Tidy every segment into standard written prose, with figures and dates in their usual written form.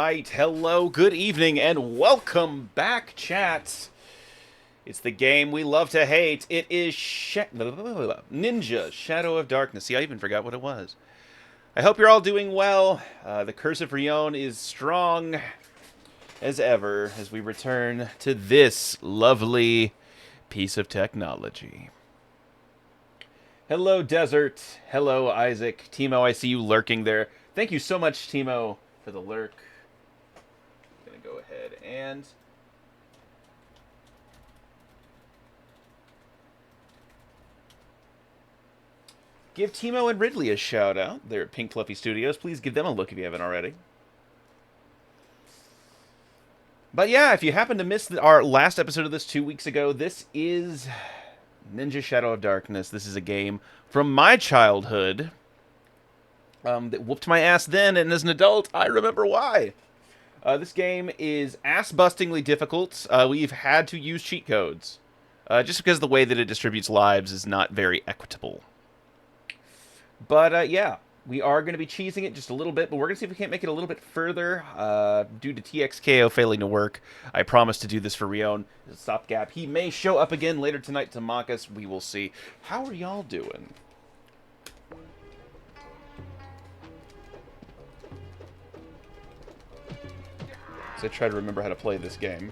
Right, hello, good evening, and welcome back, chat. It's the game we love to hate. It is Ninja Shadow of Darkness. See, I even forgot what it was. I hope you're all doing well. The Curse of Rion is strong as ever as we return to this lovely piece of technology. Hello, Desert. Hello, Isaac. Timo, I see you lurking there. Thank you so much, Timo, for the lurk. I'm going to go ahead and give Timo and Ridley a shout out. They're at Pink Fluffy Studios. Please give them a look if you haven't already. But yeah, if you happen to miss our last episode of this 2 weeks ago, this is Ninja Shadow of Darkness. This is a game from my childhood that whooped my ass then, and as an adult, I remember why. This game is ass-bustingly difficult. We've had to use cheat codes, just because the way that it distributes lives is not very equitable. But yeah, we are going to be cheesing it just a little bit, but we're going to see if we can't make it a little bit further. Due to TXKO failing to work, I promised to do this for Rion as a stopgap. He may show up again later tonight to mock us. We will see. How are y'all doing? As I try to remember how to play this game.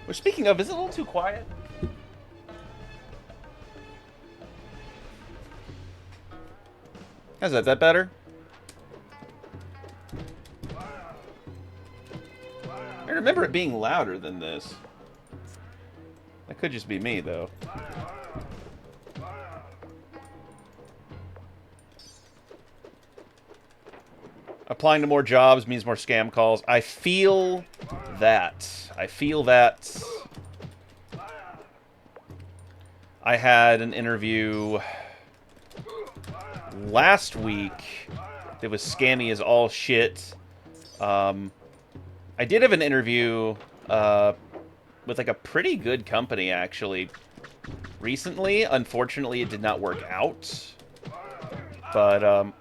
Which, speaking of, is it a little too quiet? How's that? Is that better? I remember it being louder than this. That could just be me, though. Applying to more jobs means more scam calls. I feel that. I feel that. I had an interview last week that was scammy as all shit. I did have an interview with like a pretty good company actually recently. Unfortunately, it did not work out. But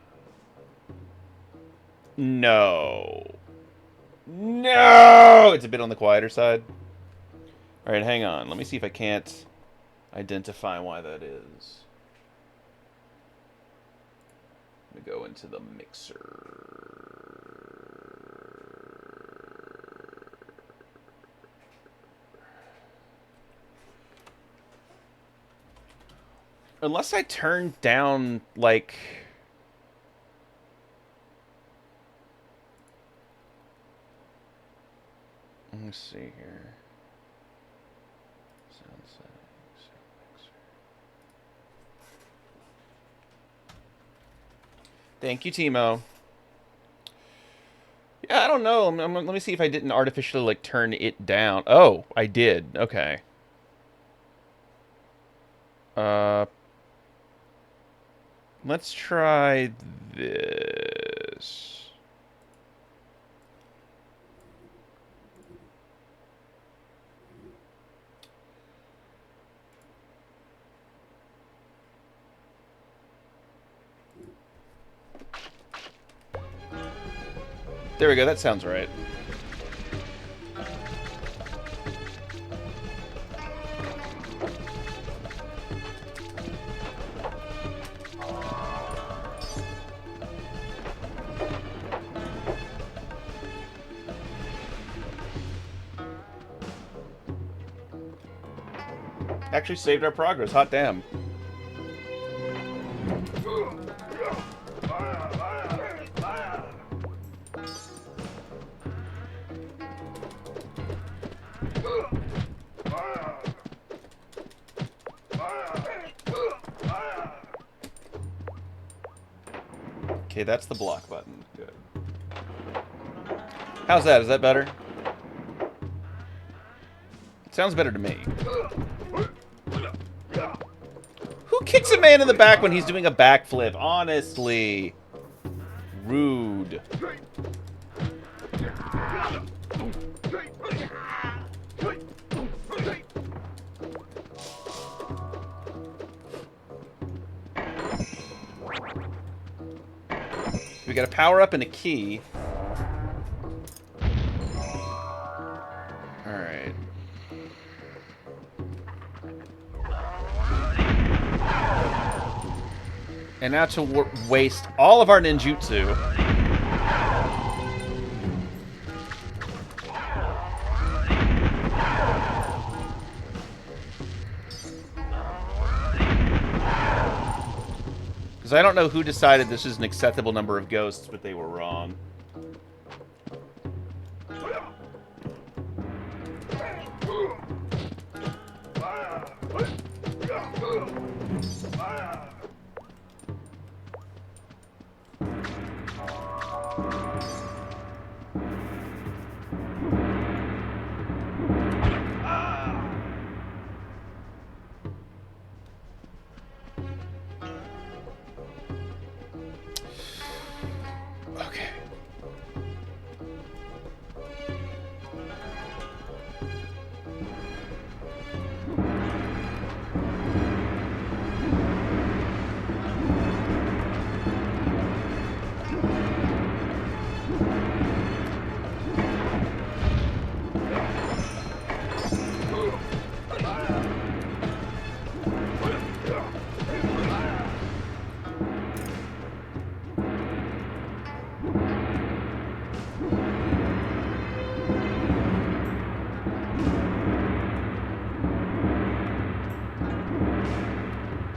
no. No! It's a bit on the quieter side. Alright, hang on. Let me see if I can't identify why that is. Let me go into the mixer. Unless I turn down, like... Let me see here. Sound settings. Thank you, Timo. Yeah, I don't know. Let me see if I didn't artificially, like, turn it down. Oh, I did. Okay. Let's try this. There we go, that sounds right. Actually saved our progress, hot damn. Okay, that's the block button. Good. How's that? Is that better? It sounds better to me. Who kicks a man in the back when he's doing a backflip? Honestly. Rude. got a power up and a key. Alright. And now to waste all of our ninjutsu. Because I don't know who decided this is an acceptable number of ghosts, but they were wrong. Okay.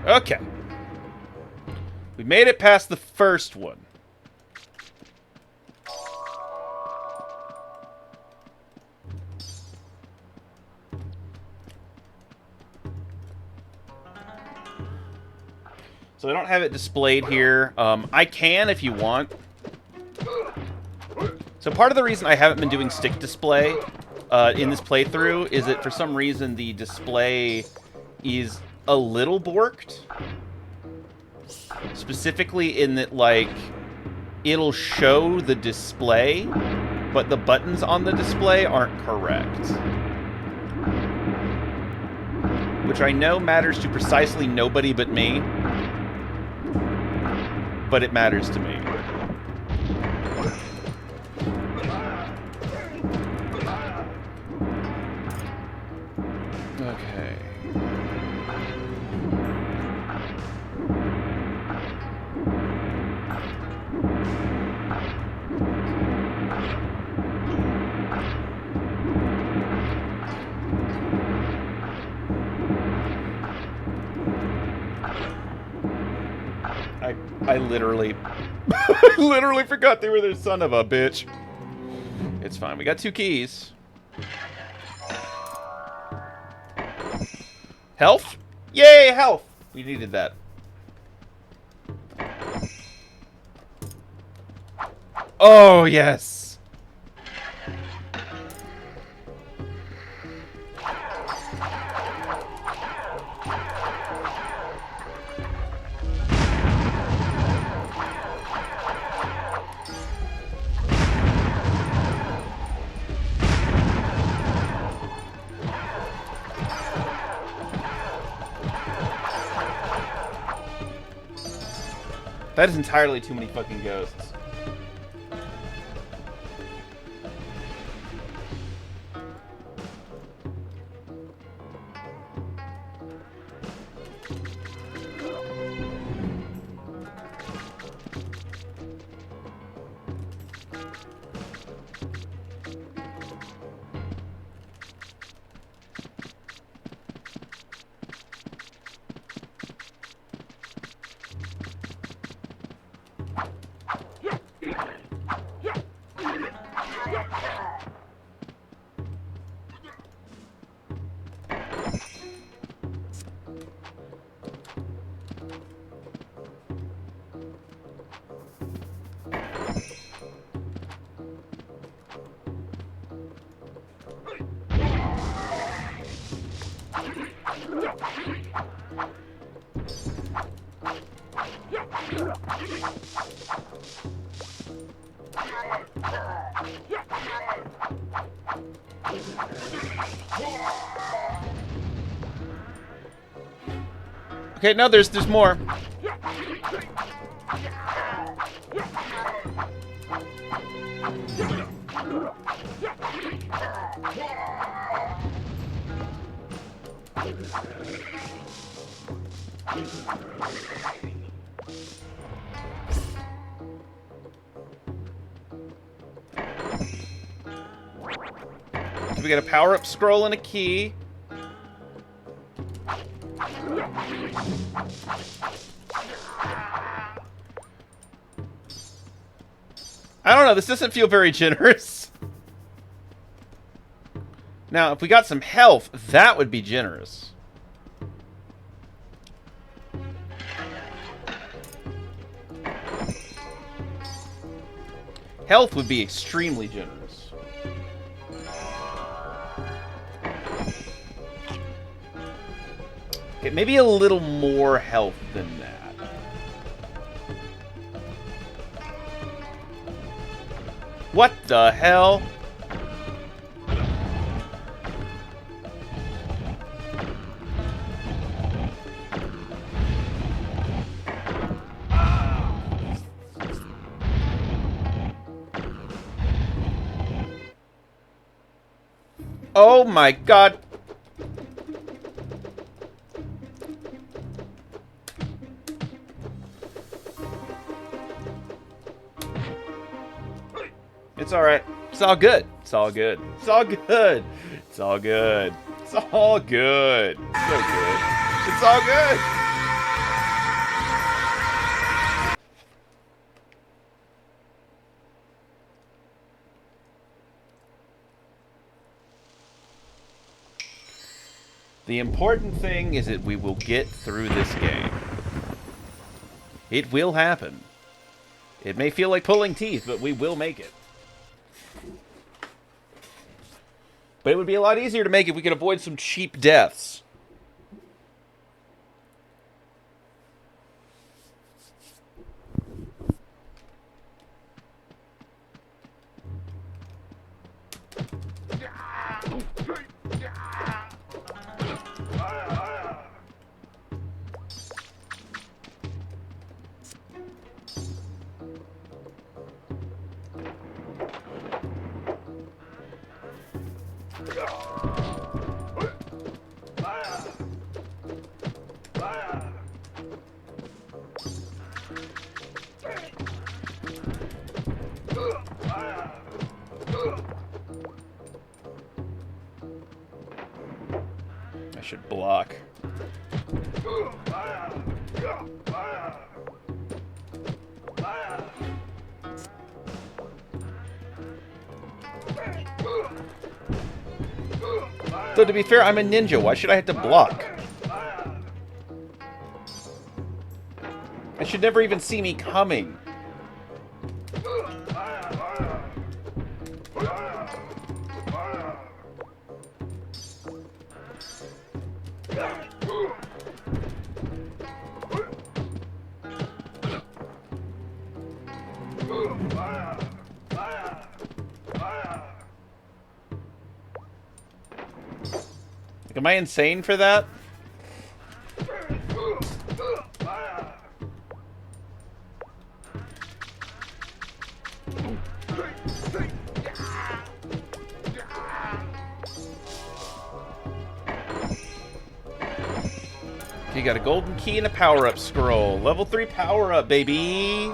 Okay. We made it past the first one. So I don't have it displayed here. I can if you want. So part of the reason I haven't been doing stick display in this playthrough is that for some reason the display is a little borked. Specifically in that, like, it'll show the display, but the buttons on the display aren't correct. Which I know matters to precisely nobody but me, but it matters to me. Okay. I literally... I literally forgot they were their son of a bitch. It's fine. We got 2 keys. Health? Yay, health! We needed that. Oh, yes! That is entirely too many fucking ghosts. Okay, no, there's more. We got a power-up scroll and a key. I don't know, this doesn't feel very generous. Now, if we got some health, that would be generous. Health would be extremely generous. Okay, maybe a little more health than that. What the hell? Oh my god. It's alright. It's all good. It's all good. It's all good. It's all good. It's all good. So good. It's all good. The important thing is that we will get through this game. It will happen. It may feel like pulling teeth, but we will make it. But it would be a lot easier to make if we could avoid some cheap deaths. I should block. So to be fair, I'm a ninja. Why should I have to block? I should never even see me coming. Am I insane for that? You got a golden key and a power-up scroll. Level 3 power-up, baby!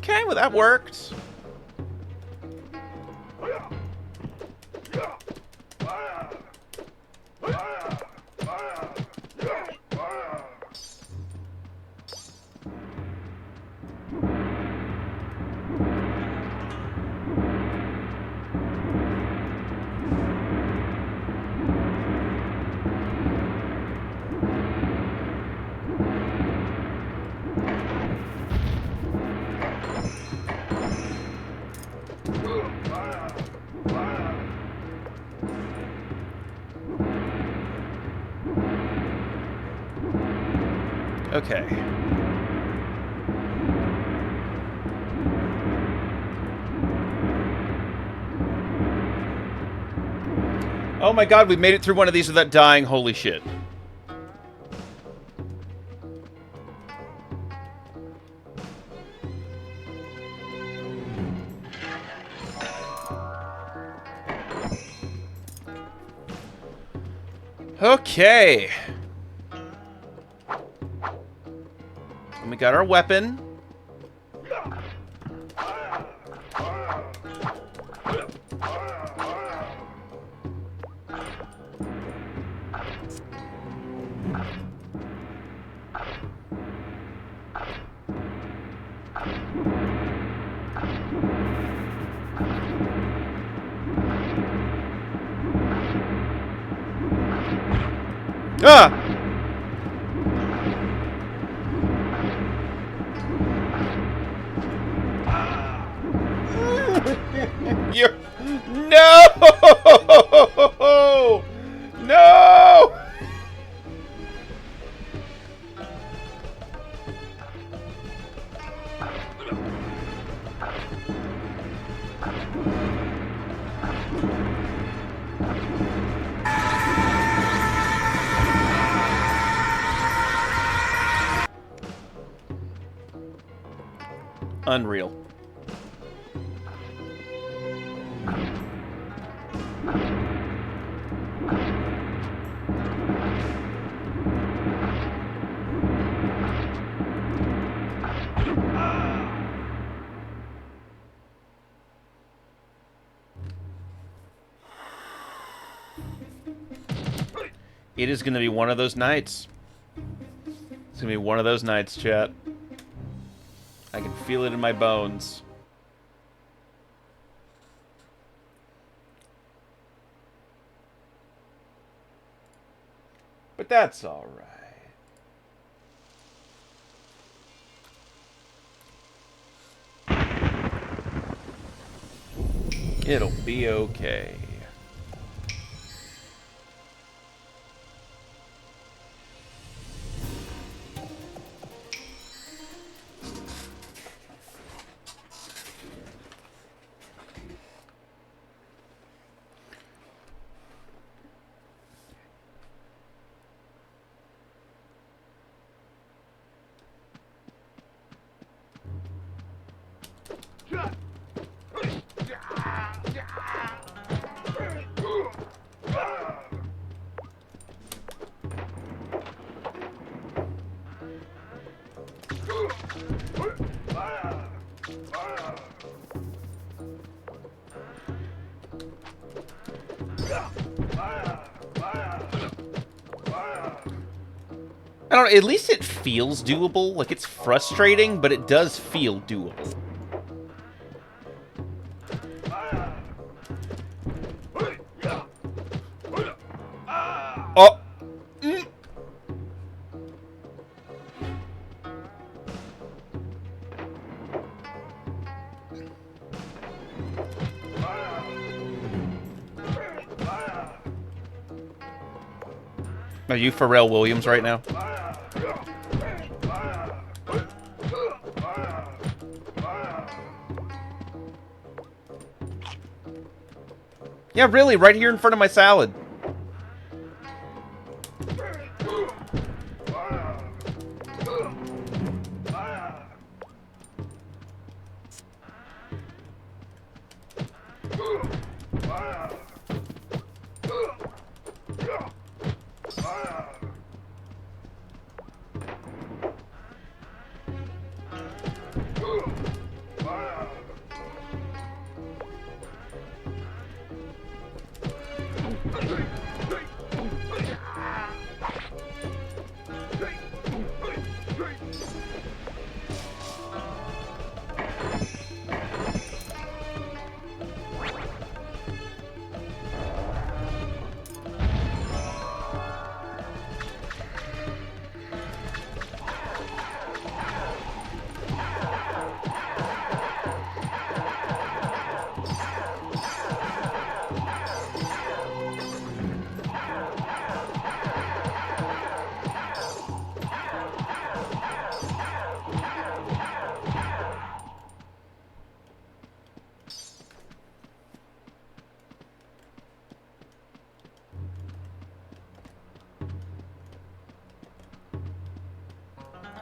Okay, well that worked. Okay. Oh my god, we made it through one of these without dying. Holy shit. Okay. And we got our weapon. Ah! You're... No! No! Unreal. It is going to be one of those nights. It's going to be one of those nights, chat. I can feel it in my bones. But that's all right. It'll be okay. I don't know, at least it feels doable. Like, it's frustrating, but it does feel doable. Oh! Mm. Are you Pharrell Williams right now? Yeah, really, right here in front of my salad.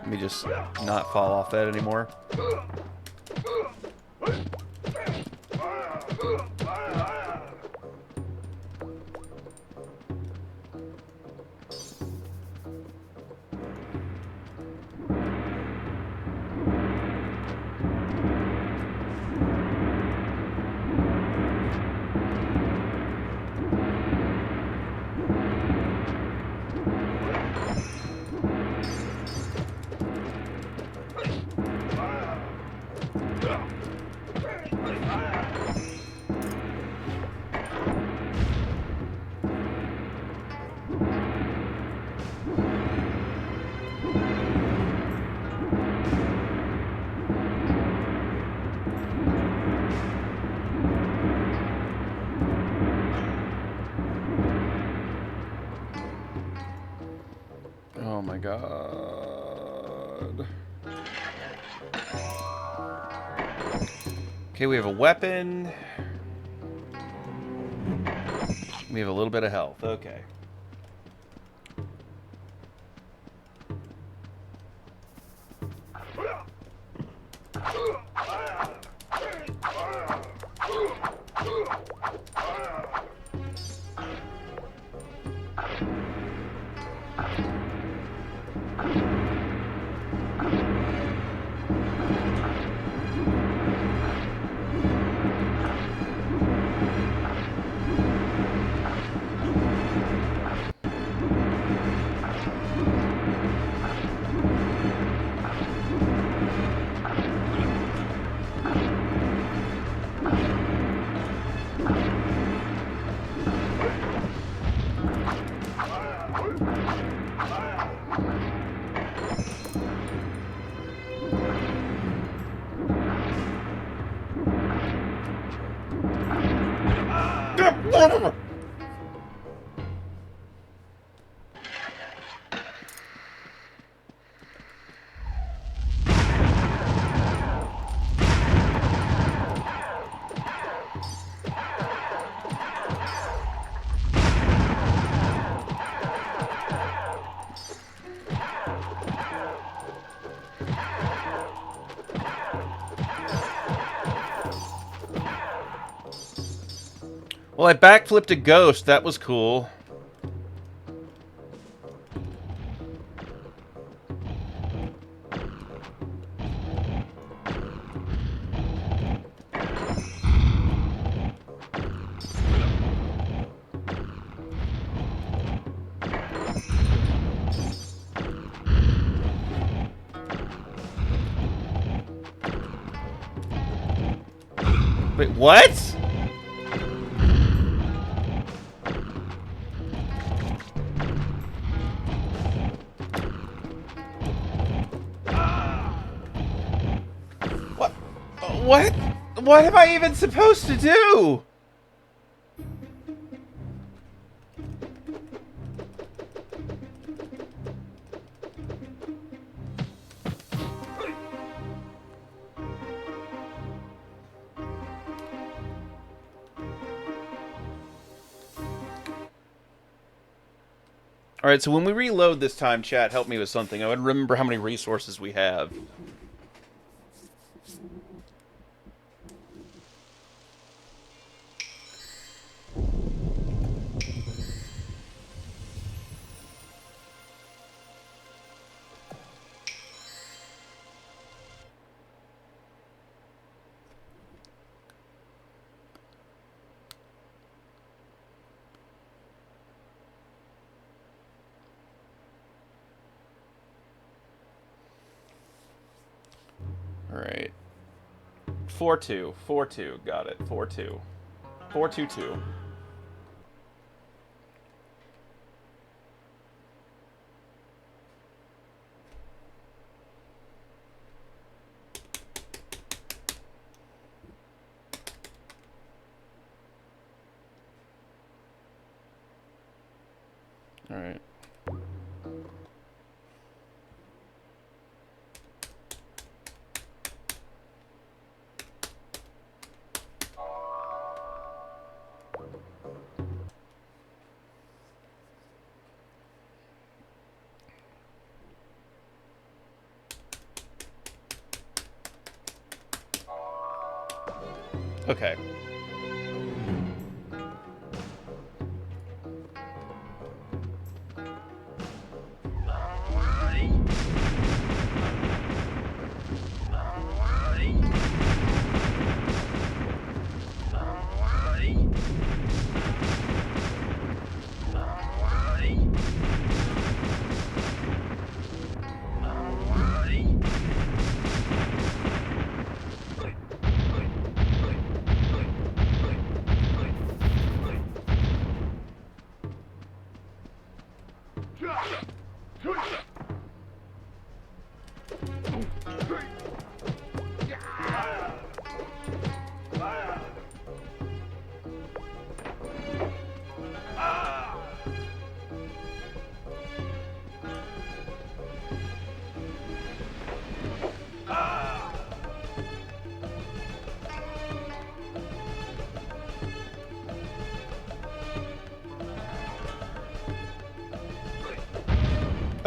Let me just not fall off that anymore. Oh my god. Okay, we have a weapon. We have a little bit of health. Okay. Well, I backflipped a ghost. That was cool. Wait, what? What? What am I even supposed to do? Alright, so when we reload this time, chat, help me with something. I would remember how many resources we have. Alright. 4-2. 4-2. Got it. 4-2. 4-2-2. Alright. Okay.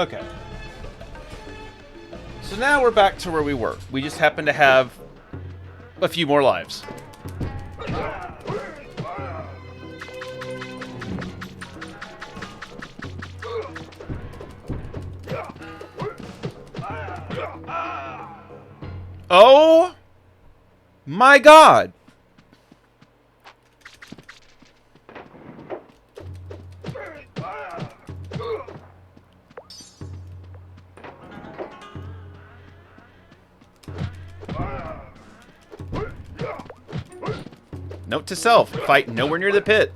Okay. So now we're back to where we were. We just happen to have a few more lives. Oh my God. Note to self, fight nowhere near the pit.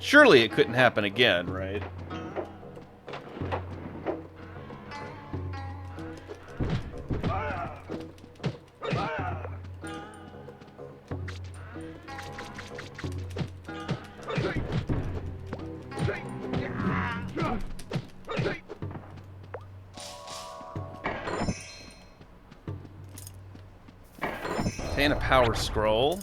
Surely it couldn't happen again, right? And a power scroll.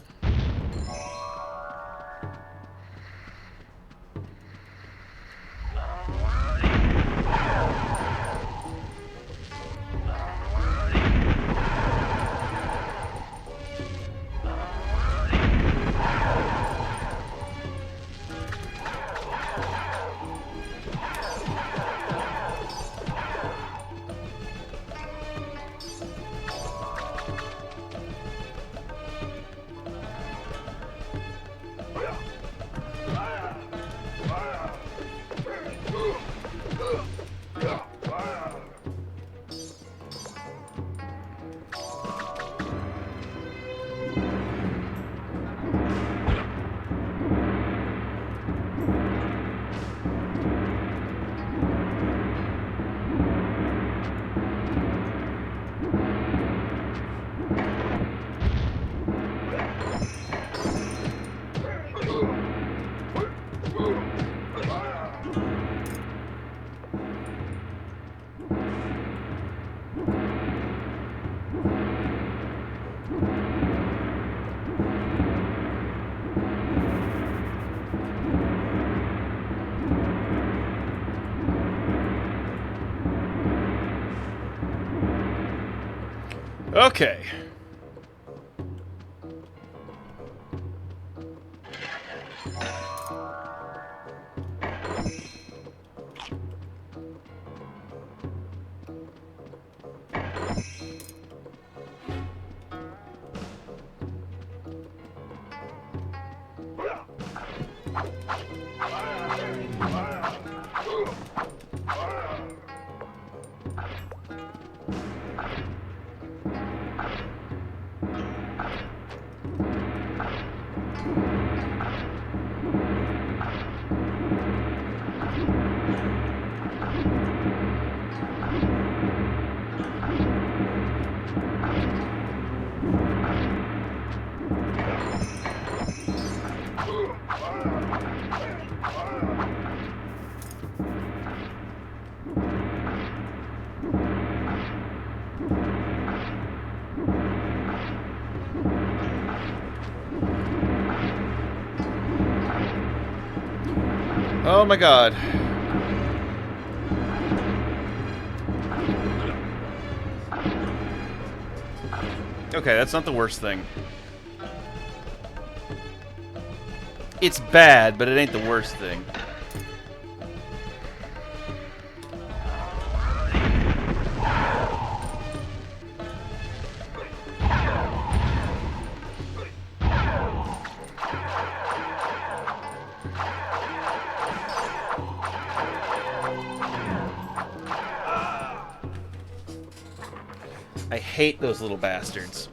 Okay. Oh my god. Okay, that's not the worst thing. It's bad, but it ain't the worst thing. I hate those little bastards.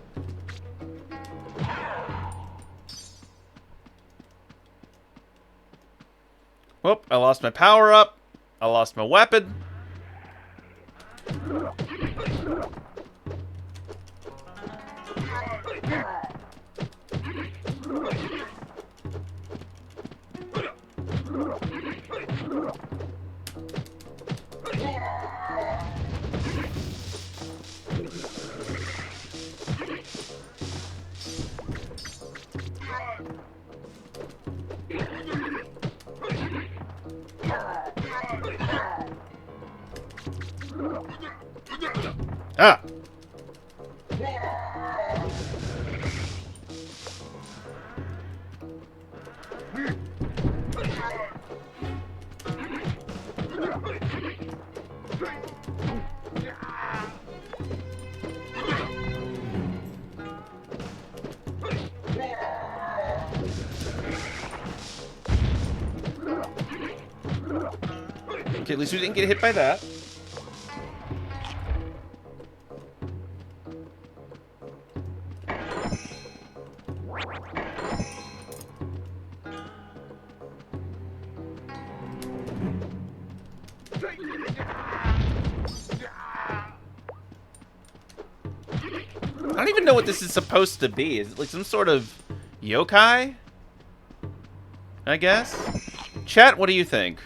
Whoop, I lost my power up. I lost my weapon. Ah! Okay, at least we didn't get hit by that. I don't even know what this is supposed to be. Is it like some sort of yokai? I guess? Chat, what do you think?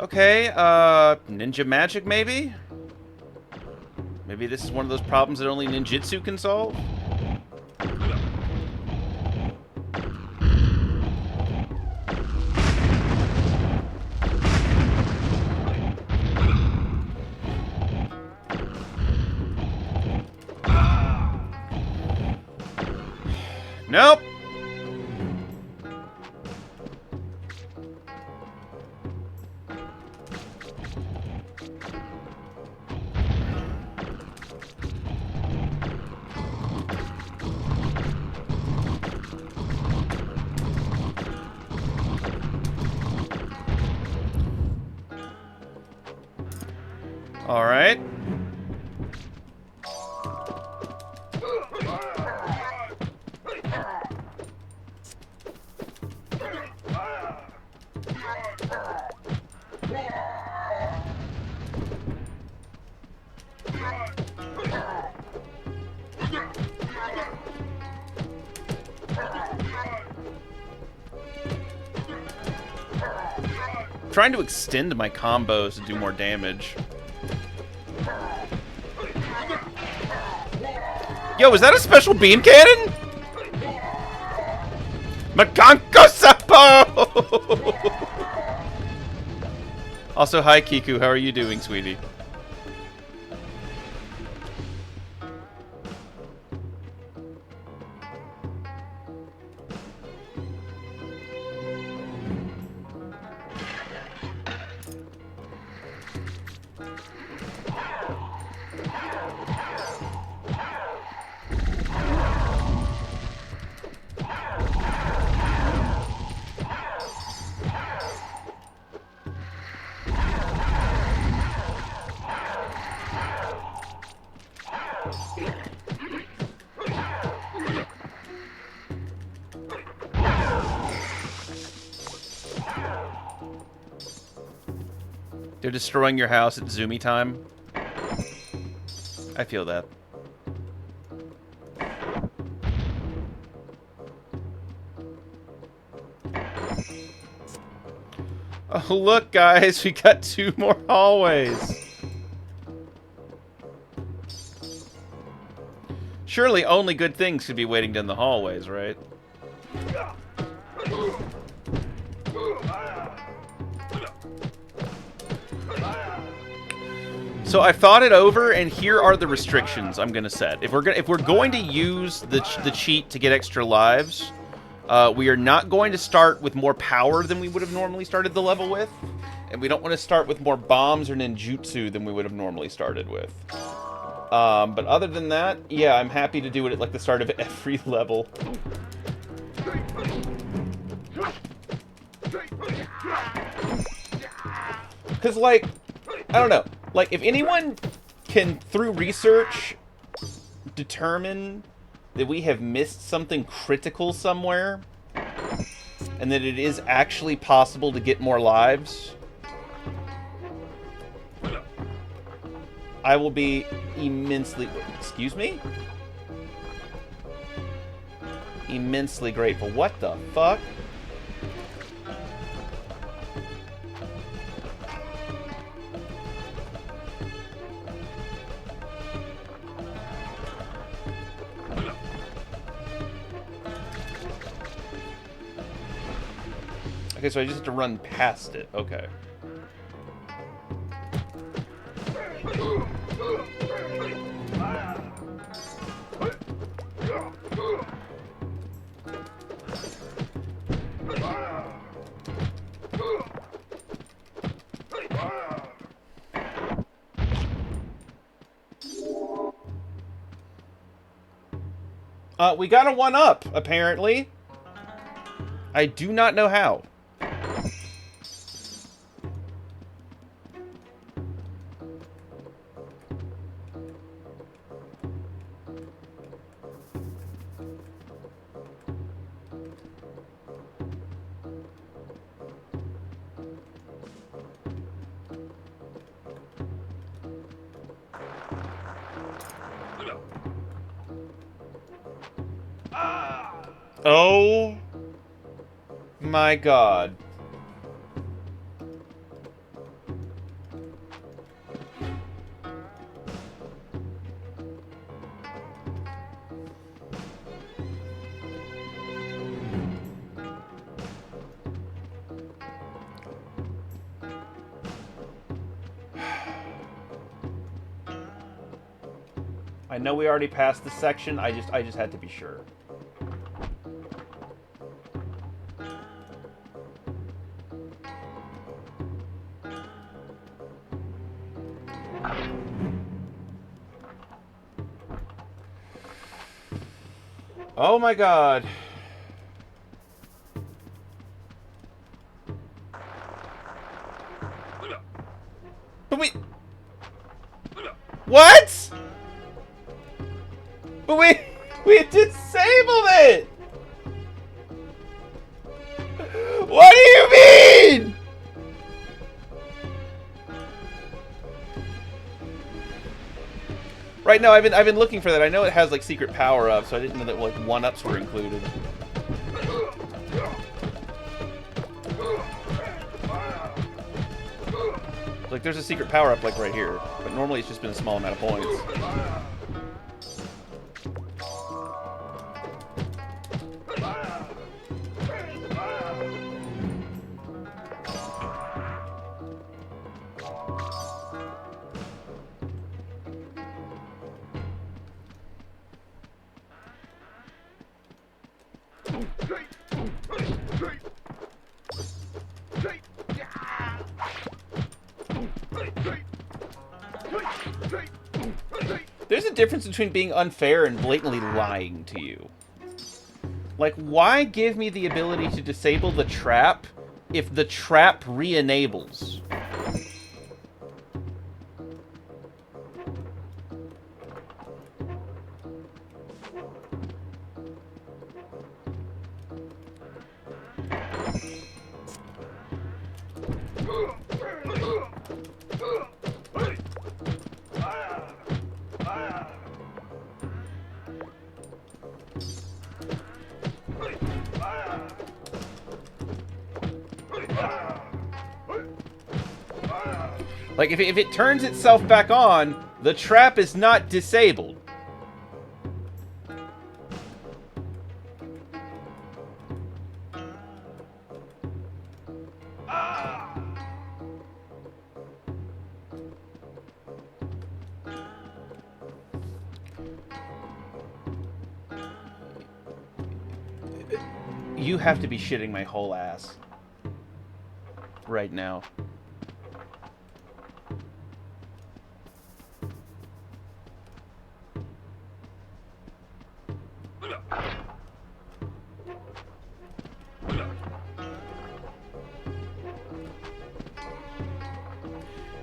Okay, ninja magic maybe? Maybe this is one of those problems that only ninjutsu can solve? Nope. All right. Trying to extend my combos to do more damage. Yo, is that a special beam cannon? Makanko Sapo! Also, hi Kiku, how are you doing, sweetie? They're destroying your house at Zoomy time. I feel that. Oh, look, guys, we got 2 more hallways. Surely only good things could be waiting down the hallways, right? So I thought it over, and here are the restrictions I'm gonna set. If we're going to use the cheat to get extra lives, we are not going to start with more power than we would have normally started the level with, and we don't want to start with more bombs or ninjutsu than we would have normally started with. But other than that, yeah, I'm happy to do it at like the start of every level. Because, like, I don't know. Like, if anyone can, through research, determine that we have missed something critical somewhere, and that it is actually possible to get more lives, I will be immensely... Excuse me? Immensely grateful. What the fuck? Okay, so I just have to run past it. Okay. We got a 1-up, apparently. I do not know how. Oh my god. I know we already passed this section. I just had to be sure. Oh my god. But what? But we disabled it. What do you mean? Right, no, I've been looking for that. I know it has like secret power-ups, so I didn't know that like 1-ups were included. Like there's a secret power-up like right here, but normally it's just been a small amount of points. There's a difference between being unfair and blatantly lying to you. Like, why give me the ability to disable the trap if the trap re-enables? Like, if it turns itself back on, the trap is not disabled. You have to be shitting my whole ass right now.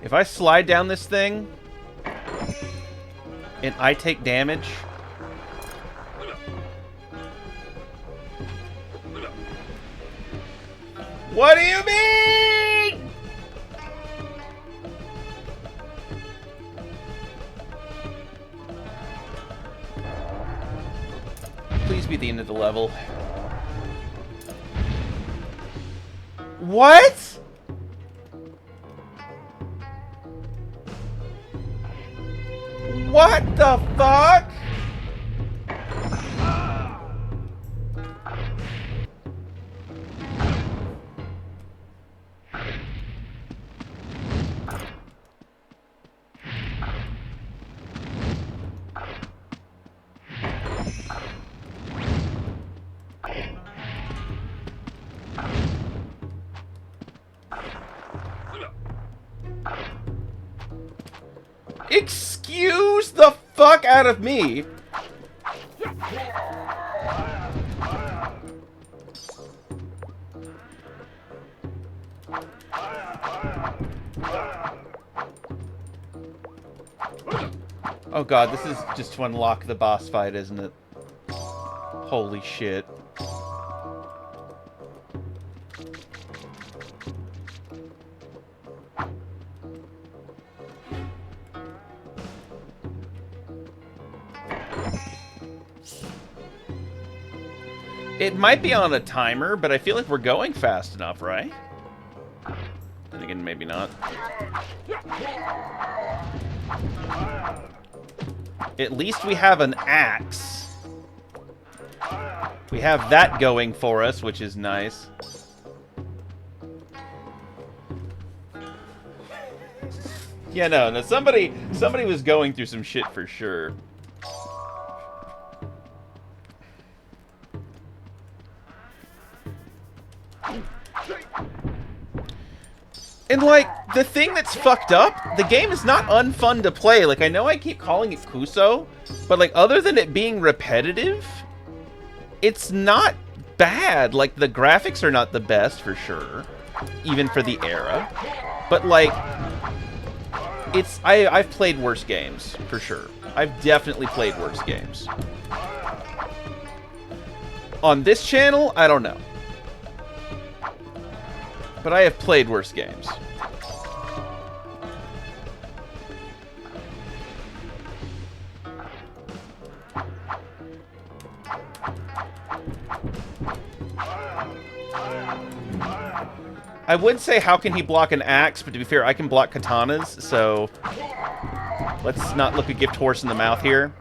If I slide down this thing and I take damage, what do you mean? Please be the end of the level. What? What the fuck? Excuse the fuck out of me. Oh god, this is just to unlock the boss fight, isn't it? Holy shit. It might be on a timer, but I feel like we're going fast enough, right? Then again, maybe not. At least we have an axe. We have that going for us, which is nice. Yeah, no, somebody was going through some shit for sure. And, like, the thing that's fucked up, the game is not unfun to play. Like, I know I keep calling it Kuso, but, like, other than it being repetitive, it's not bad. Like, the graphics are not the best, for sure, even for the era. But, like, it's... I've played worse games, for sure. I've definitely played worse games. On this channel, I don't know. But I have played worse games. I would say, how can he block an axe? But to be fair, I can block katanas, so... let's not look a gift horse in the mouth here.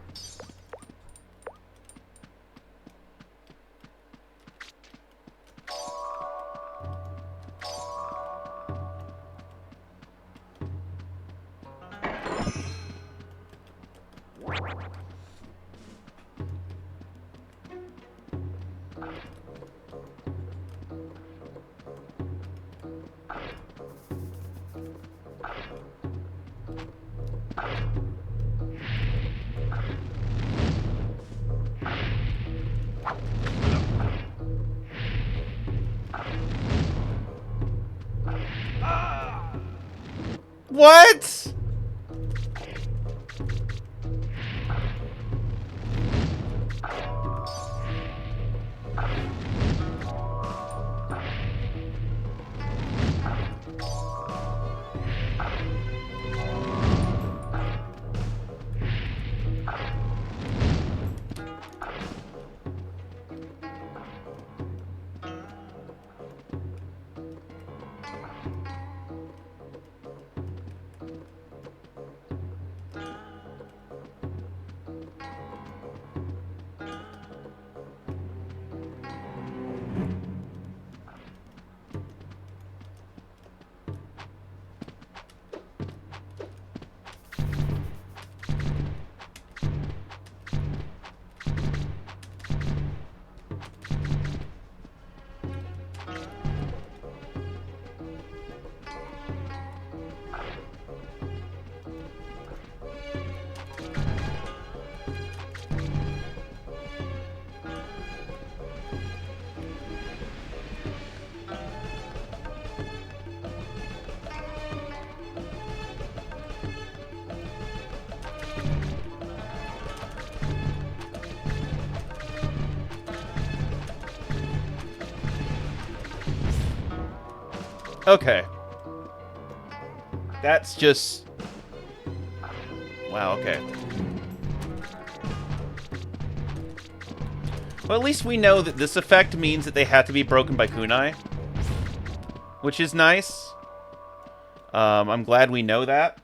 What? Okay. That's just... Wow, okay. Well, at least we know that this effect means that they have to be broken by kunai, which is nice. I'm glad we know that.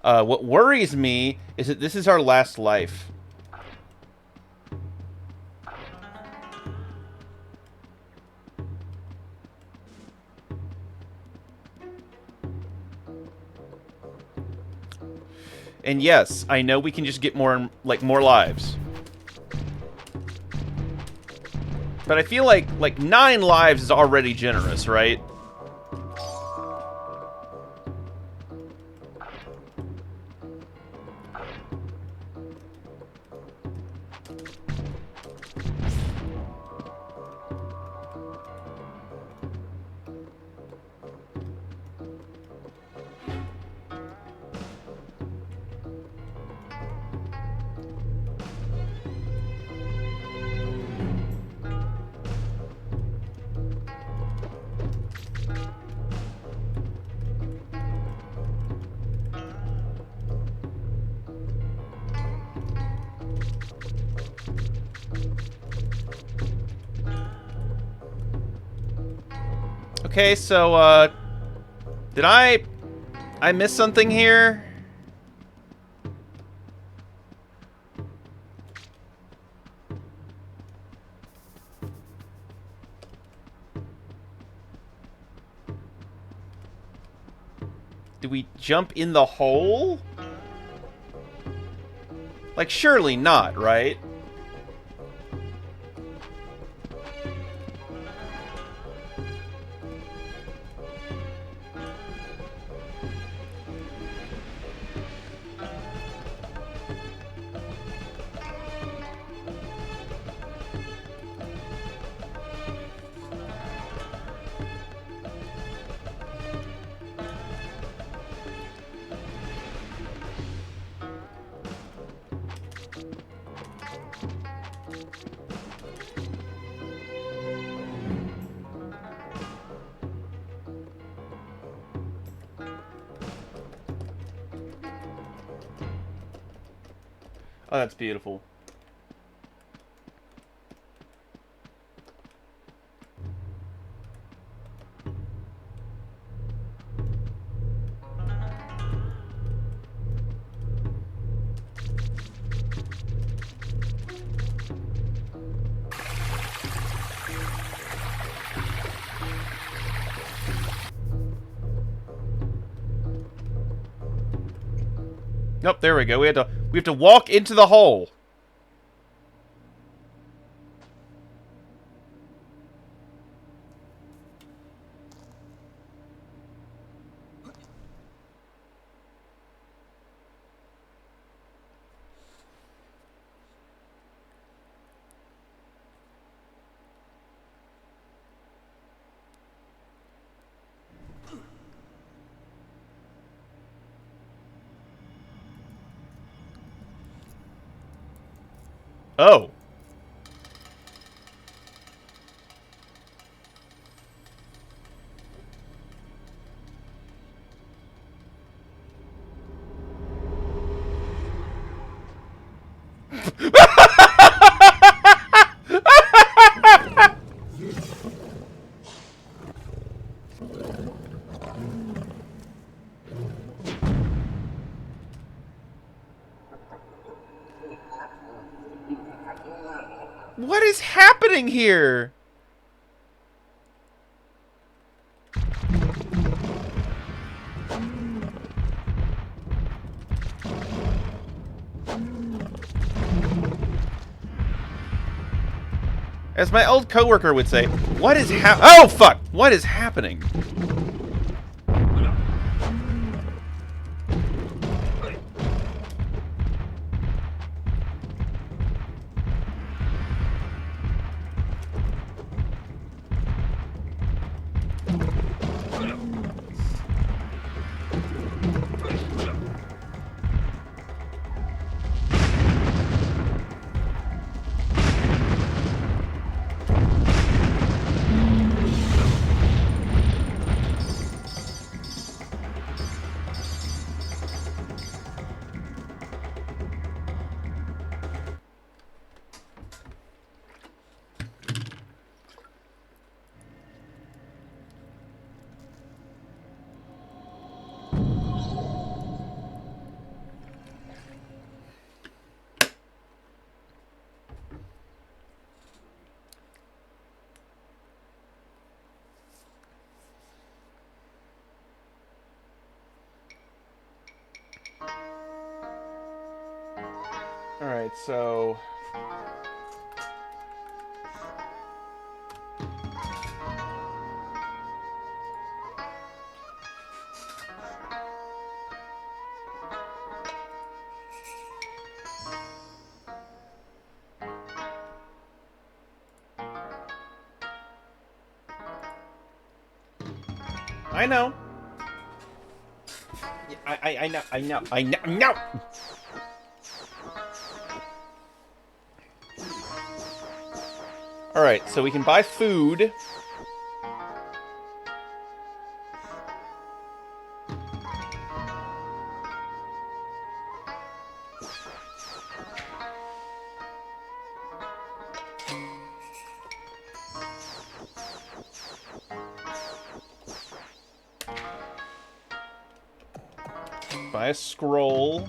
What worries me is that this is our last life. And yes, I know we can just get more lives. But I feel like 9 lives is already generous, right? Okay, so, did I miss something here? Did we jump in the hole? Like, surely not, right? Oh, that's beautiful. Nope, there we go. We have to walk into the hole. Oh. What is happening here? As my old coworker would say, what is oh fuck! What is happening? Alright, so... I know. I know. Alright, so we can buy food. Buy a scroll.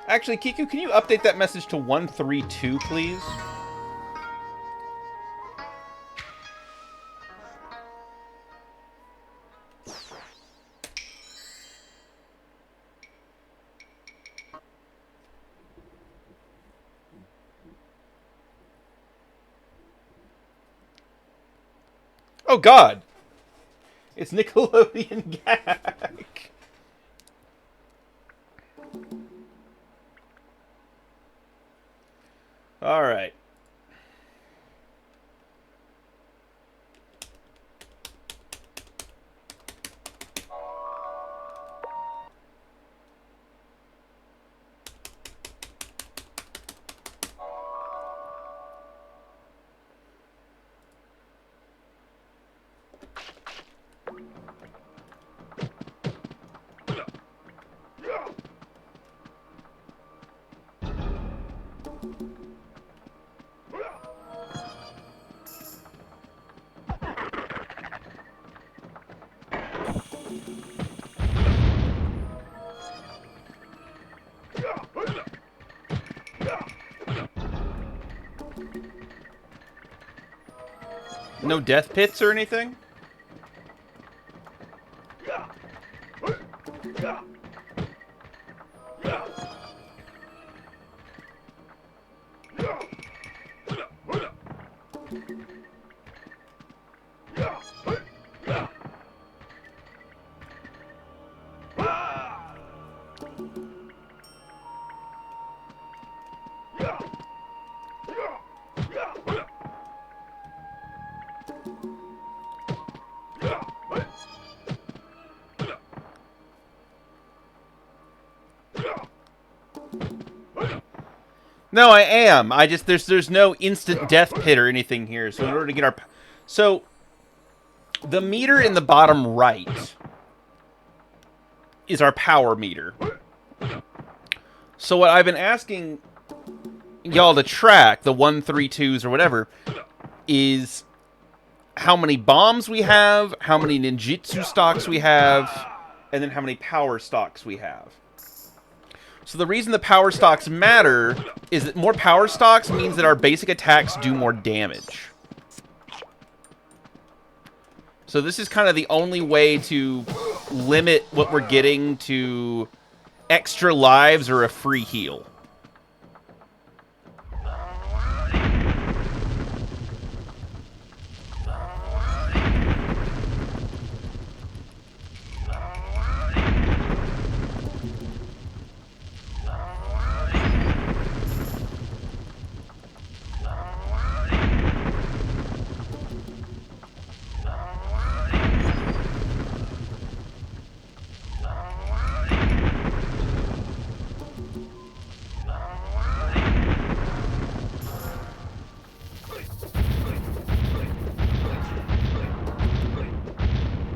Actually, Kiku, can you update that message to 132, please? Oh, God! It's Nickelodeon gag! Alright. No death pits or anything? No, I am. I just there's no instant death pit or anything here. So in order to get our the meter in the bottom right is our power meter. So what I've been asking y'all to track, the 132s or whatever, is how many bombs we have, how many ninjutsu stocks we have, and then how many power stocks we have. So the reason the power stocks matter is that more power stocks means that our basic attacks do more damage. So this is kind of the only way to limit what we're getting to extra lives or a free heal.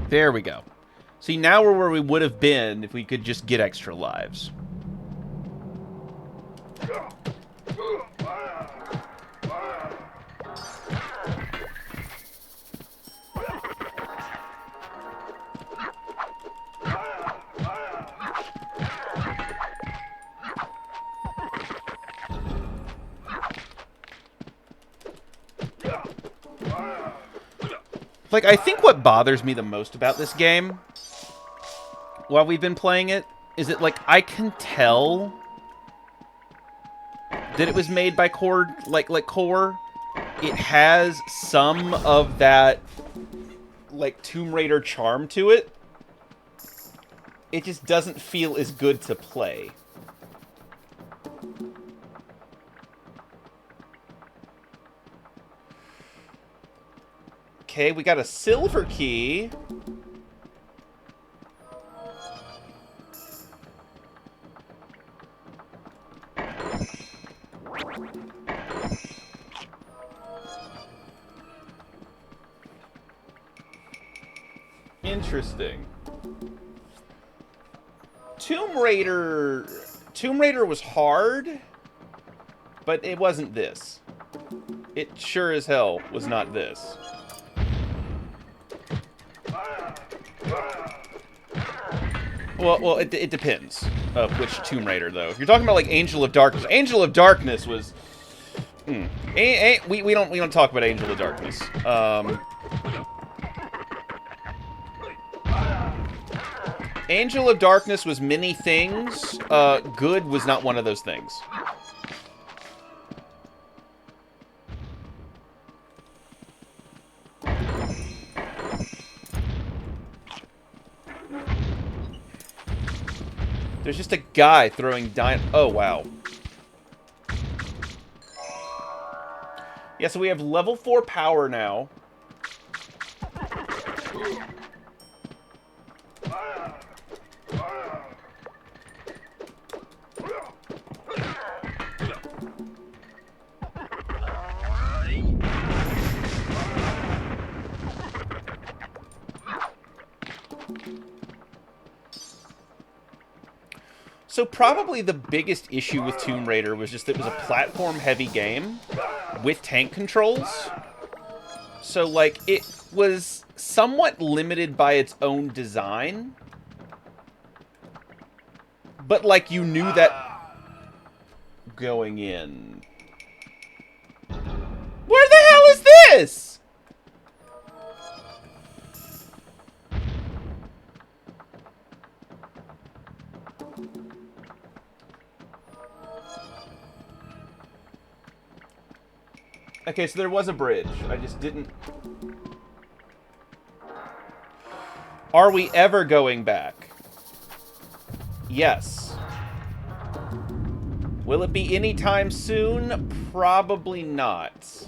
There we go. See, now we're where we would have been if we could just get extra lives. Like, I think what bothers me the most about this game, while we've been playing it, is that, like, I can tell that it was made by Core. It has some of that, like, Tomb Raider charm to it. It just doesn't feel as good to play. Okay, we got a silver key. Interesting. Tomb Raider was hard, but it wasn't this. It sure as hell was not this. Well, it depends of which Tomb Raider, though. If you're talking about like Angel of Darkness was. We don't talk about Angel of Darkness. Angel of Darkness was many things. Good was not one of those things. There's just a guy throwing oh, wow. Yeah, so we have level 4 power now. So probably the biggest issue with Tomb Raider was just that it was a platform-heavy game with tank controls. So, like, it was somewhat limited by its own design. But, like, you knew that going in. Where the hell is this? Okay, so there was a bridge. I just didn't... Are we ever going back? Yes. Will it be anytime soon? Probably not.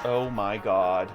Oh my god.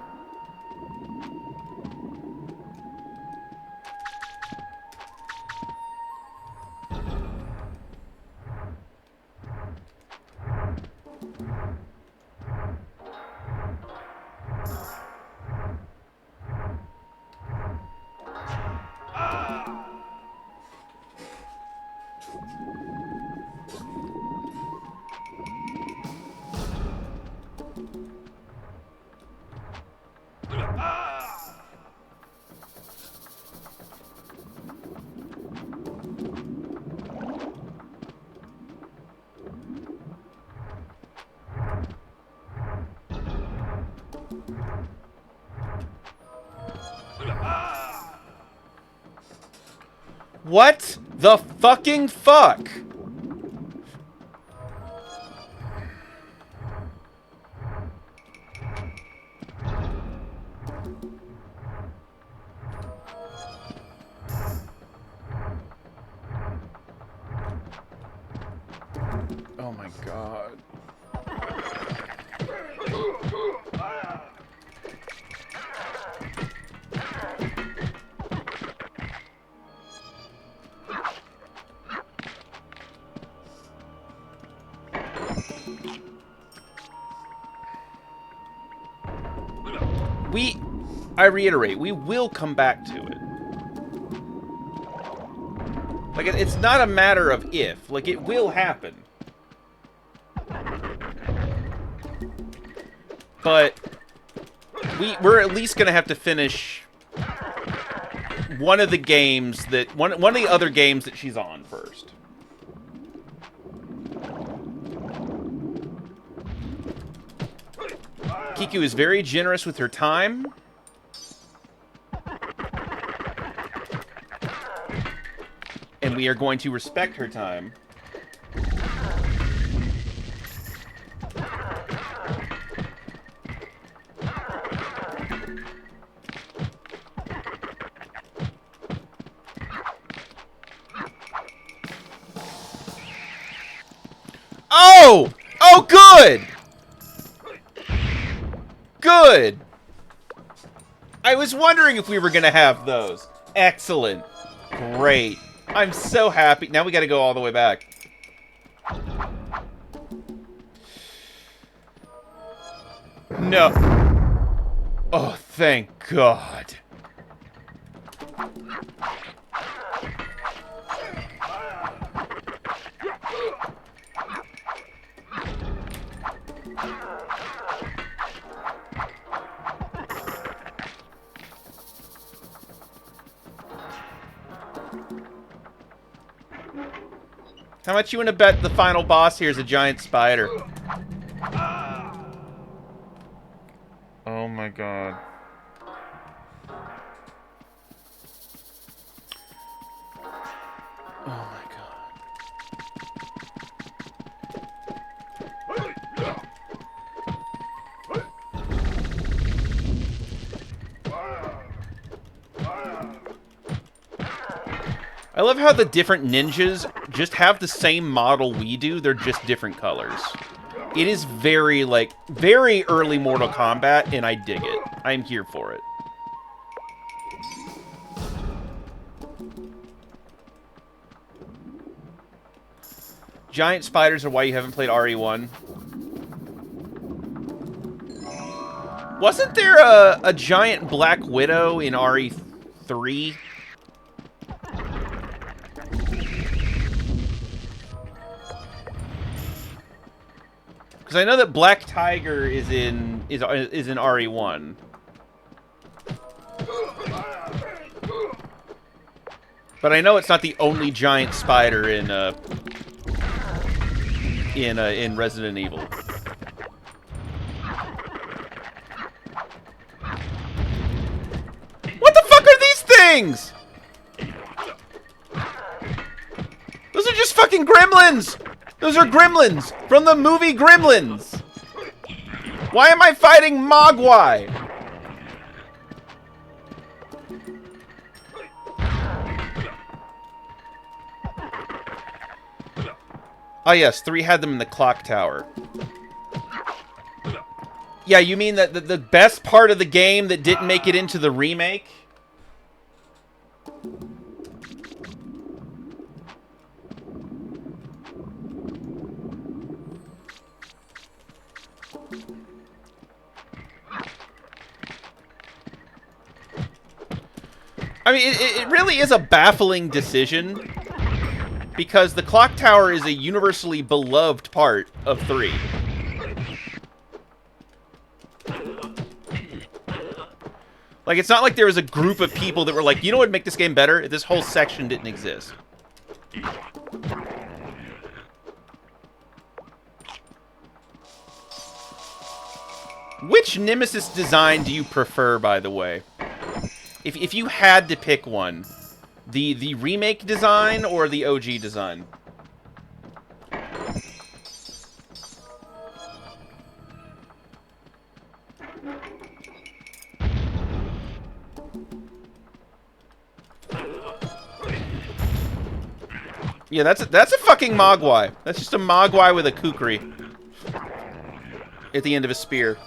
What the fucking fuck? Oh my god. I reiterate, we will come back to it. Like, it's not a matter of if. Like, it will happen. But we're at least going to have to finish one of the games that... One of the other games that she's on first. Kiku is very generous with her time. And we are going to respect her time. Oh! Oh, good! Good! I was wondering if we were going to have those. Excellent. Great. I'm so happy. Now we got to go all the way back. No. Oh, thank God. How much you want to bet the final boss here is a giant spider? Oh my God. Oh my God. I love how the different ninjas just have the same model we do, they're just different colors. It is very, like, very early Mortal Kombat, and I dig it. I'm here for it. Giant spiders are why you haven't played RE1. Wasn't there a giant Black Widow in RE3? Because I know that Black Tiger is in RE1. But I know it's not the only giant spider in Resident Evil. What the fuck are these things? Those are just fucking gremlins! Those are gremlins from the movie Gremlins! Why am I fighting Mogwai? Oh yes, 3 had them in the clock tower. Yeah, you mean that the best part of the game that didn't make it into the remake? I mean, it really is a baffling decision, because the clock tower is a universally beloved part of 3. Like, it's not like there was a group of people that were like, you know what would make this game better? If this whole section didn't exist. Which Nemesis design do you prefer, by the way? If you had to pick one, the remake design or the OG design? Yeah, that's a fucking Mogwai. That's just a Mogwai with a kukri at the end of a spear.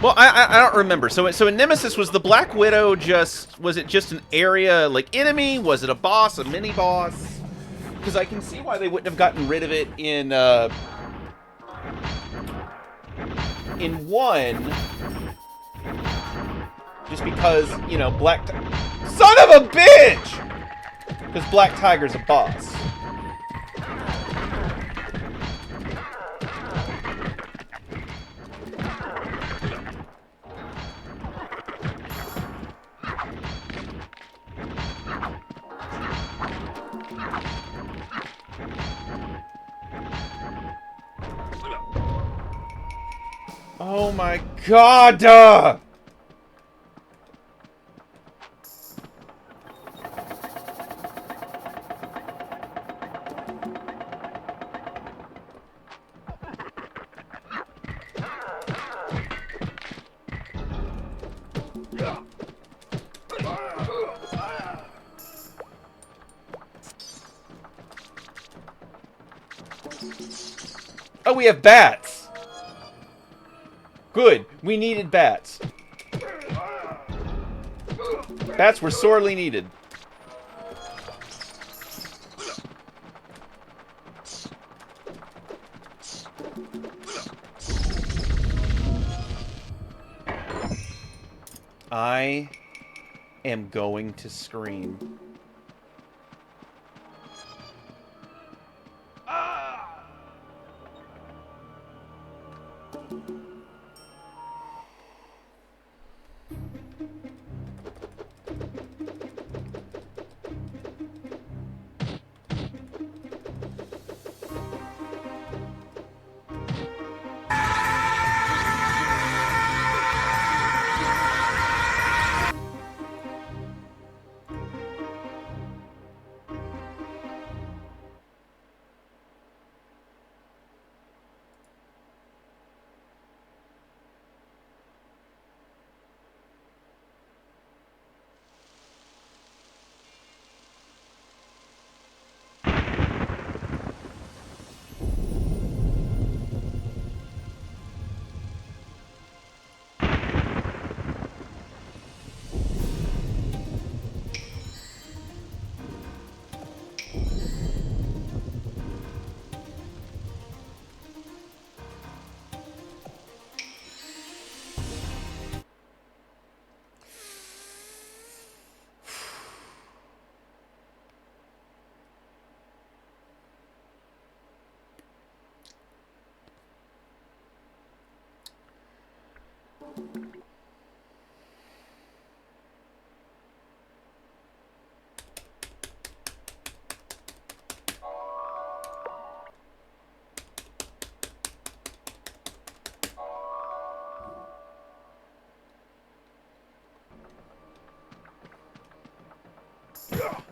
Well, I don't remember. So in Nemesis, was the Black Widow was it just an area, like, enemy? Was it a boss, a mini-boss? Because I can see why they wouldn't have gotten rid of it in 1. Just because, you know, Son of a bitch! Because Black Tiger's a boss. Oh my god! Oh, we have bats! Good. We needed bats. Bats were sorely needed. I am going to scream.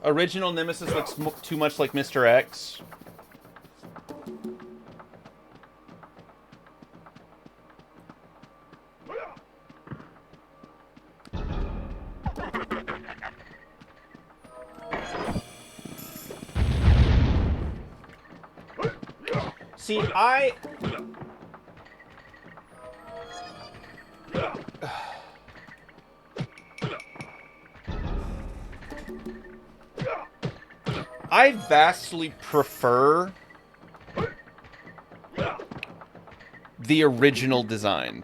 Original Nemesis looks too much like Mr. X. See, I vastly prefer the original design.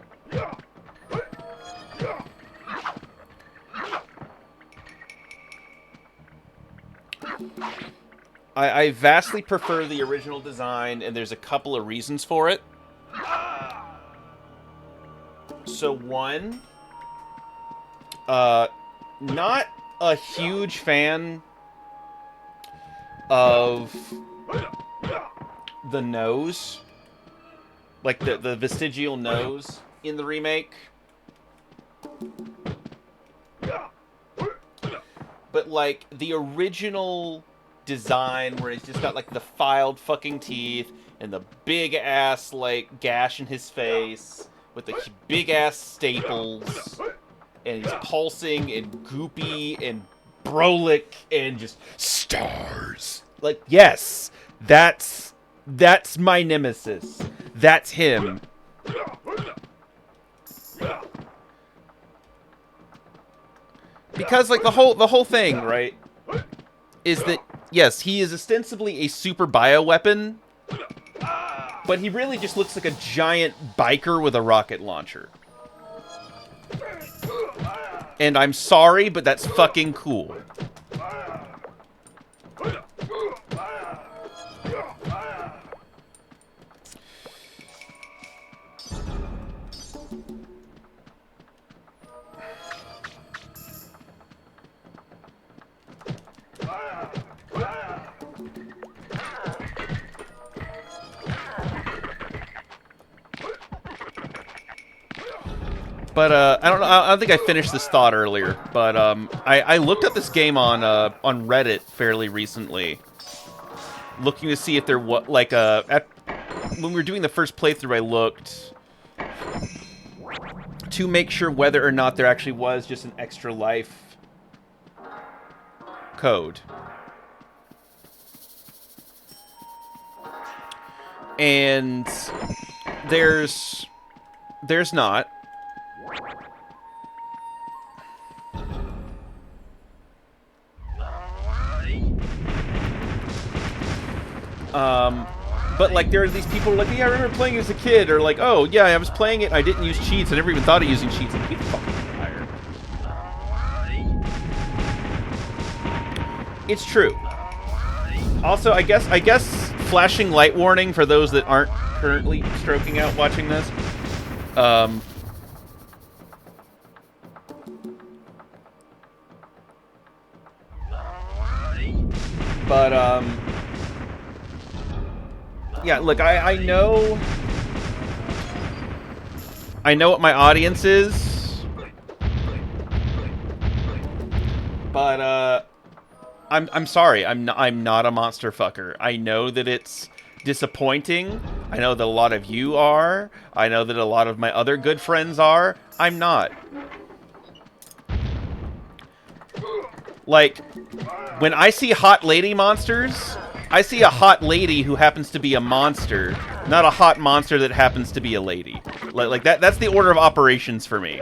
I vastly prefer the original design, and there's a couple of reasons for it. So one, not a huge fan of the nose, like the vestigial nose in the remake. But like the original design where he's just got like the filed fucking teeth and the big ass like gash in his face with the big ass staples, and he's pulsing and goopy and brolic and just stars. Like, yes, that's my nemesis. That's him. Because like the whole thing, right, is that yes, he is ostensibly a super bioweapon, but he really just looks like a giant biker with a rocket launcher. And I'm sorry, but that's fucking cool. But I don't think I finished this thought earlier. But I looked up this game on Reddit fairly recently, looking to see if there was like when we were doing the first playthrough, I looked to make sure whether or not there actually was just an extra life code. And there's not. But like there are these people who are like, yeah, I remember playing as a kid, or like, oh yeah, I was playing it and I didn't use cheats, I never even thought of using cheats. Like, get fucking fired. It's true. Also, I guess flashing light warning for those that aren't currently stroking out watching this. But yeah, look, I know what my audience is, but I'm sorry, I'm not a monster fucker. I know that it's disappointing. I know that a lot of you are. I know that a lot of my other good friends are. I'm not. Like, when I see hot lady monsters, I see a hot lady who happens to be a monster, not a hot monster that happens to be a lady. Like that's the order of operations for me.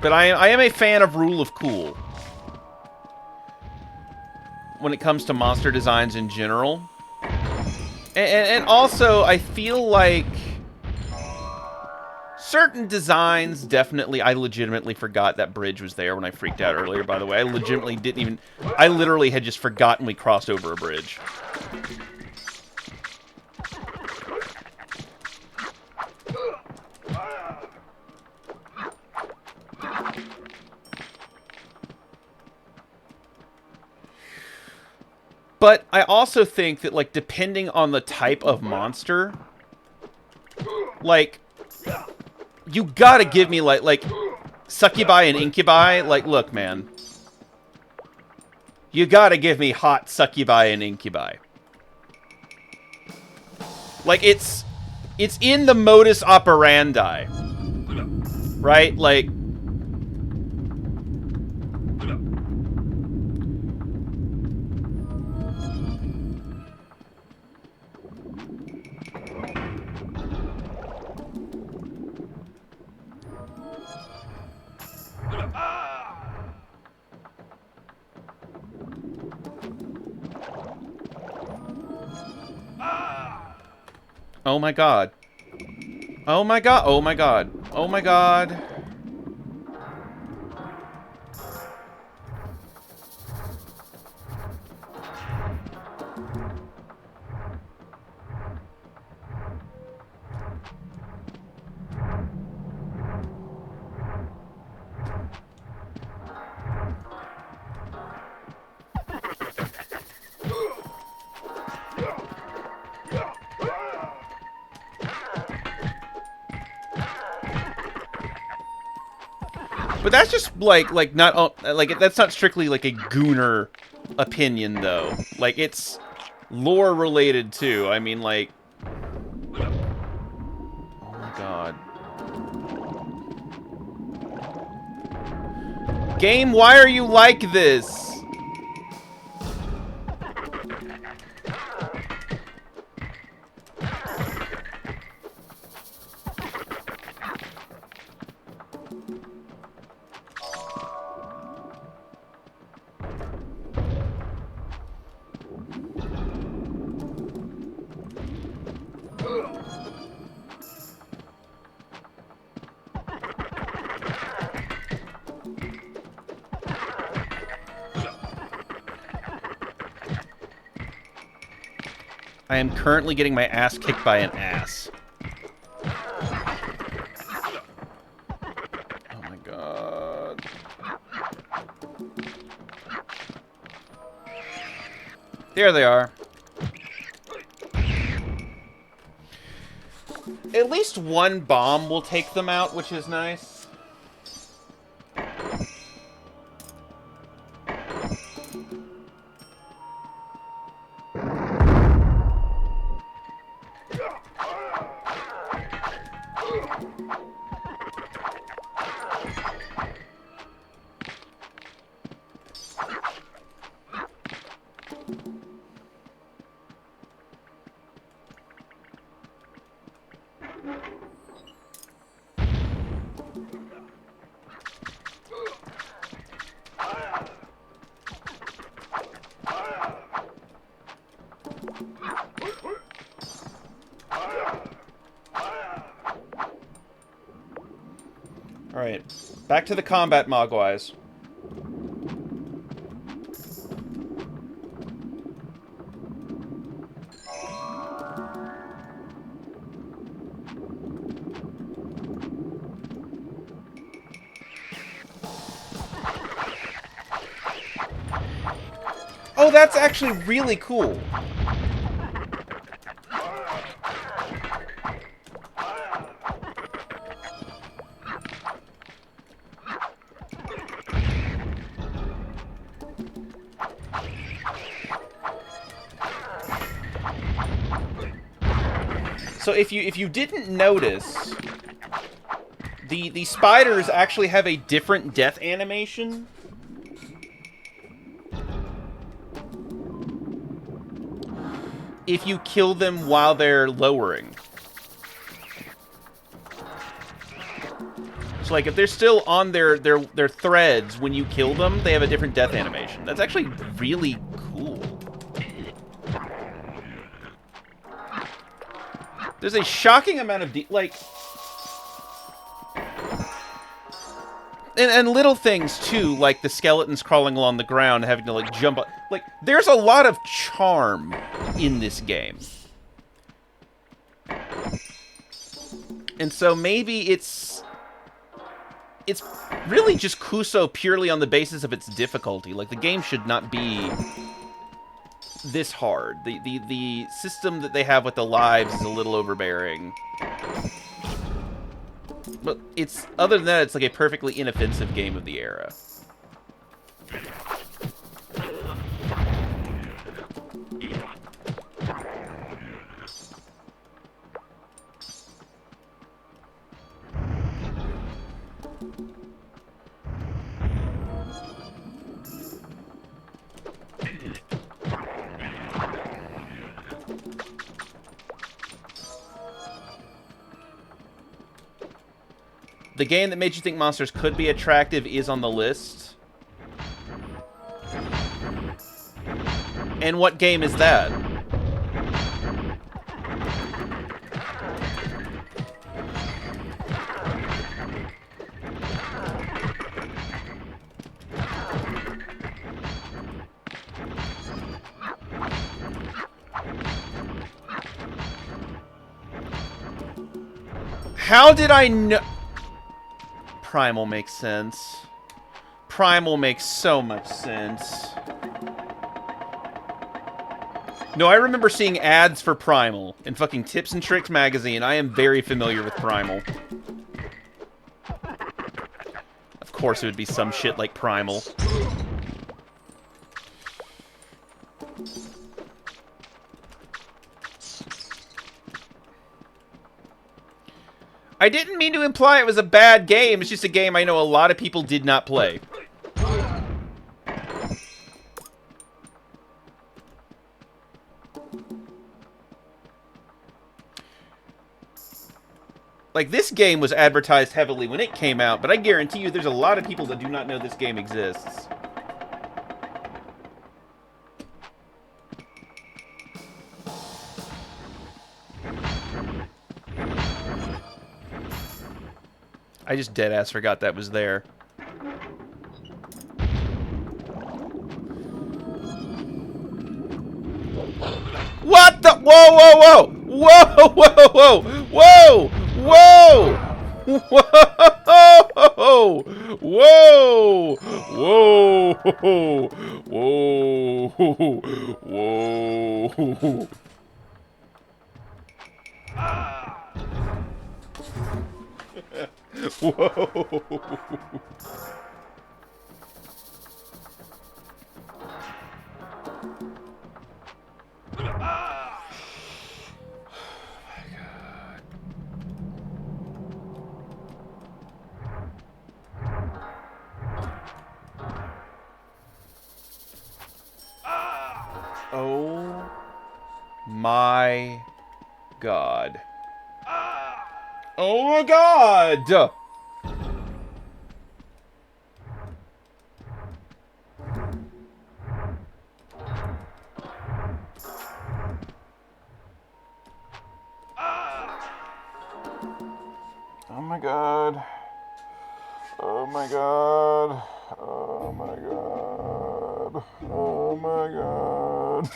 But I am a fan of Rule of Cool when it comes to monster designs in general. And also, I feel like certain designs, definitely, I legitimately forgot that bridge was there when I freaked out earlier, by the way. I legitimately didn't even, I literally had just forgotten we crossed over a bridge. But I also think that, like, depending on the type of monster, like, you gotta give me, like succubi and incubi. Like, look, man. You gotta give me hot succubi and incubi. Like, it's in the modus operandi. Right? Like, Oh my god. Oh my god. Oh my god. Oh my god. But that's just like not like that's not strictly like a Gooner opinion though. Like it's lore related too. I mean like oh my god. Game, why are you like this? I am currently getting my ass kicked by an ass. Oh my god. There they are. At least one bomb will take them out, which is nice. Alright, back to the combat, Mogwais. Oh, that's actually really cool. So if you didn't notice, the spiders actually have a different death animation. If you kill them while they're lowering. So like if they're still on their threads when you kill them, they have a different death animation. That's actually really cool. There's a shocking amount of and little things too, like the skeletons crawling along the ground, having to like jump up. Like there's a lot of charm in this game. And so maybe it's really just Kuso purely on the basis of its difficulty. Like the game should not be this hard. The system that they have with the lives is a little overbearing. But it's, other than that, it's like a perfectly inoffensive game of the era. The game that made you think monsters could be attractive is on the list. And what game is that? How did I know? Primal makes sense. Primal makes so much sense. No, I remember seeing ads for Primal in fucking Tips and Tricks magazine. I am very familiar with Primal. Of course it would be some shit like Primal. I didn't mean to imply it was a bad game. It's just a game I know a lot of people did not play. Like, this game was advertised heavily when it came out, but I guarantee you there's a lot of people that do not know this game exists. I just deadass forgot that was there. What the? Whoa, whoa, whoa! Whoa, whoa, whoa! Whoa! Whoa! Whoa! Whoa! Whoa! Whoa! Whoa! Whoa! Oh my god. Oh my god! Oh my god. Oh my god. Oh my god. Oh my god.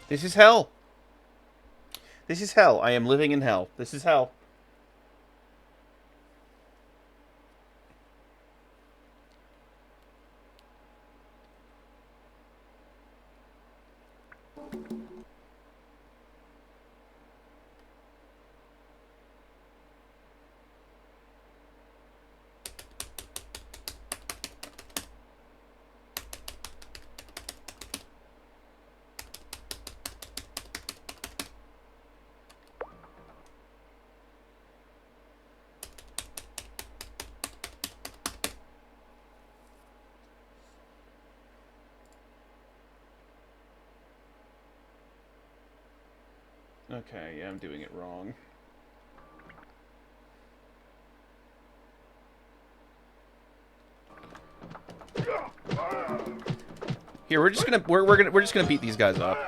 This is hell. This is hell. I am living in hell. This is hell. Okay, yeah, I'm doing it wrong. Here, we're just gonna beat these guys up.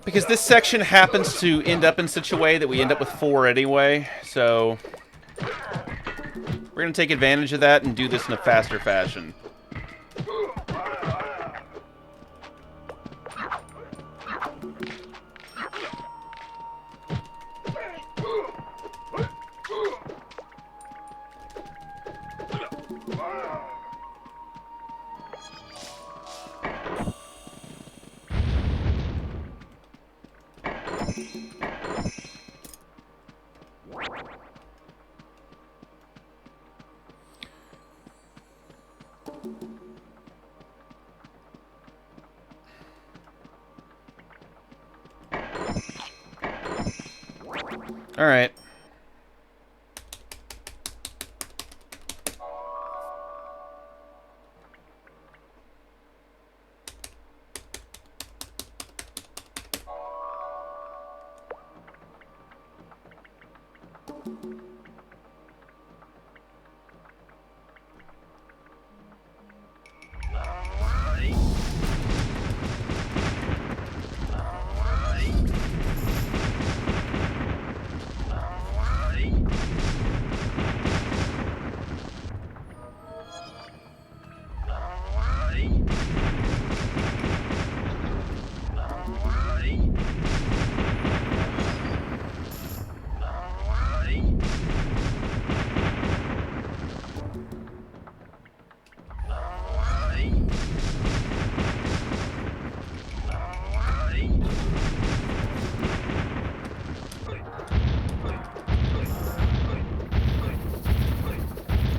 Because this section happens to end up in such a way that we end up with 4 anyway, so we're gonna take advantage of that and do this in a faster fashion. Alright.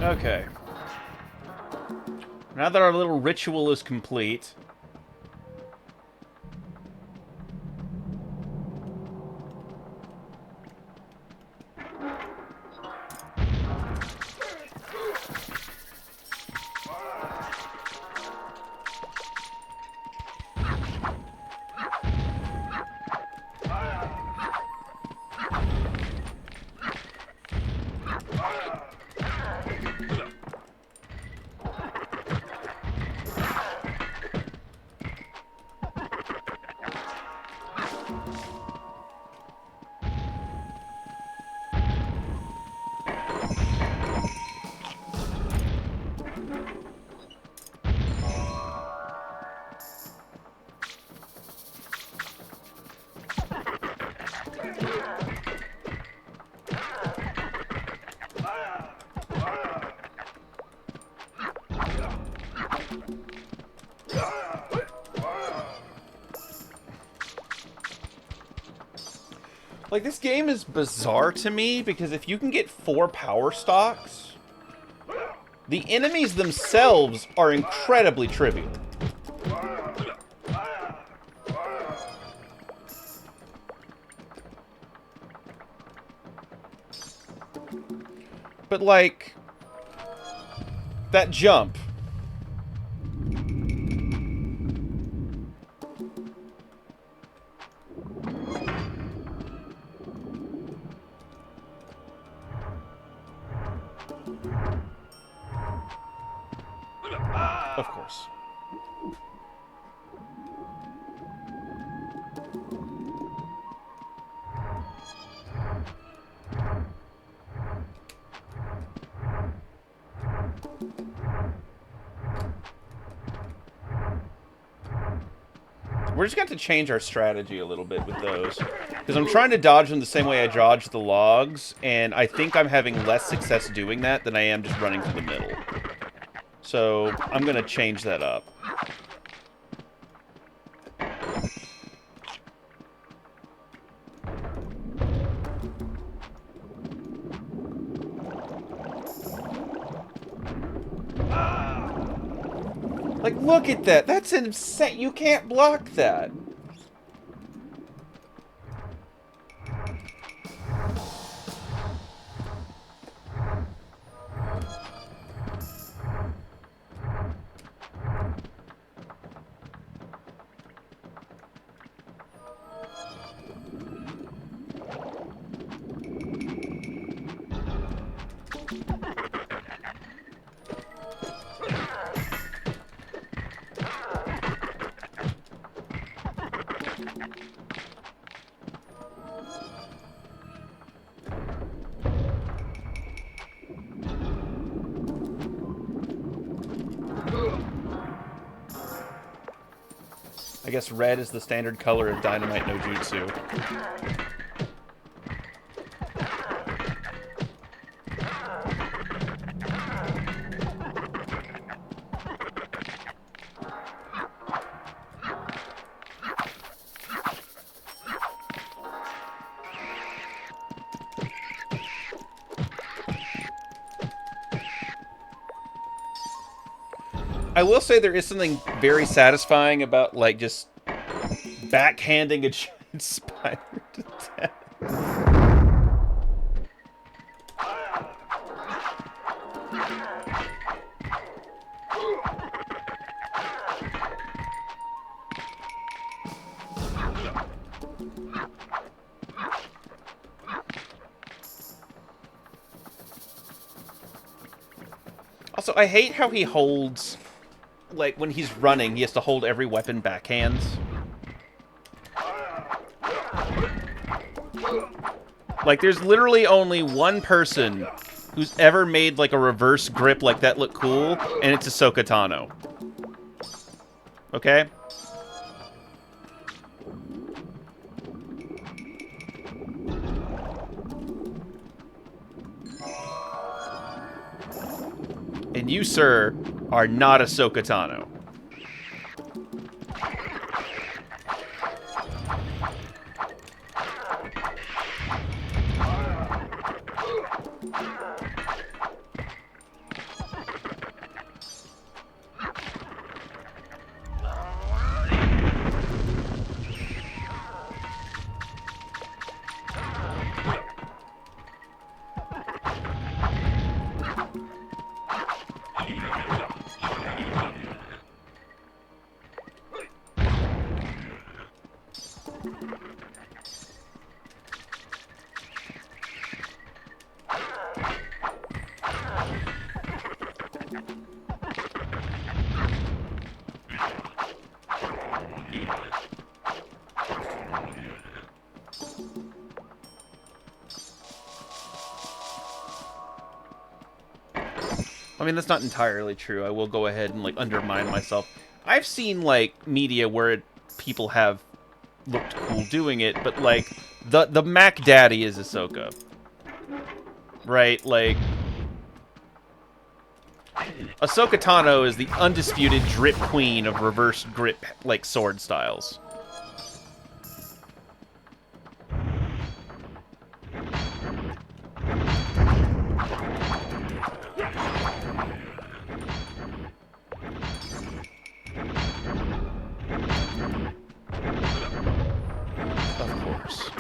Okay. Now that our little ritual is complete... Like, this game is bizarre to me, because if you can get 4 power stocks, the enemies themselves are incredibly trivial. But, like, that jump... Of course. We're just going to have to change our strategy a little bit with those. Because I'm trying to dodge them the same way I dodged the logs, and I think I'm having less success doing that than I am just running through the middle. So, I'm going to change that up. Like, look at that! That's insane! You can't block that! I guess red is the standard color of Dynamite no Jutsu. I will say there is something very satisfying about, like, just backhanding a giant spider to death. Also, I hate how he holds... Like, when he's running, he has to hold every weapon backhands. Like, there's literally only one person who's ever made, like, a reverse grip like that look cool, and it's Ahsoka Tano. Okay? And you, sir, are not Ahsoka Tano. I mean, that's not entirely true. I will go ahead and, like, undermine myself. I've seen, like, media where people have looked cool doing it, but, like, the Mac Daddy is Ahsoka. Right? Like, Ahsoka Tano is the undisputed drip queen of reverse grip, like, sword styles. Of course.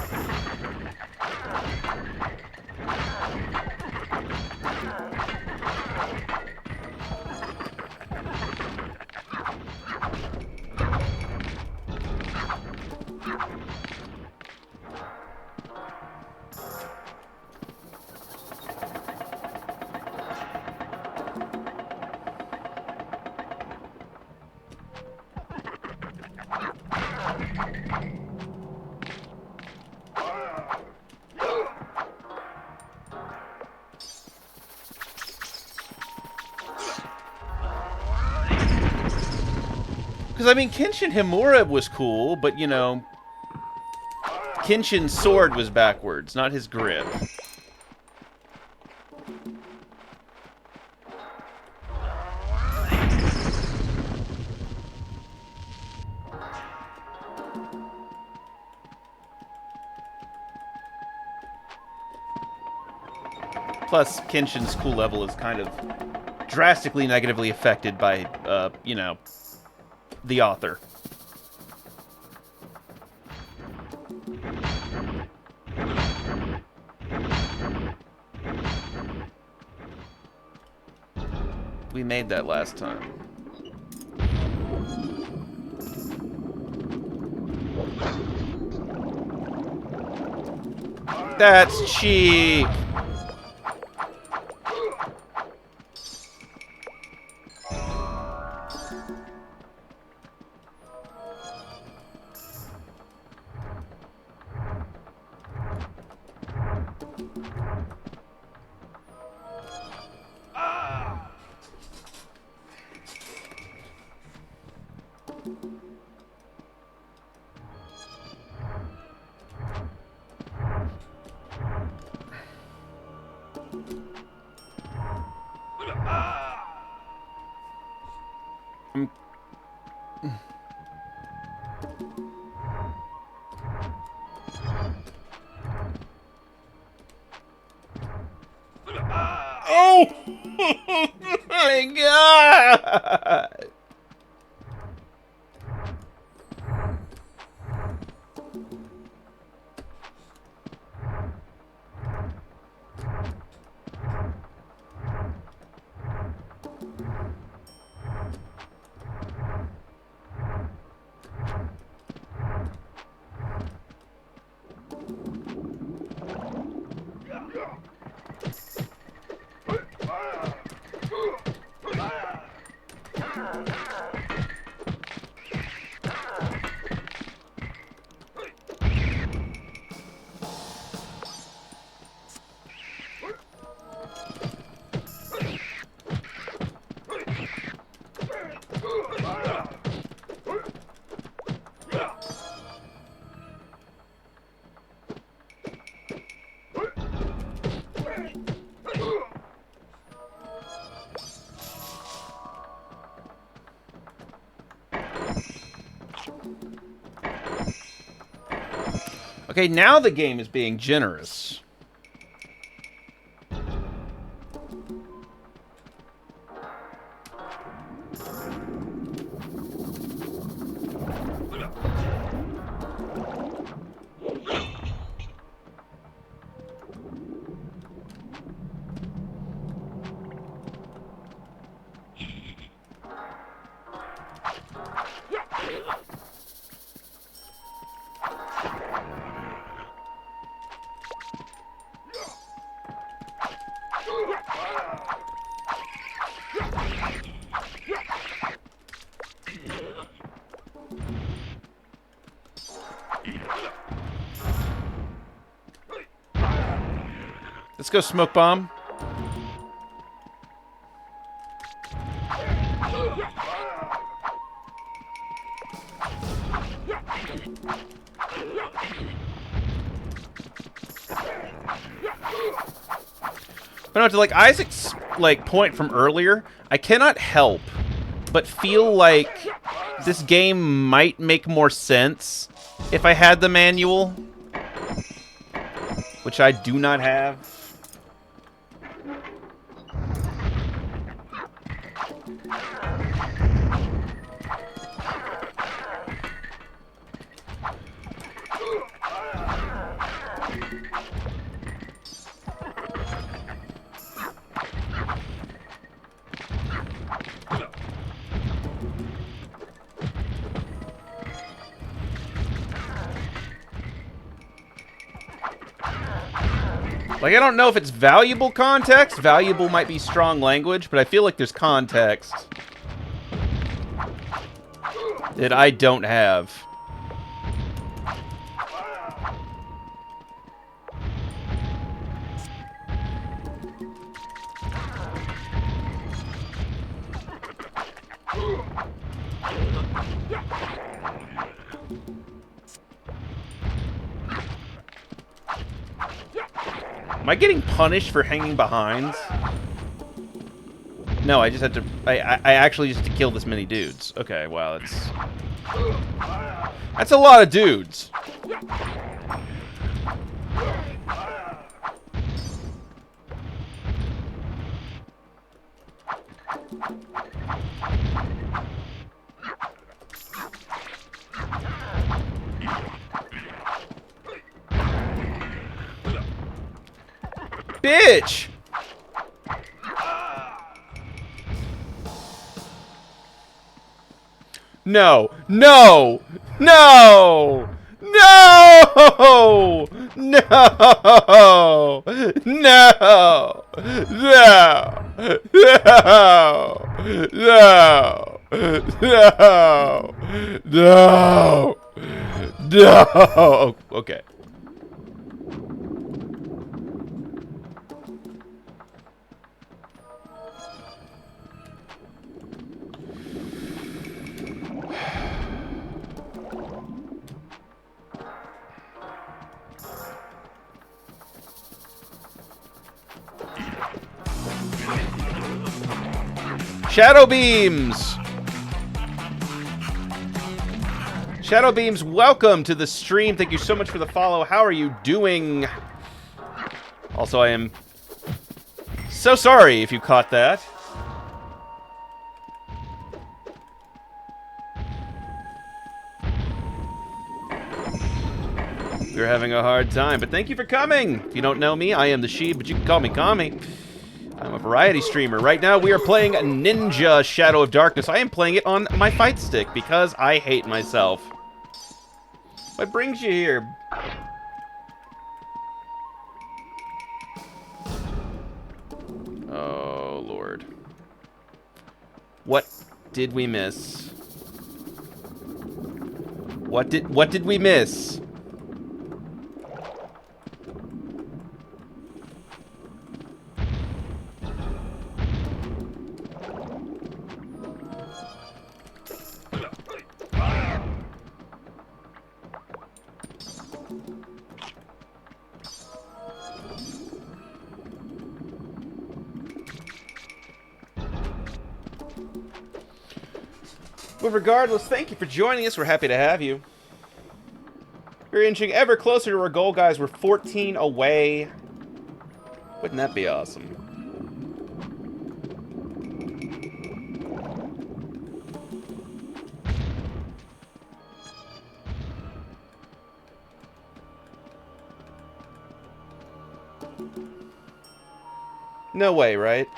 Because, I mean, Kenshin Himura was cool, but, you know, Kenshin's sword was backwards, not his grip. Plus, Kenshin's cool level is kind of drastically negatively affected by, you know, the author. We made that last time. That's cheap! Oh my god! Okay, now the game is being generous. Let's go, Smoke Bomb. But no, to like Isaac's like point from earlier, I cannot help but feel like this game might make more sense if I had the manual, which I do not have. Like, I don't know if it's valuable context. Valuable might be strong language, but I feel like there's context that I don't have. Am I getting punished for hanging behinds? No, I just had to... I actually just had to kill this many dudes. Okay, wow, that's a lot of dudes. Bitch! No! No! No! No! No! No! No! No! No! No! No! Okay. Shadow Beams! Shadow Beams, welcome to the stream. Thank you so much for the follow. How are you doing? Also, I am so sorry if you caught that. We're having a hard time, but thank you for coming. If you don't know me, I am the Sheeb, but you can call me Kami. I'm a variety streamer. Right now, we are playing Ninja Shadow of Darkness. I am playing it on my fight stick because I hate myself. What brings you here? Oh, Lord. What did we miss? What did we miss? But regardless, thank you for joining us. We're happy to have you. We're inching ever closer to our goal, guys. We're 14 away. Wouldn't that be awesome? No way, right?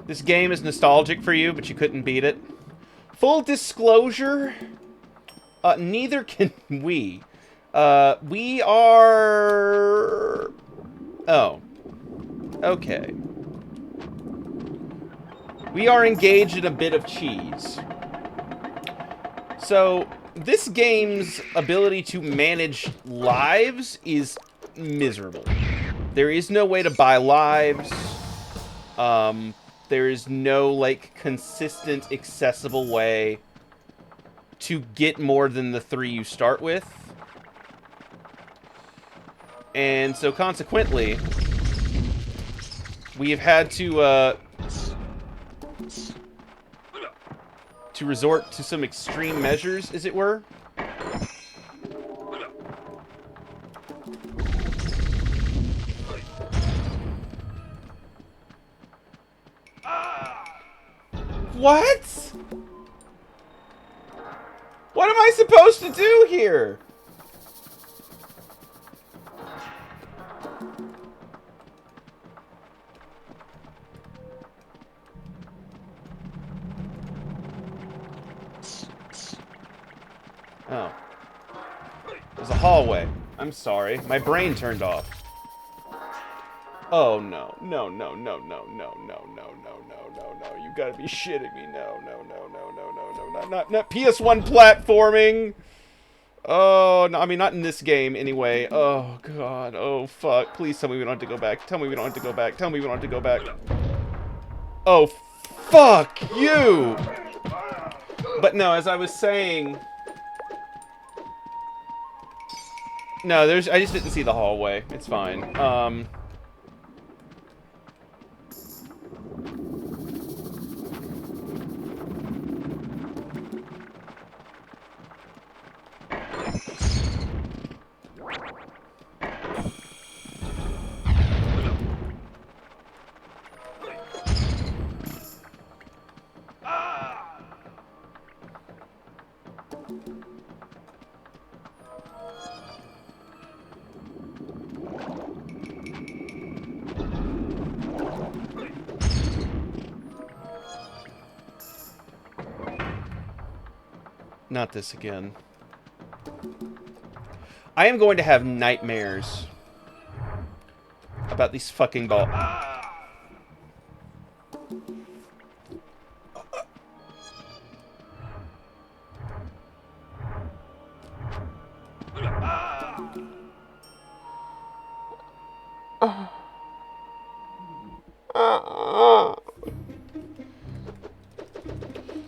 This game is nostalgic for you, but you couldn't beat it. Full disclosure, neither can we. We are... Oh. Okay. We are engaged in a bit of cheese. So, this game's ability to manage lives is miserable. There is no way to buy lives. There is no, like, consistent, accessible way to get more than the 3 you start with. And so, consequently, we have had to resort to some extreme measures, as it were. What? What am I supposed to do here? Oh. There's a hallway. I'm sorry. My brain turned off. Oh, no. No, no, no, no, no, no, no, no, no, no, no. You gotta be shitting me. No, no, no, no, no, no, no. Not PS1 platforming. Oh, no. I mean, not in this game, anyway. Oh, God. Oh, fuck. Please tell me we don't have to go back. Tell me we don't have to go back. Tell me we don't have to go back. Oh, fuck you! But no, as I was saying... No, I just didn't see the hallway. It's fine. Not this again. I am going to have nightmares about these fucking balls.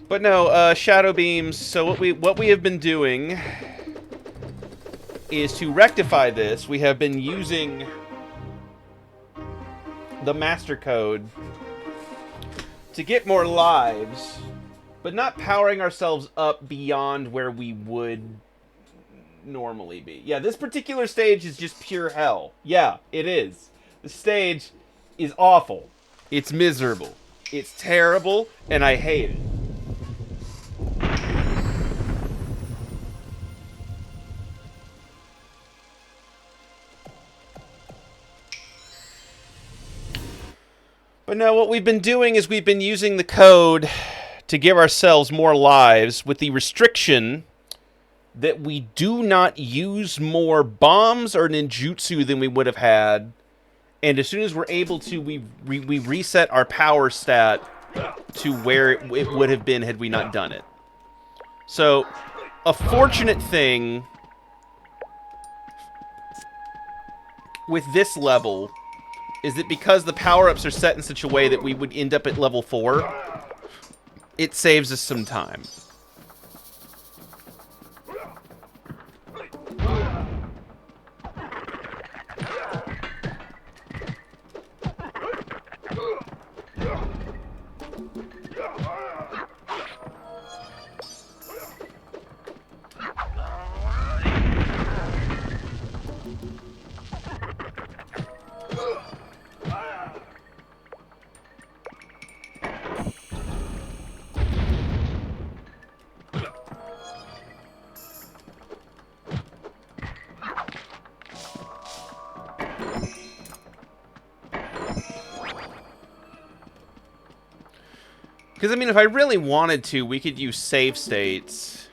But no, shadow beams. So what we have been doing is to rectify this. We have been using the master code to get more lives, but not powering ourselves up beyond where we would normally be. Yeah, this particular stage is just pure hell. Yeah, it is. The stage is awful. It's miserable. It's terrible, and I hate it. But no, what we've been doing is we've been using the code to give ourselves more lives with the restriction that we do not use more bombs or ninjutsu than we would have had. And as soon as we're able to, we reset our power stat to where it would have been had we not done it. So, a fortunate thing with this level is that because the power-ups are set in such a way that we would end up at level 4, it saves us some time. Because, I mean, if I really wanted to, we could use save states.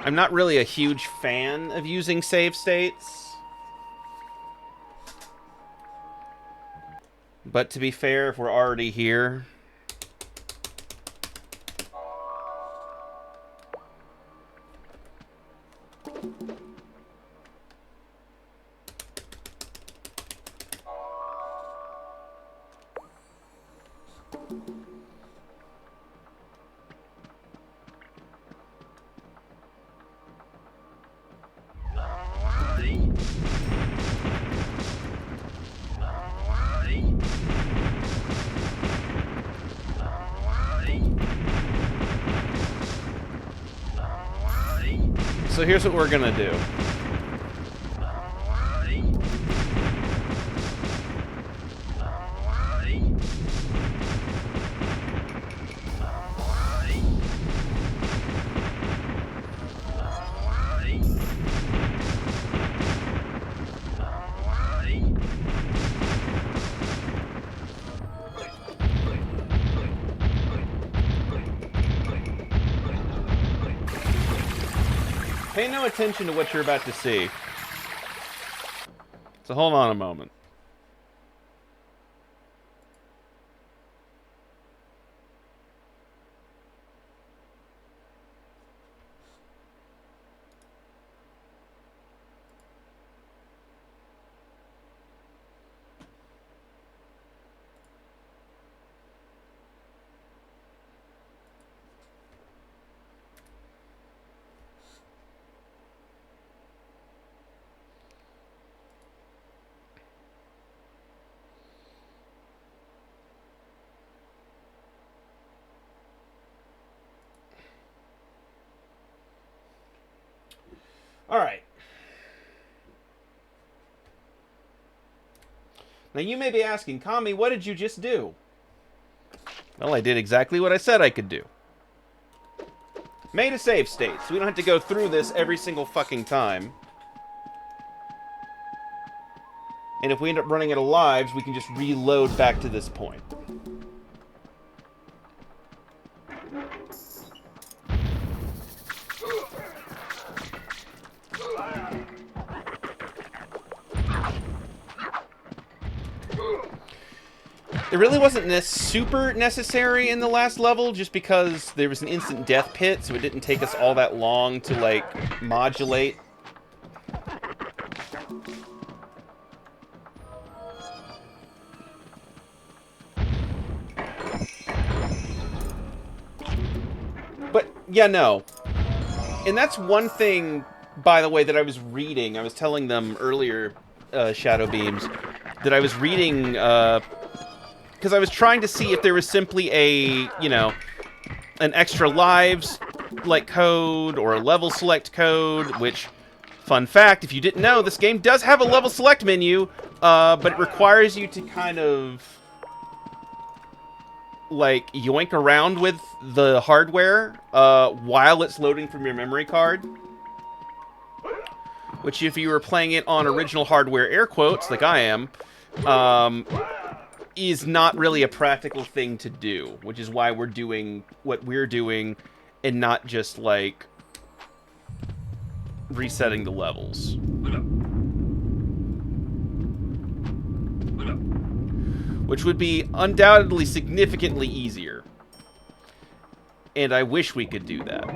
I'm not really a huge fan of using save states. But to be fair, if we're already here... So here's what we're gonna do. Pay no attention to what you're about to see. So hold on a moment. All right. Now you may be asking, Kami, what did you just do? Well, I did exactly what I said I could do. Made a save state, so we don't have to go through this every single fucking time. And if we end up running out of lives, we can just reload back to this point. It really wasn't super necessary in the last level, just because there was an instant death pit, so it didn't take us all that long to, like, modulate. But, yeah, no. And that's one thing, by the way, that I was reading. I was telling them earlier, Shadow Beams, that I was reading, because I was trying to see if there was simply a, you know, an extra lives, like, code, or a level select code, which, fun fact, if you didn't know, this game does have a level select menu, but it requires you to kind of, like, yoink around with the hardware, while it's loading from your memory card. Which, if you were playing it on original hardware, air quotes, like I am, is not really a practical thing to do, which is why we're doing what we're doing and not just, like, resetting the levels. Which would be undoubtedly significantly easier. And I wish we could do that.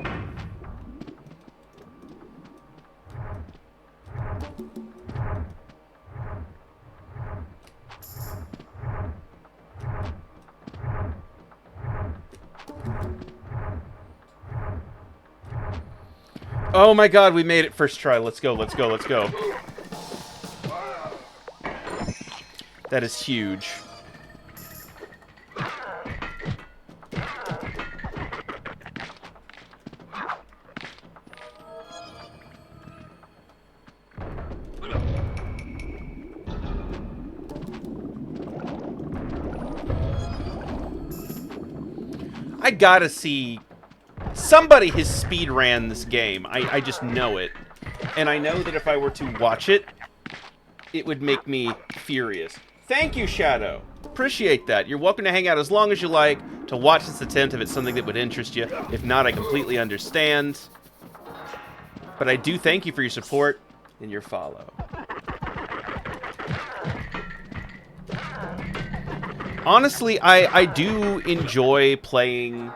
Oh my god, we made it first try. Let's go, let's go, let's go. That is huge. I gotta see... Somebody has speed ran this game. I just know it. And I know that if I were to watch it, it would make me furious. Thank you, Shadow. Appreciate that. You're welcome to hang out as long as you like, to watch this attempt if it's something that would interest you. If not, I completely understand. But I do thank you for your support and your follow. Honestly, I do enjoy playing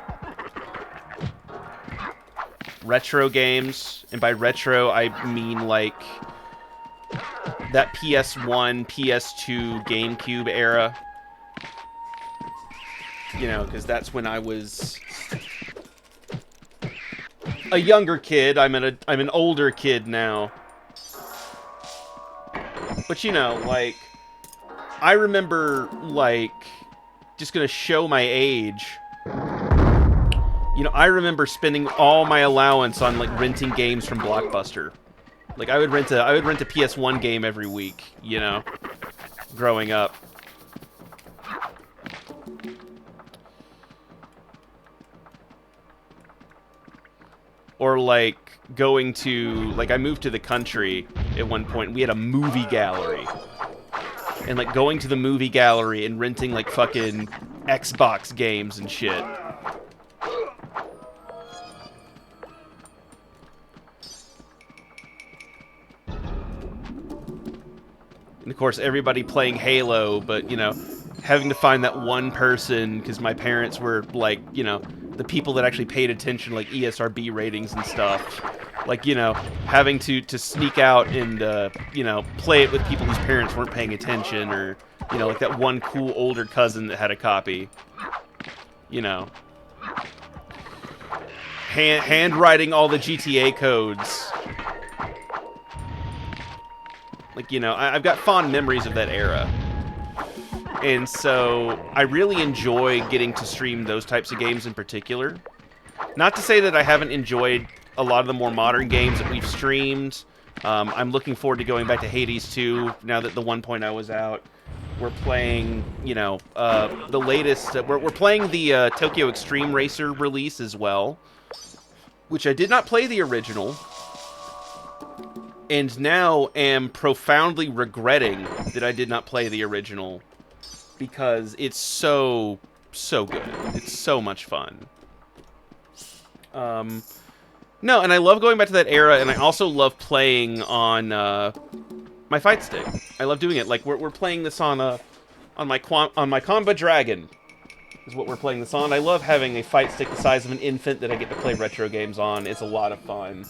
retro games. And by retro, I mean, like, that PS1, PS2, GameCube era. You know, because that's when I was a younger kid. I'm an older kid now. But, you know, like, I remember, like, just gonna show my age. You know, I remember spending all my allowance on, like, renting games from Blockbuster. Like, I would rent a PS1 game every week, you know, growing up. Or, like, going to... Like, I moved to the country at one point. We had a movie gallery. And, like, going to the movie gallery and renting, like, fucking Xbox games and shit. And, of course, everybody playing Halo, but, you know, having to find that one person, because my parents were, like, you know, the people that actually paid attention, like ESRB ratings and stuff. Like, you know, having to sneak out and, you know, play it with people whose parents weren't paying attention, or, you know, like that one cool older cousin that had a copy. You know. Handwriting all the GTA codes. Like, you know, I've got fond memories of that era. And so, I really enjoy getting to stream those types of games in particular. Not to say that I haven't enjoyed a lot of the more modern games that we've streamed. I'm looking forward to going back to Hades 2, now that the 1.0 is out. We're playing, you know, the latest... we're playing the Tokyo Extreme Racer release as well, which I did not play the original, and now am profoundly regretting that I did not play the original, because it's so good. It's so much fun. No, and I love going back to that era, and I also love playing on my Fight Stick. I love doing it. Like, we're playing this on my Comba Dragon is what we're playing this on. I love having a Fight Stick the size of an infant that I get to play retro games on. It's a lot of fun.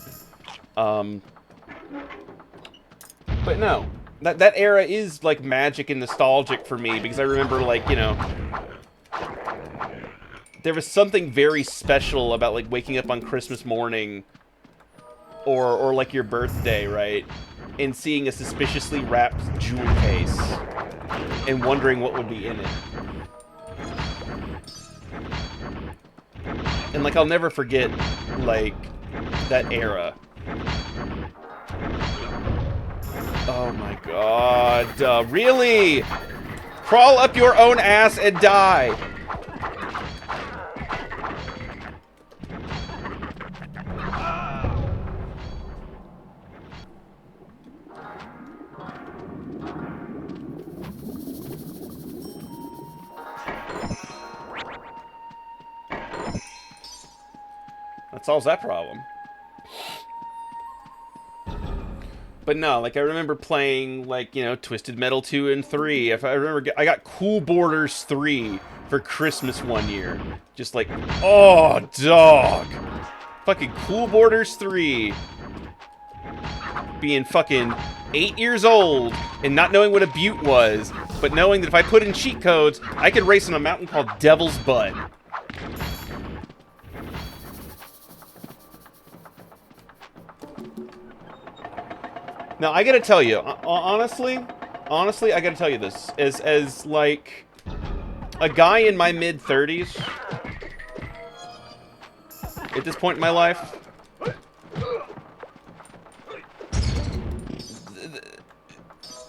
But no, that era is, like, magic and nostalgic for me, because I remember, like, you know, there was something very special about, like, waking up on Christmas morning, or like, your birthday, right? And seeing a suspiciously wrapped jewel case, and wondering what would be in it. And, like, I'll never forget, like, that era. Oh my god, really? Crawl up your own ass and die! That solves that problem. But no, like, I remember playing, like, you know, Twisted Metal 2 and 3. If I remember, I got Cool Borders 3 for Christmas one year. Just like, oh, dog. Fucking Cool Borders 3. Being fucking 8 years old and not knowing what a butte was, but knowing that if I put in cheat codes, I could race on a mountain called Devil's Butt. Now, I gotta tell you, honestly, I gotta tell you this. As like, a guy in my mid-30s, at this point in my life,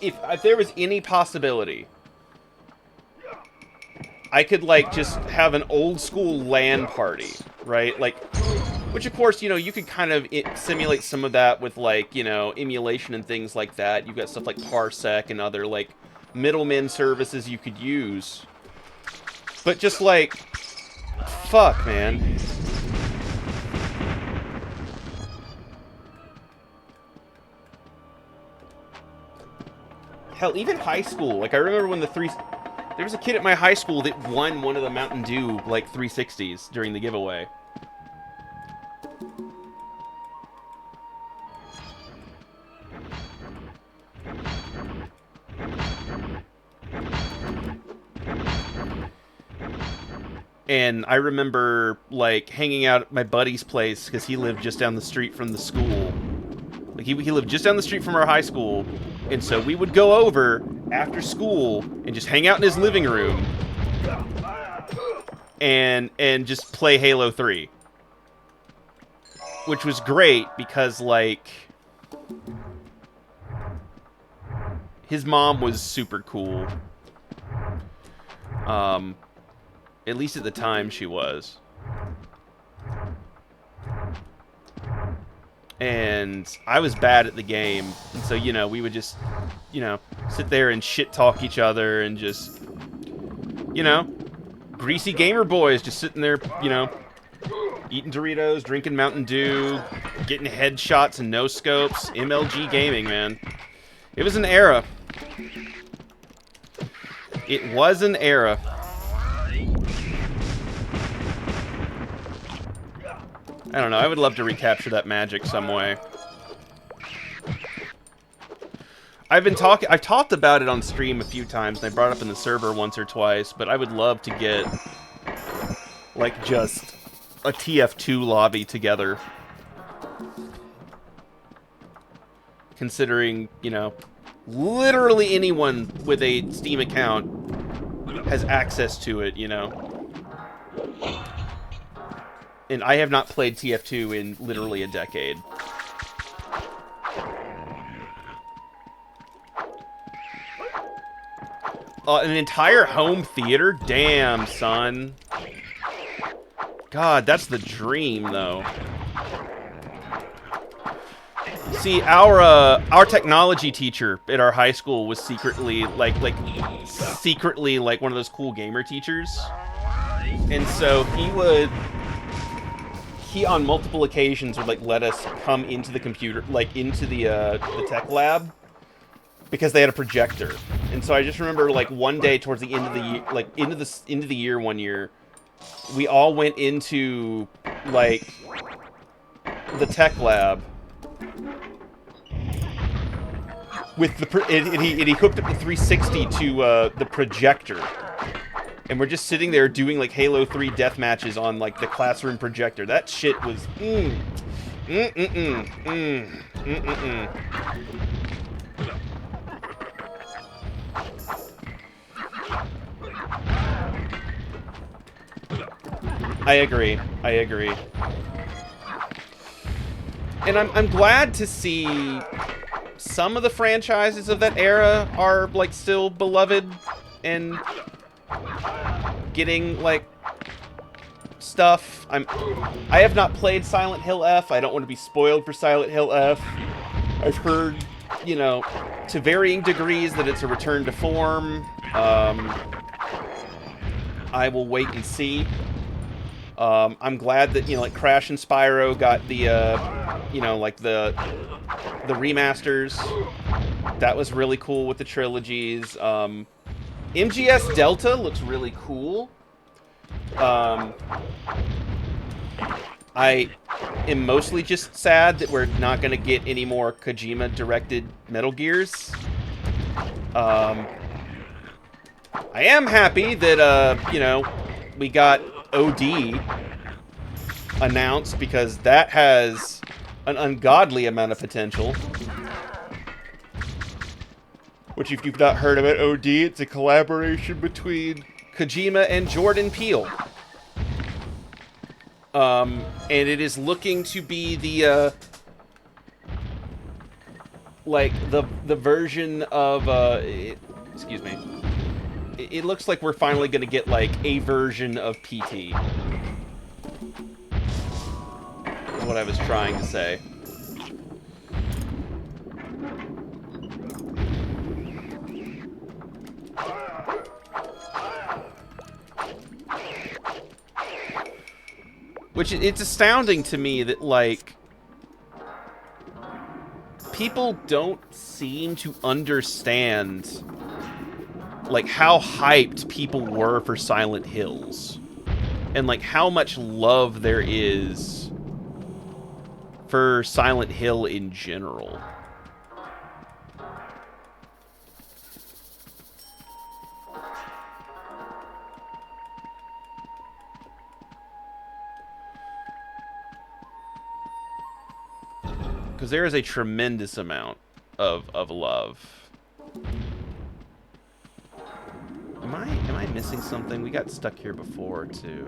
if there was any possibility, I could, like, just have an old-school LAN party, right? Like, which, of course, you know, you could kind of simulate some of that with, like, you know, emulation and things like that. You've got stuff like Parsec and other, like, middlemen services you could use. But just, like, fuck, man. Hell, even high school. Like, I remember when there was a kid at my high school that won one of the Mountain Dew, like, 360s during the giveaway. And I remember, like, hanging out at my buddy's place because he lived just down the street from the school. Like, he lived just down the street from our high school. And so we would go over after school and just hang out in his living room and just play Halo 3. Which was great because, like, his mom was super cool. At least at the time she was. And I was bad at the game. And so, you know, we would just, you know, sit there and shit-talk each other and just, you know, greasy gamer boys just sitting there, you know, eating Doritos, drinking Mountain Dew, getting headshots and no-scopes. MLG gaming, man. It was an era. It was an era. I don't know, I would love to recapture that magic some way. I've talked about it on stream a few times, and I brought it up in the server once or twice, but I would love to get, like, just a TF2 lobby together. Considering, you know, literally anyone with a Steam account has access to it, you know. And I have not played TF2 in literally a decade. An entire home theater? Damn, son. God, that's the dream, though. See, our technology teacher at our high school was secretly like one of those cool gamer teachers. And so he on multiple occasions would, like, let us come into the computer, like, into the tech lab, because they had a projector. And so I just remember, like, one day towards the end of the year, like, into the year one year, we all went into, like, the tech lab with and he hooked up the 360 to the projector. And we're just sitting there doing, like, Halo 3 death matches on, like, the classroom projector. That shit was, I agree. And I'm glad to see some of the franchises of that era are, like, still beloved and getting, like, stuff. I have not played Silent Hill F. I don't want to be spoiled for Silent Hill F. I've heard, you know, to varying degrees that it's a return to form. I will wait and see. I'm glad that, you know, like, Crash and Spyro got the, you know, like, the remasters. That was really cool with the trilogies. MGS Delta looks really cool. I am mostly just sad that we're not going to get any more Kojima-directed Metal Gears. I am happy that, you know, we got OD announced, because that has an ungodly amount of potential. which if you've not heard of it, OD, it's a collaboration between Kojima and Jordan Peele. And it is looking to be the, like, the version of, excuse me. It looks like we're finally going to get, like, a version of PT. Is what I was trying to say. Which, it's astounding to me that, like, people don't seem to understand, like, how hyped people were for Silent Hills. And, like, how much love there is for Silent Hill in general. Because there is a tremendous amount of love. Am I missing something? We got stuck here before too.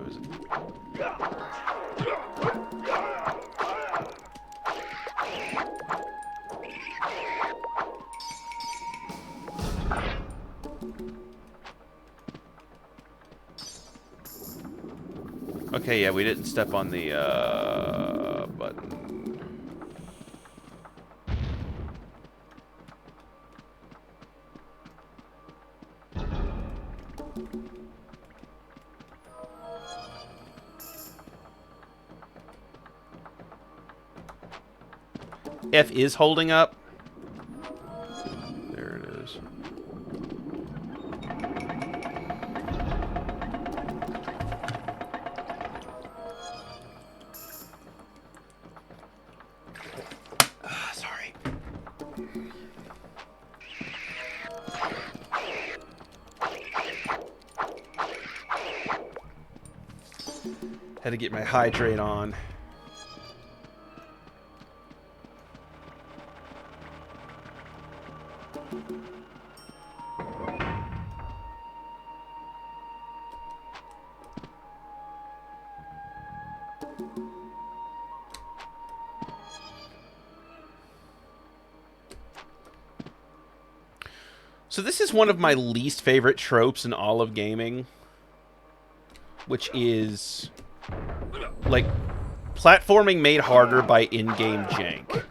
Okay, yeah, we didn't step on the button. F is holding up. There it is. Sorry. Had to get my hydrate on. So this is one of my least favorite tropes in all of gaming, which is, like, platforming made harder by in-game jank.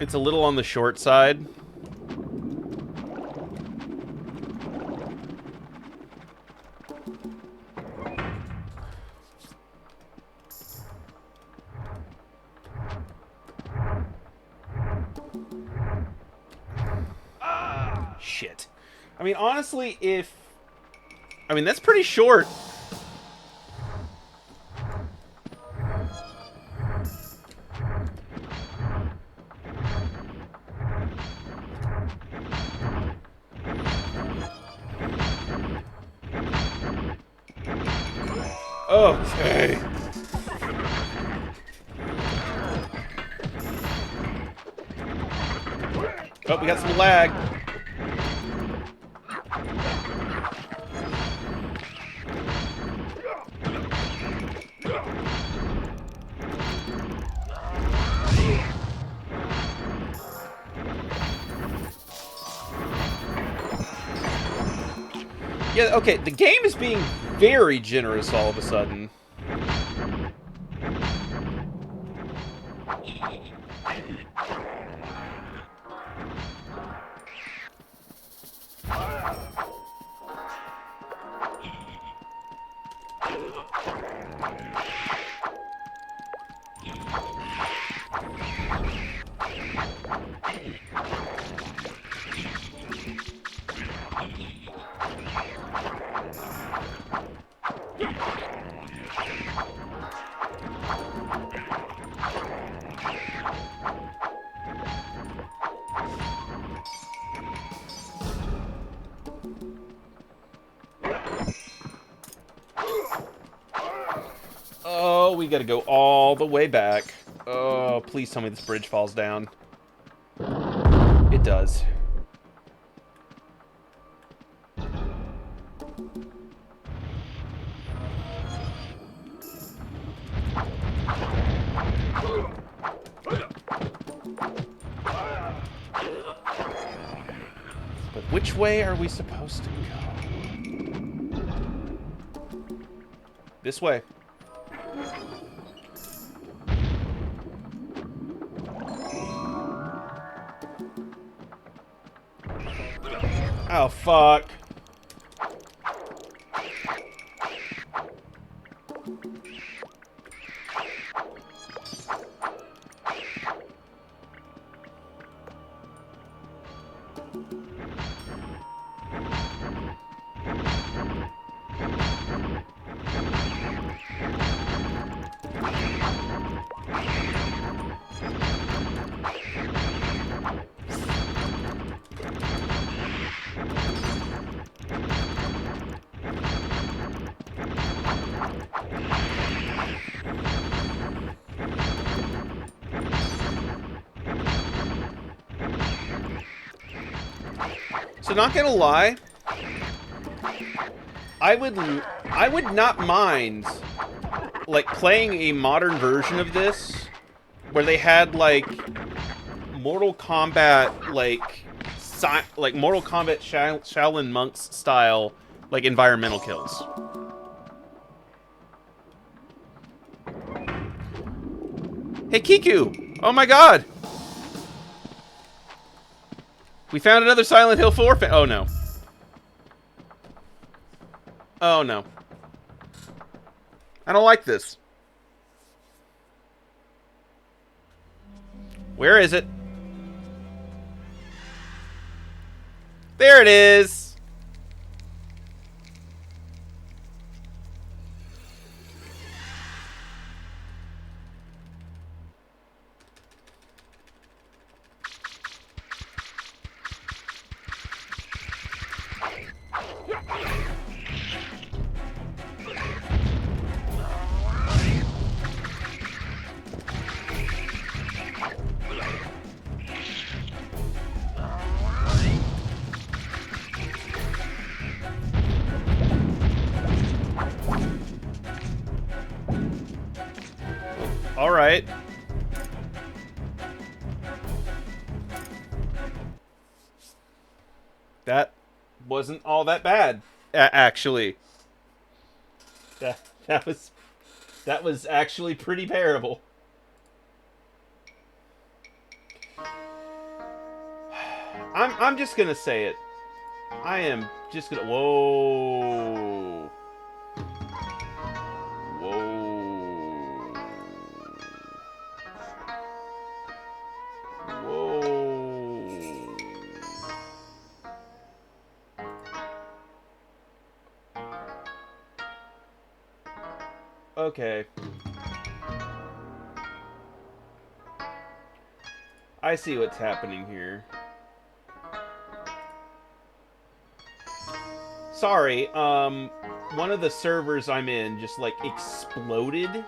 It's a little on the short side. Shit. I mean, honestly, if... I mean, that's pretty short. Okay. Oh, we got some lag. Yeah, okay, the game is being very generous all of a sudden. Oh, we gotta go all the way back. Oh, please tell me this bridge falls down. It does. But which way are we supposed to go? This way. Oh, fuck. So not gonna lie, I would not mind like playing a modern version of this where they had like Mortal Kombat like Mortal Kombat Shaolin Monks style like environmental kills. Hey Kiku! Oh my god! We found another Silent Hill 4 fan. Oh no. Oh no. I don't like this. Where is it? There it is! Alright. That wasn't all that bad, actually. That was actually pretty bearable. I'm just gonna say it. I am just gonna. Whoa. Whoa. Whoa. Okay. I see what's happening here. Sorry, one of the servers I'm in just, like, exploded.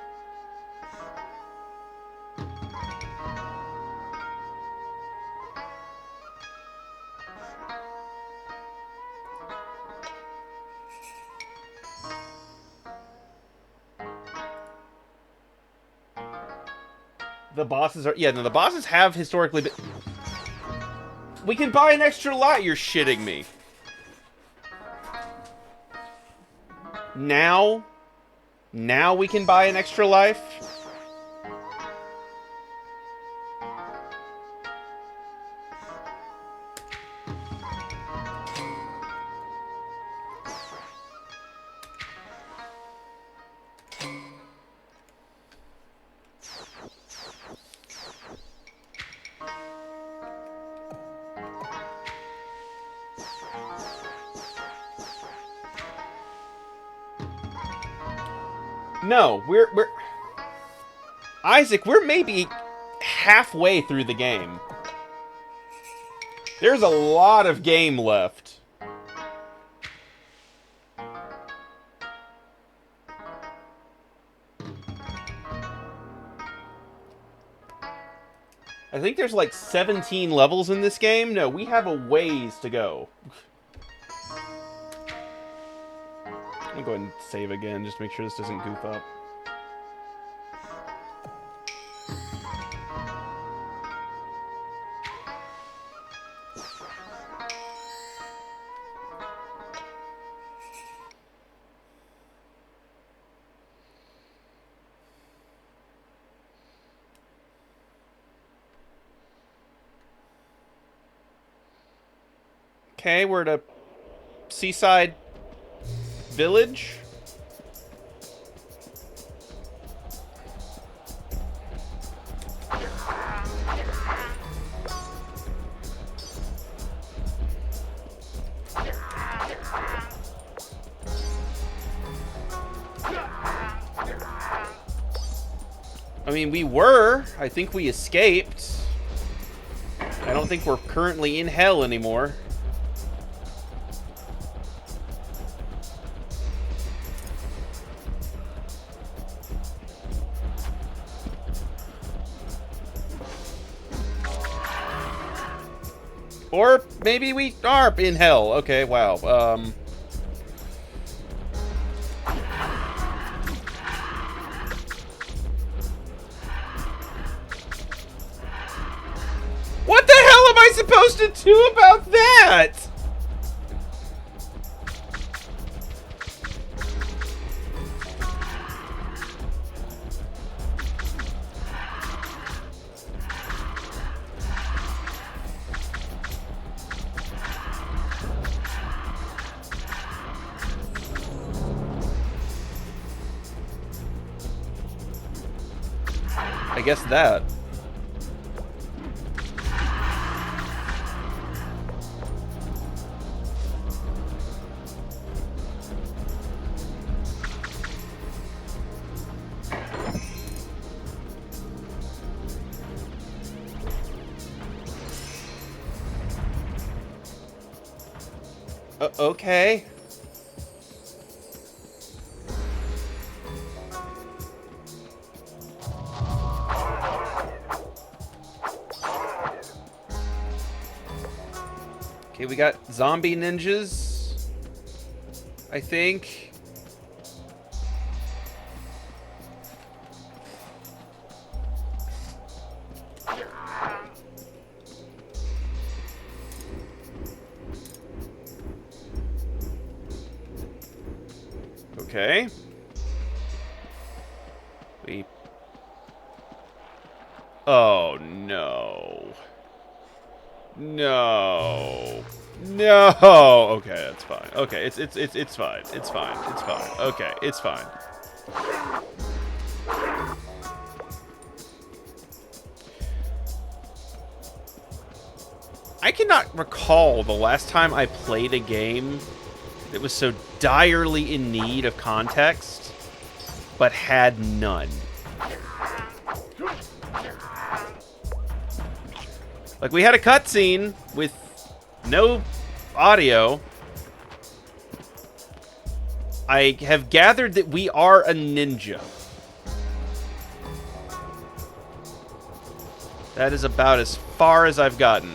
The bosses are... Yeah, no, the bosses have historically been... We can buy an extra lot, you're shitting me. Now we can buy an extra life? No, we're... Isaac, we're maybe halfway through the game. There's a lot of game left. I think there's like 17 levels in this game. No, we have a ways to go. I'm gonna go ahead and save again, just to make sure this doesn't goof up. Okay, we're at a seaside village. I mean, we were. I think we escaped. I don't think we're currently in hell anymore. Or maybe we are in hell. Okay, wow. What the hell am I supposed to do about that? I guess that. Okay. Okay, we got zombie ninjas, I think. Okay. Oh no. No. No. Okay, that's fine. Okay, it's fine. It's fine. It's fine. Okay, it's fine. I cannot recall the last time I played a game that was so direly in need of context, but had none. Like, we had a cutscene with no audio. I have gathered that we are a ninja. That is about as far as I've gotten.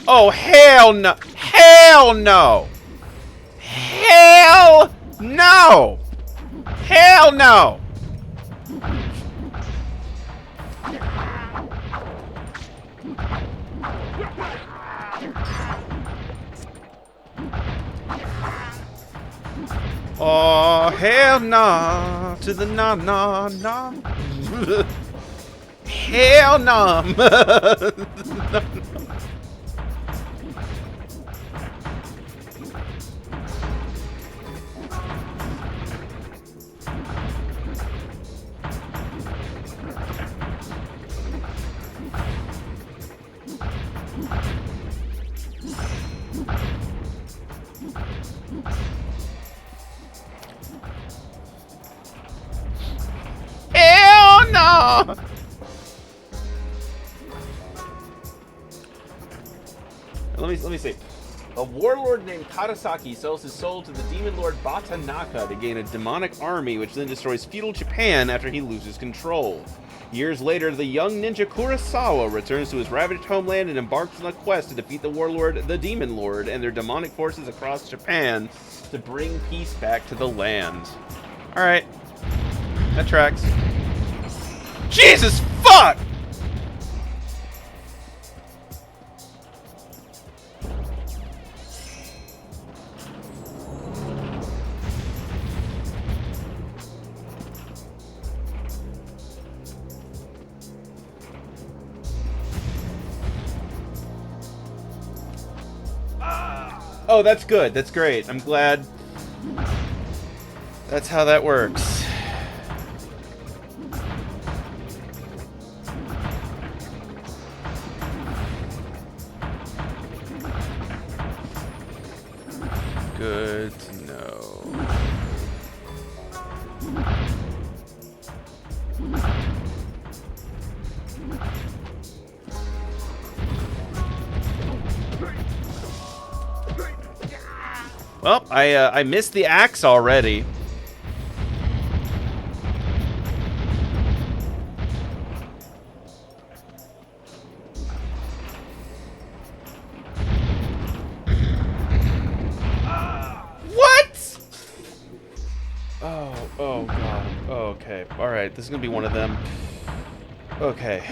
Oh, hell no! Hell no! Hell no! Hell no! Oh, hell no! To the no, no, no. Hell no! Hell no! Let me see. A warlord named Karasaki sells his soul to the demon lord Batanaka to gain a demonic army, which then destroys feudal Japan after he loses control. Years later, the young ninja Kurosawa returns to his ravaged homeland and embarks on a quest to defeat the warlord, the Demon Lord, and their demonic forces across Japan to bring peace back to the land. Alright. That tracks. Jesus fuck! Oh, that's good. That's great. I'm glad that's how that works. Good to know. Well, I missed the axe already. What? Oh god. Oh, okay. All right, this is gonna be one of them. Okay.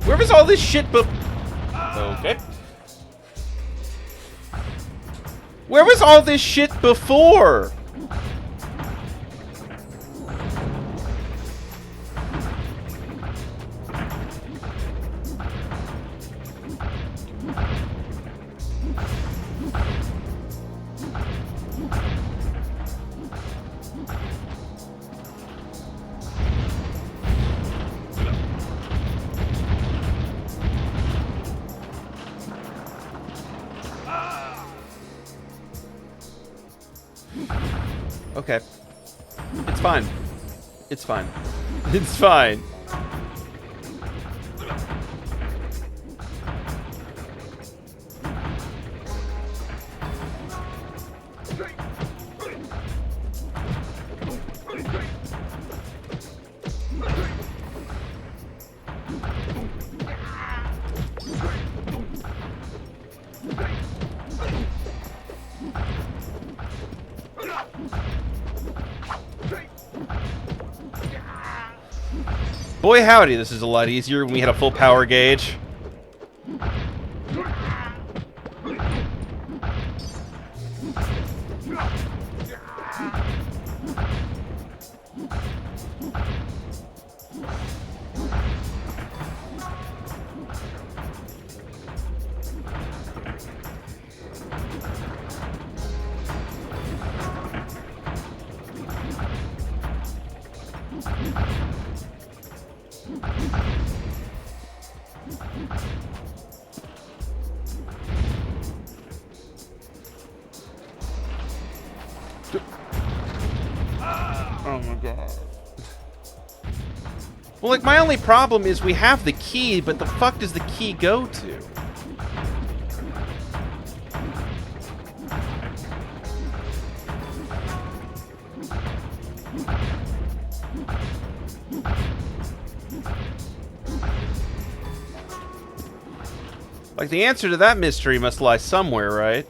Where was all this shit okay. Where was all this shit before? Okay. It's fine. It's fine. It's fine. Boy howdy, this is a lot easier when we had a full power gauge. Oh my god. Well, like, my only problem is we have the key, but the fuck does the key go to? Like, the answer to that mystery must lie somewhere, right?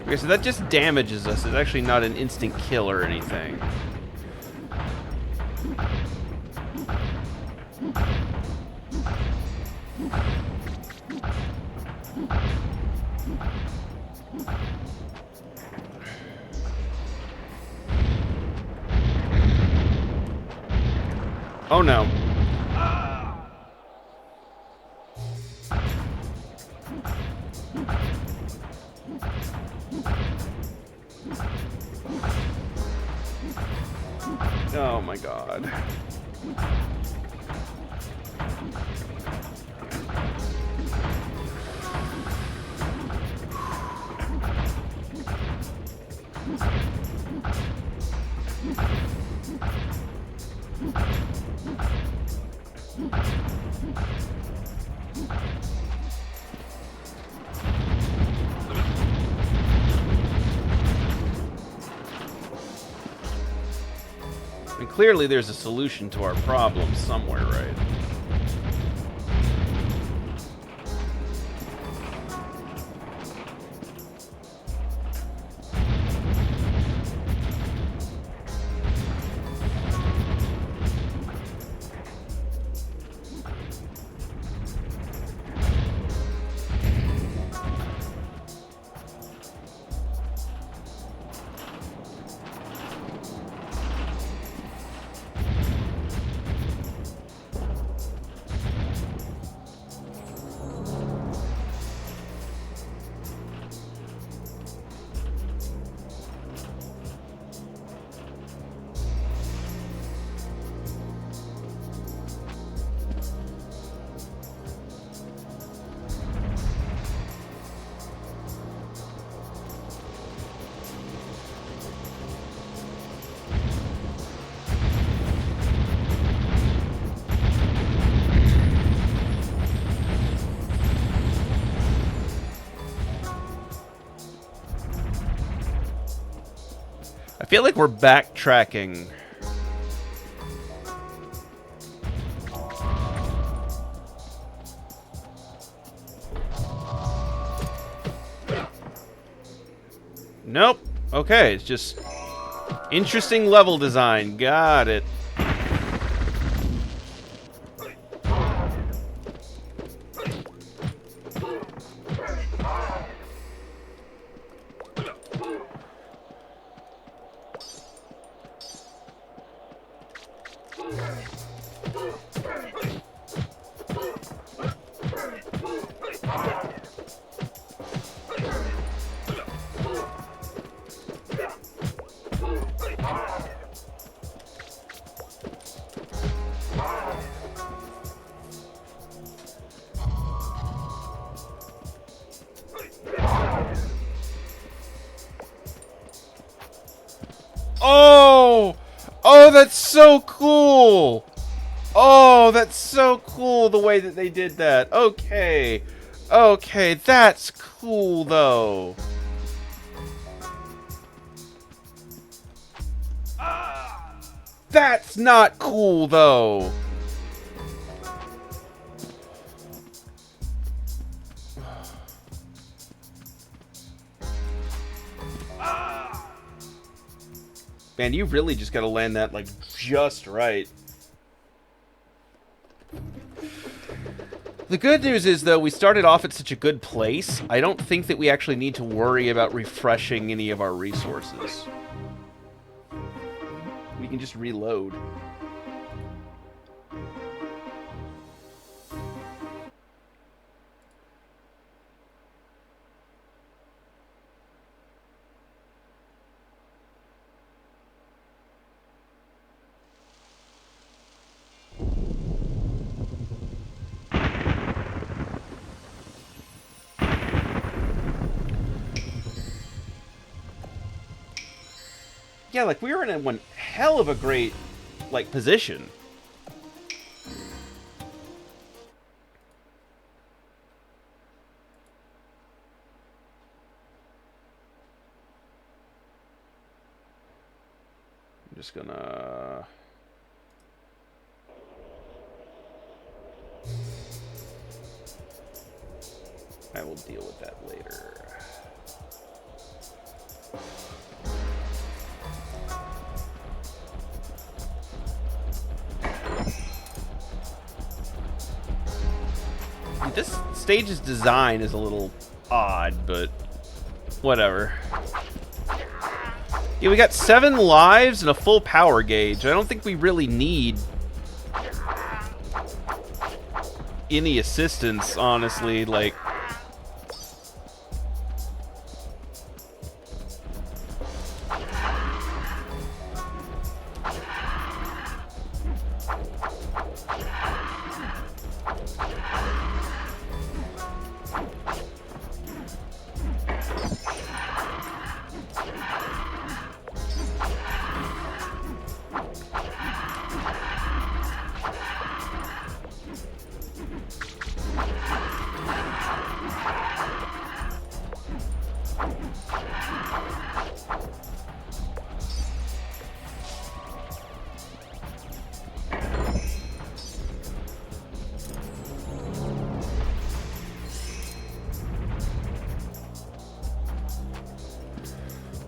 Okay, so that just damages us. It's actually not an instant kill or anything. Oh no. Oh my god. And clearly there's a solution to our problem somewhere, right? I feel like we're backtracking. Nope. Okay, it's just interesting level design. Got it. Oh, that's so cool! Oh, that's so cool the way that they did that. Okay. Okay, that's cool, though. That's not cool, though. Man, you really just gotta land that, like, just right. The good news is, though, we started off at such a good place, I don't think that we actually need to worry about refreshing any of our resources. We can just reload. Yeah, like, we were in one hell of a great, like, position. I'm just gonna... I will deal with that later. This stage's design is a little odd, but whatever. Yeah, we got 7 lives and a full power gauge. I don't think we really need any assistance, honestly. Like,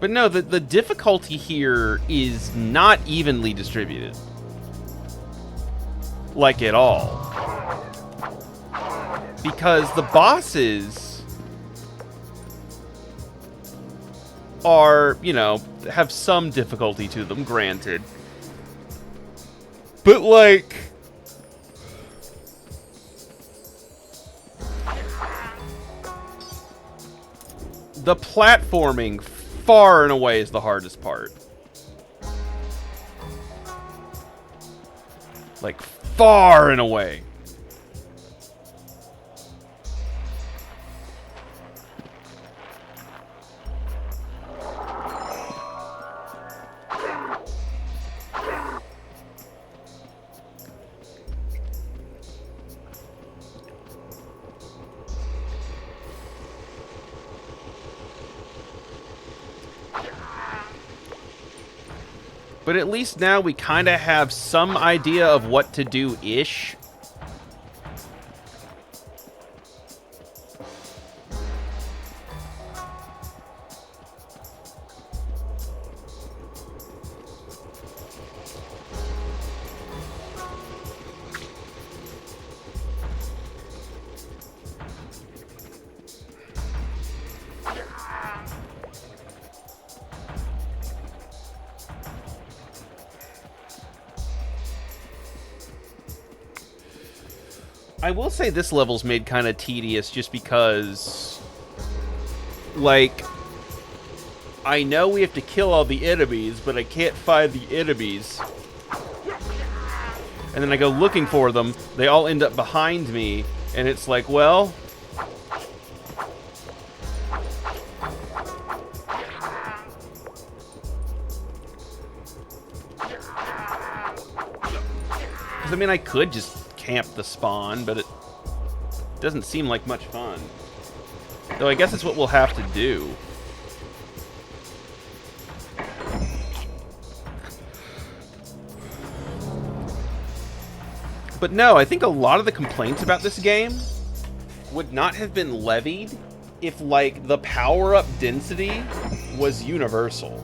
but no, the difficulty here is not evenly distributed. Like, at all. Because the bosses are, you know, have some difficulty to them, granted. But, like... the platforming far and away is the hardest part. Like, far and away. But at least now we kind of have some idea of what to do-ish. I will say this level's made kind of tedious just because, like, I know we have to kill all the enemies, but I can't find the enemies. And then I go looking for them, they all end up behind me, and it's like, well... Because, I mean, I could just camp the spawn, but it doesn't seem like much fun. Though I guess it's what we'll have to do. But no, I think a lot of the complaints about this game would not have been levied if, like, the power-up density was universal.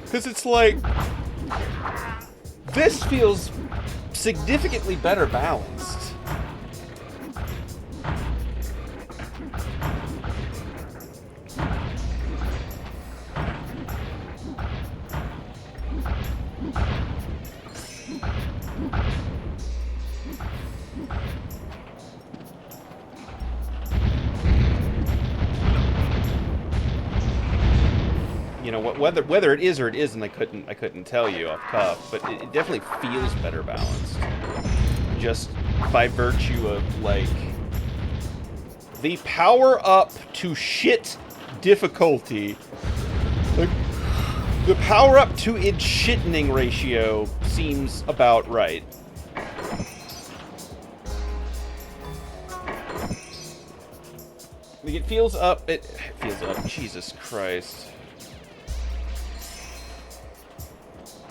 Because it's like, this feels significantly better balanced. You know, whether it is or it isn't, I couldn't tell you off cuff, but it definitely feels better balanced. Just by virtue of, like, the power up to shit difficulty. Like, the power up to its shittening ratio seems about right. Like, it feels up, Jesus Christ.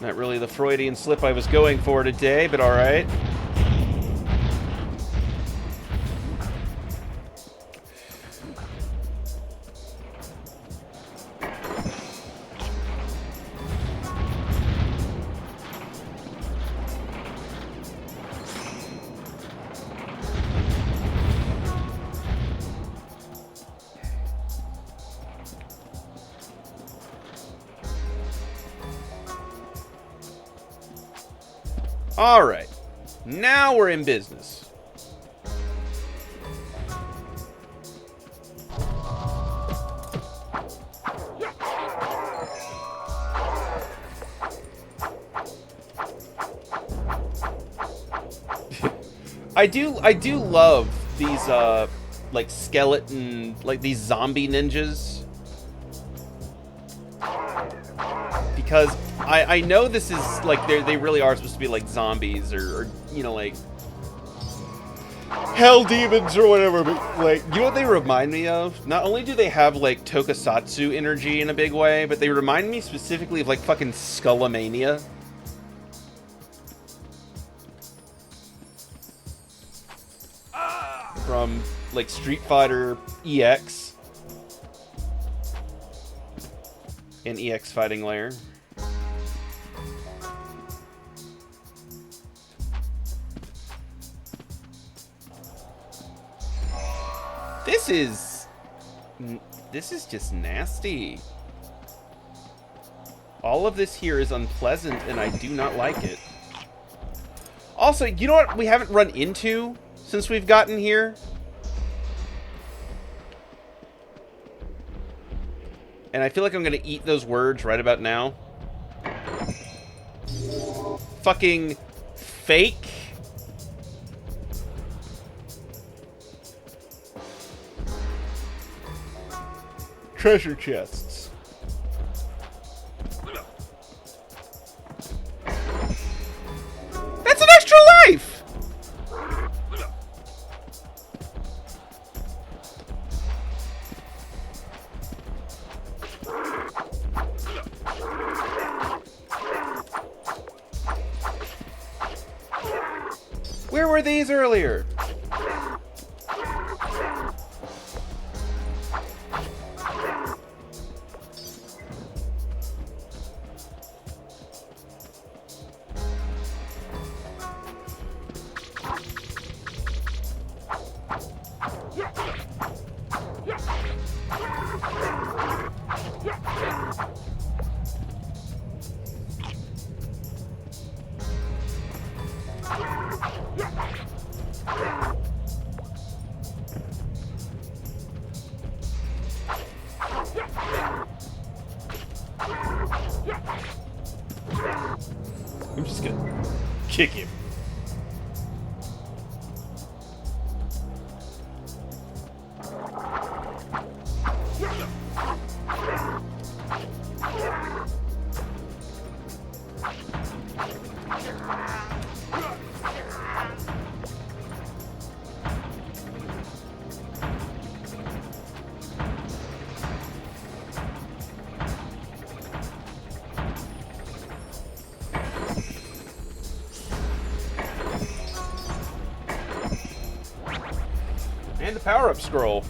Not really the Freudian slip I was going for today, but alright. Alright, now we're in business. I do love these like skeleton, like these zombie ninjas. Because I know this is, like, they really are supposed to be, like, zombies or, you know, like, hell demons or whatever, but, like, you know what they remind me of? Not only do they have, like, tokusatsu energy in a big way, but they remind me specifically of, like, fucking Skullomania. From, like, Street Fighter EX. And EX Fighting Lair. This is just nasty. All of this here is unpleasant, and I do not like it. Also, you know what we haven't run into since we've gotten here? And I feel like I'm gonna eat those words right about now. Fucking fake. Treasure chests. That's an extra life! Where were these earlier? kick him. And the power-up scroll.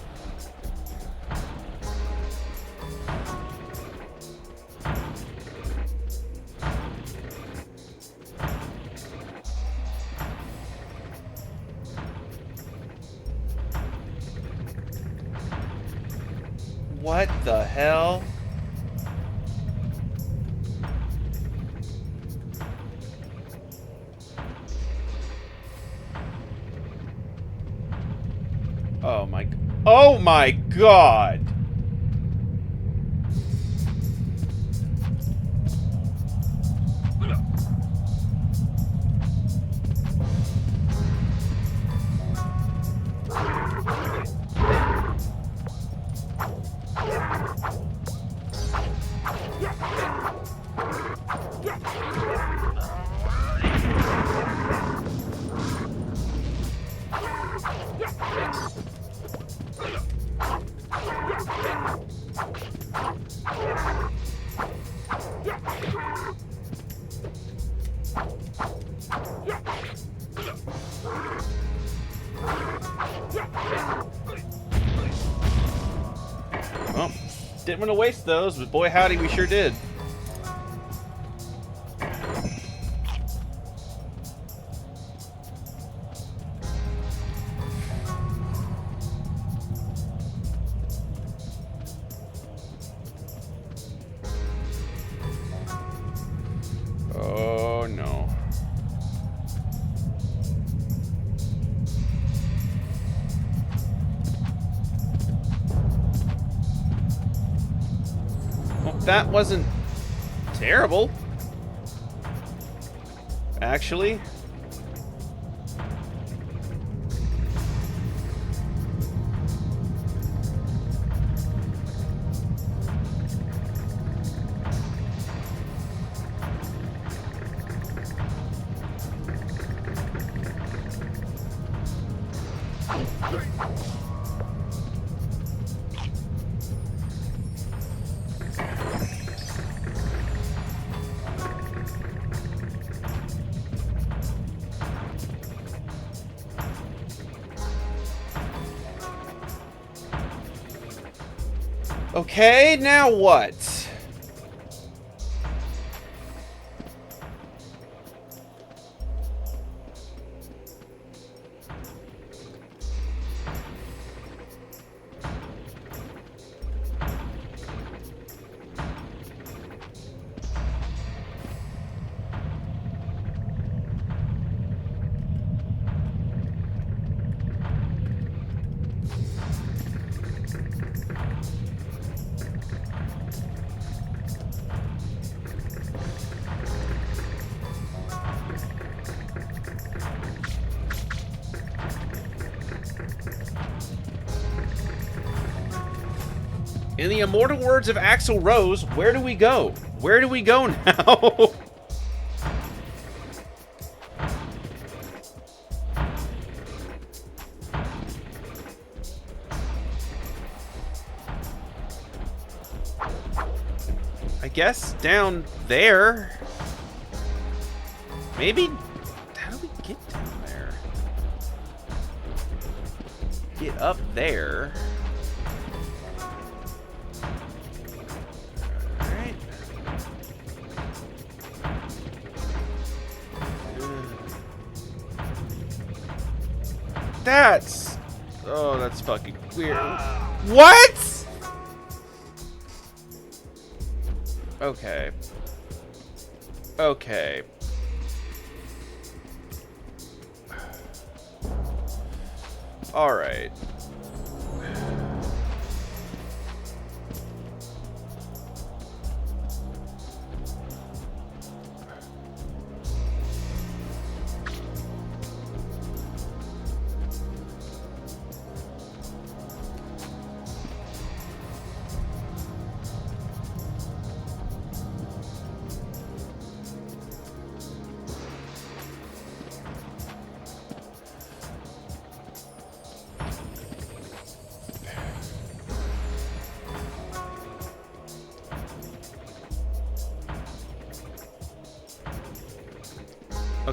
What the hell? Oh my god! Well, didn't want to waste those, but boy howdy, we sure did. Oh no. Well, that wasn't terrible, actually. Okay, now what? In the immortal words of Axl Rose, where do we go? Where do we go now? I guess down there. Maybe? How do we get down there? Get up there. Alright. That's... Oh, that's fucking weird. What?! Okay. Okay. All right.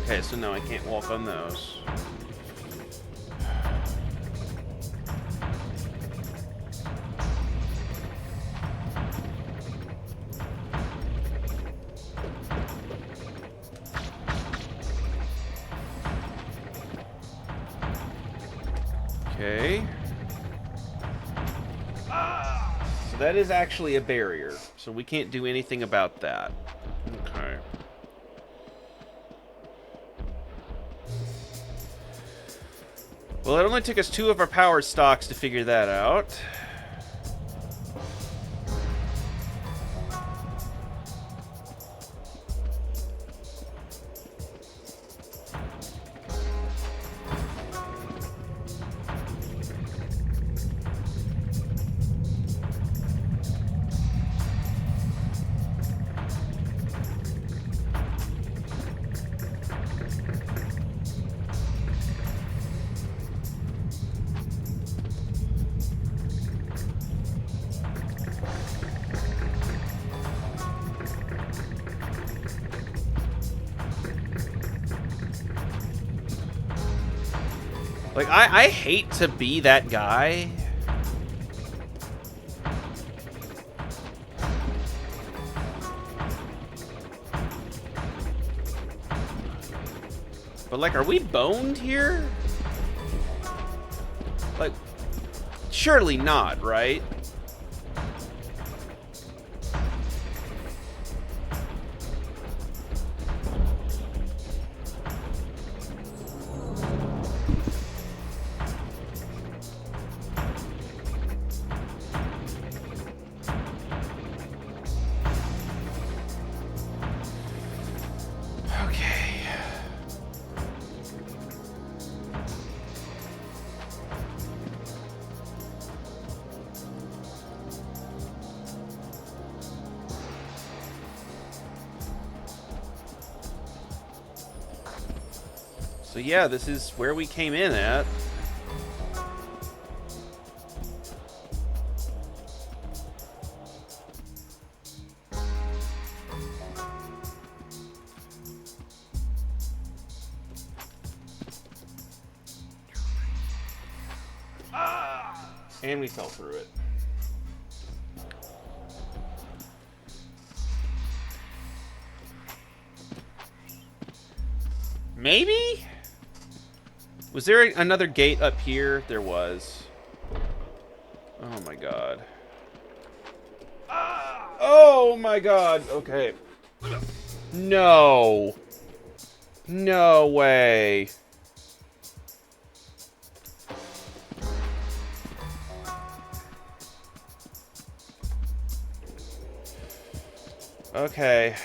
Okay, so no, I can't walk on those. Okay. So that is actually a barrier, so we can't do anything about that. Okay. Well, it only took us 2 of our power stocks to figure that out. Like, I hate to be that guy. But, like, are we boned here? Like, surely not, right? So yeah, this is where we came in at. And we fell through it. Maybe? Was there another gate up here? There was. Oh my god. Oh my god. Okay. No. No way. Okay.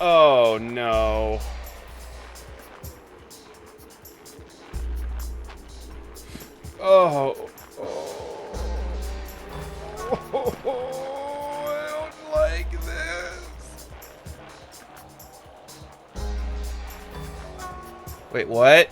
Oh no. Oh. Oh. I don't like this. Wait, what?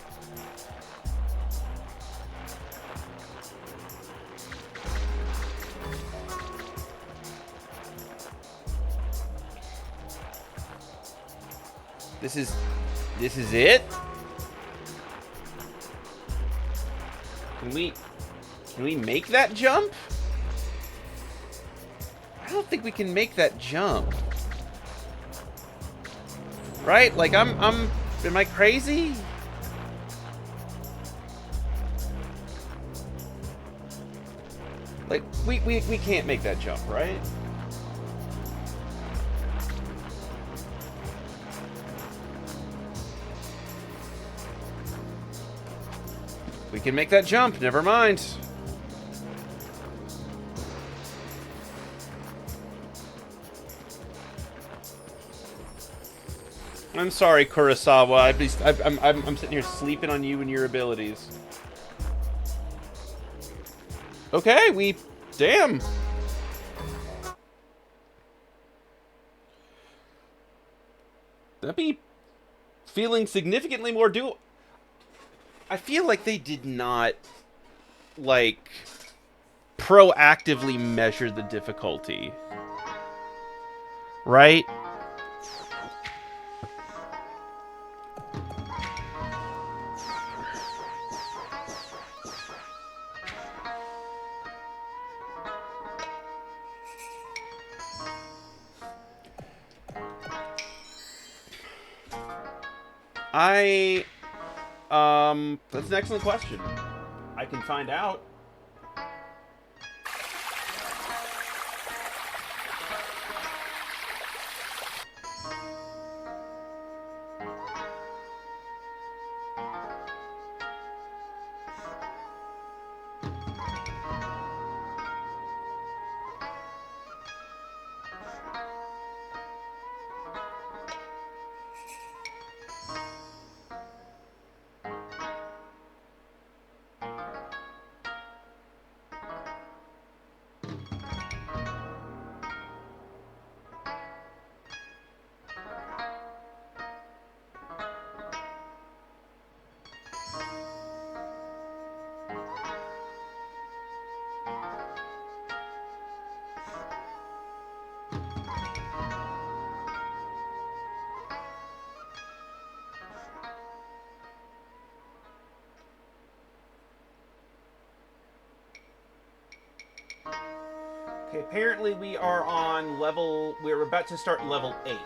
This is it? Can we make that jump? I don't think we can make that jump. Right? Like am I crazy? Like we can't make that jump, right? We can make that jump, never mind. I'm sorry, Kurosawa. I'm sitting here sleeping on you and your abilities. Okay, damn. That'd be feeling significantly more doable. I feel like they did not, like, proactively measure the difficulty. Right? That's an excellent question. I can find out. Okay, apparently we are on level... We're about to start level 8.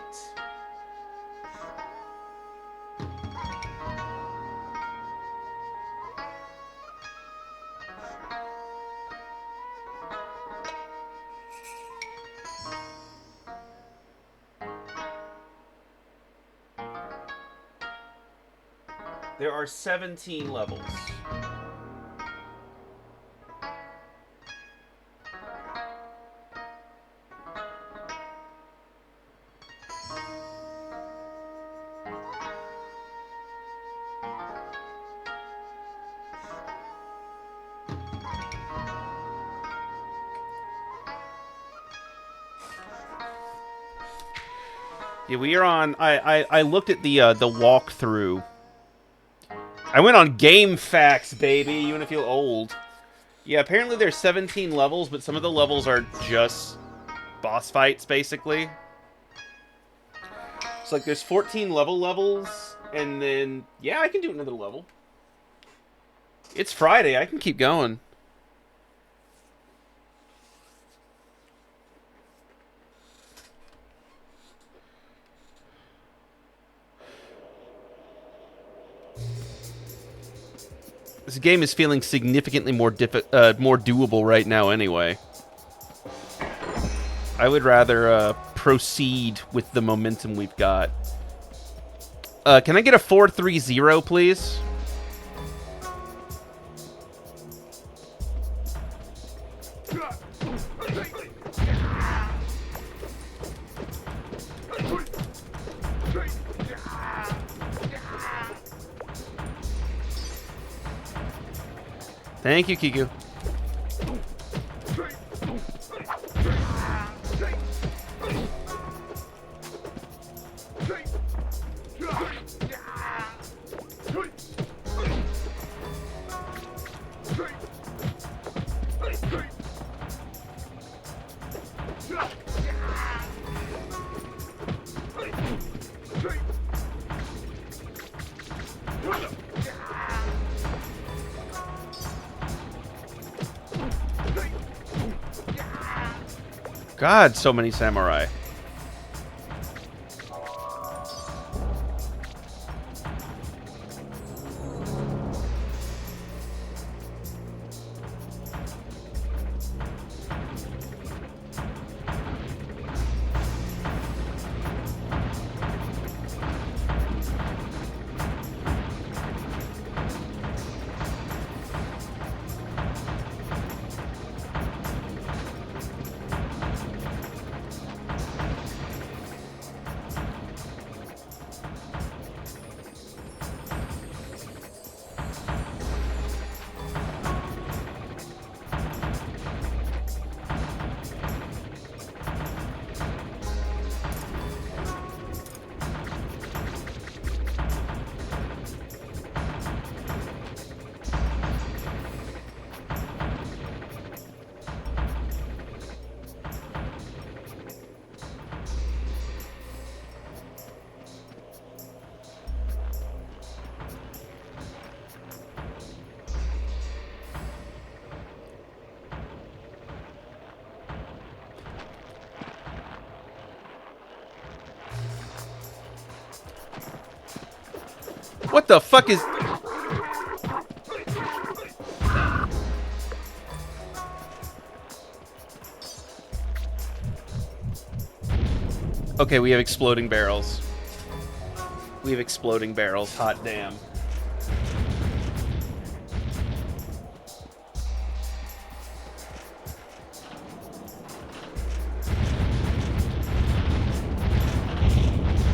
There are 17 levels. Yeah, we are on... I looked at the walkthrough. I went on Game Facts, baby. You want to feel old. Yeah, apparently there's 17 levels, but some of the levels are just boss fights, basically. So, like, there's 14 levels, and then... Yeah, I can do another level. It's Friday. I can keep going. This game is feeling significantly more doable right now anyway. I would rather proceed with the momentum we've got. Can I get a 430, please? Thank you, Kiku. God, so many samurai. What the fuck is... Okay, we have exploding barrels. We have exploding barrels. Hot damn.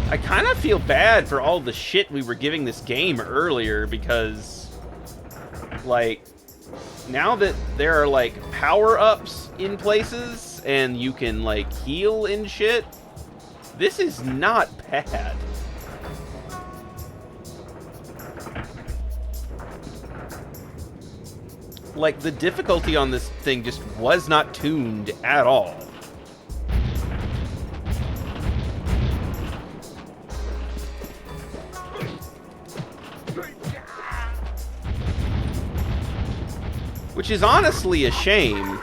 I kind of feel bad for all the shit we were giving this game earlier because, like, now that there are, like, power-ups in places and you can, like, heal and shit, this is not bad. Like, the difficulty on this thing just was not tuned at all. Which is honestly a shame.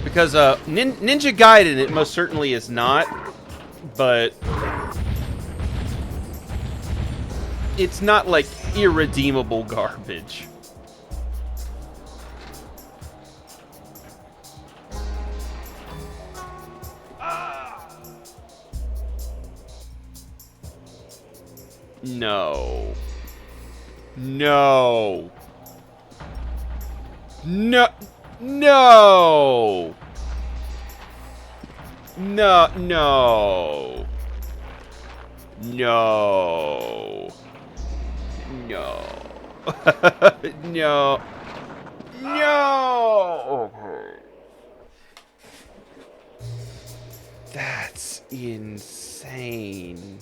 Because Ninja Gaiden, it most certainly is not, but it's not like irredeemable garbage. No. No. No. No. No, no. No. No. No. No. Okay. That's insane.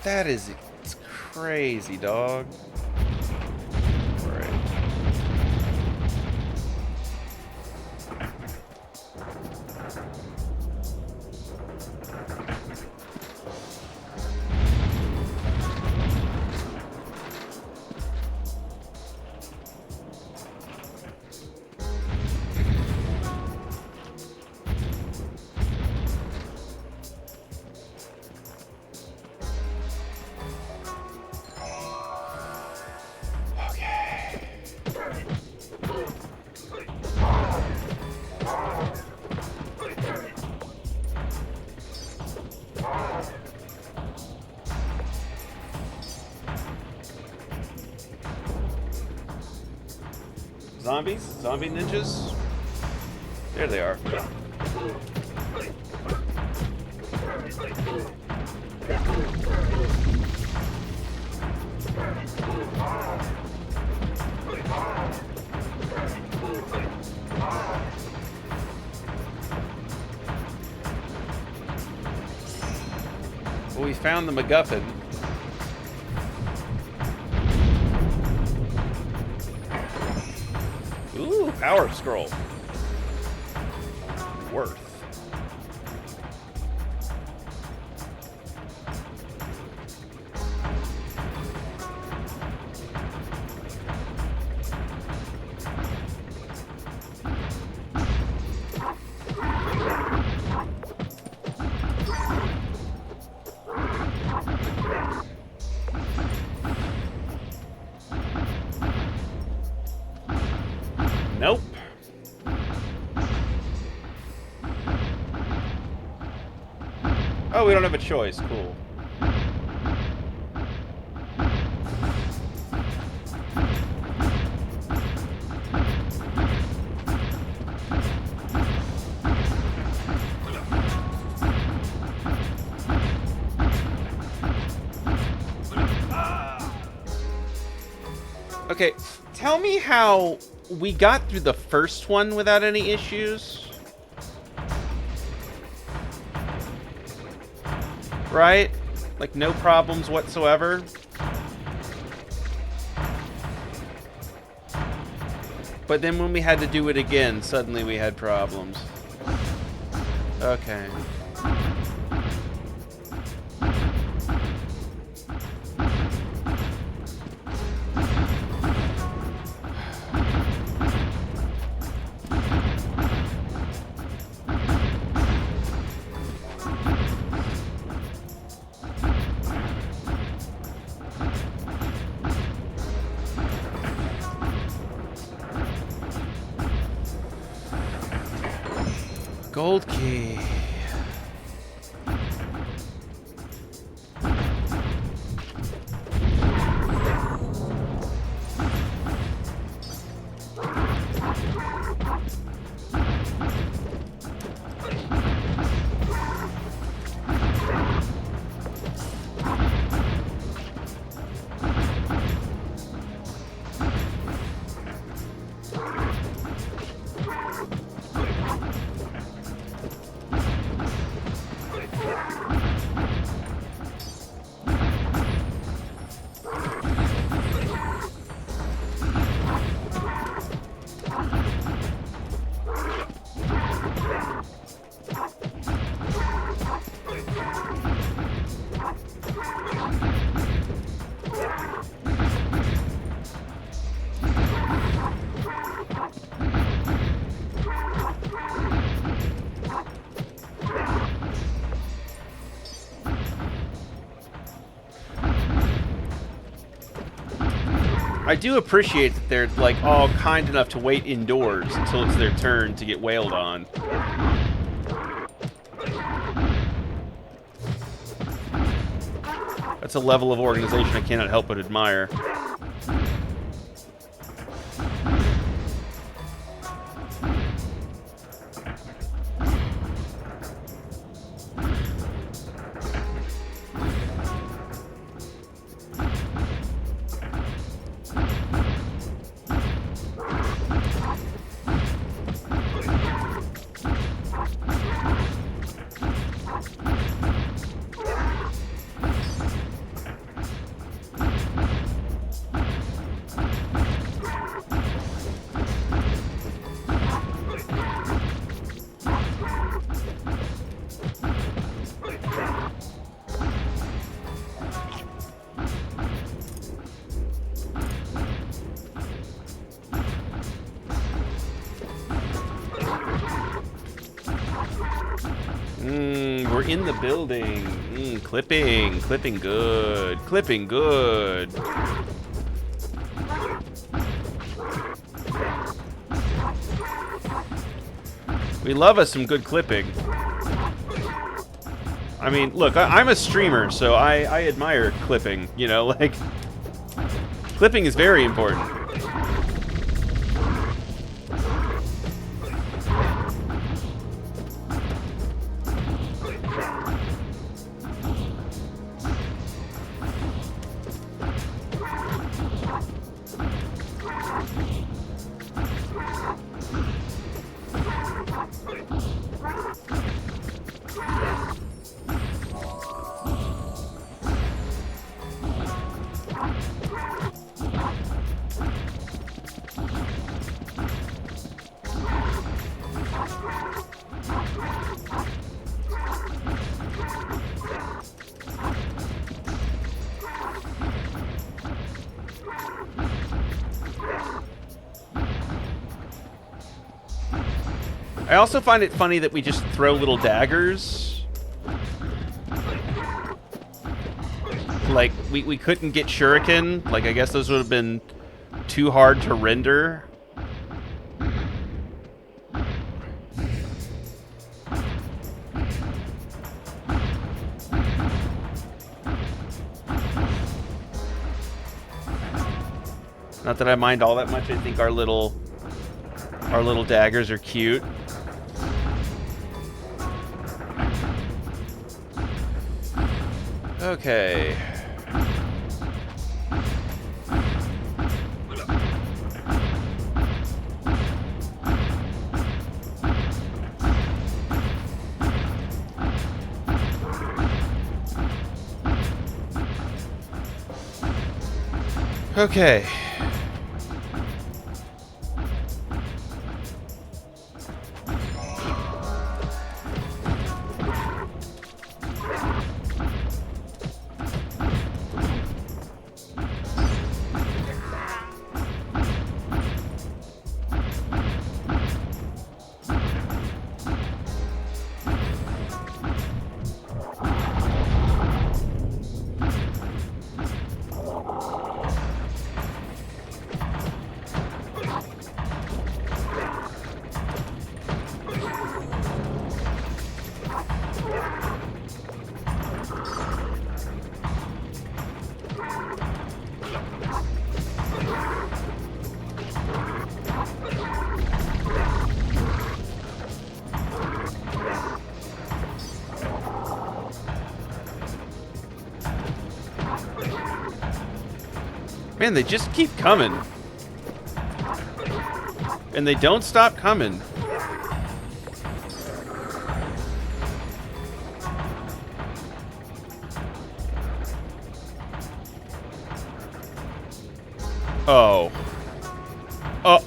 That is, it's crazy, dog. All right. Zombies? Zombie ninjas? There they are. Well, we found the MacGuffin. Ooh, power scroll. Worth. Nope. Oh, we don't have a choice. Cool. Okay, tell me how we got through the first one without any issues. Right? Like, no problems whatsoever. But then when we had to do it again, suddenly we had problems. Okay. Gold key. I do appreciate that they're, like, all kind enough to wait indoors until it's their turn to get wailed on. That's a level of organization I cannot help but admire. We're in the building. Clipping. Clipping good. Clipping good. We love us some good clipping. I mean, look, I'm a streamer, so I admire clipping, you know, like... Clipping is very important. I also find it funny that we just throw little daggers. Like, we couldn't get shuriken. Like, I guess those would have been too hard to render. Not that I mind all that much. I think our little daggers are cute. Okay. Okay. Man, they just keep coming. And they don't stop coming. Oh. Oh.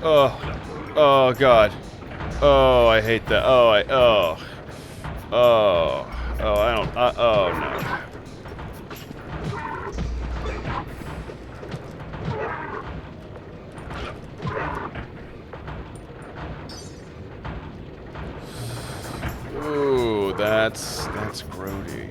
Oh. Oh, God. Oh, I hate that. Oh, I don't, oh, no. Ooh, that's grody.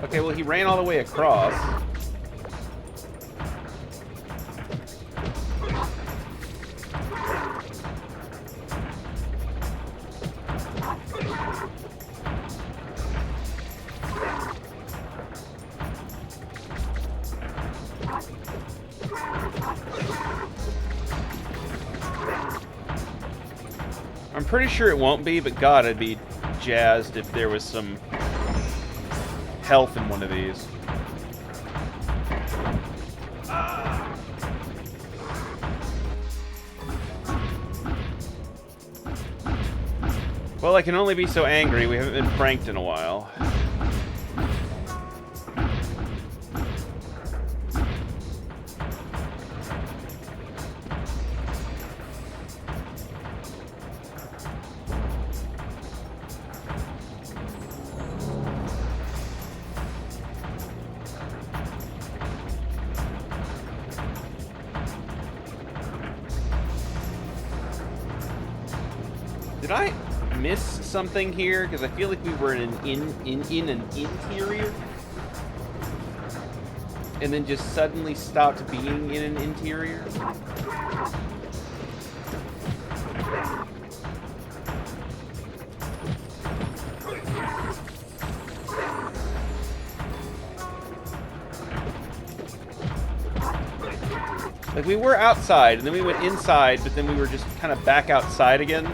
Okay, well, he ran all the way across. I'm pretty sure it won't be, but God, I'd be jazzed if there was some health in one of these. Well, I can only be so angry. We haven't been pranked in a while. Did I miss something here? Because I feel like we were in an interior, and then just suddenly stopped being in an interior. Like, we were outside, and then we went inside, but then we were just kind of back outside again.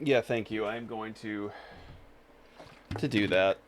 Yeah, thank you. I'm going to do that.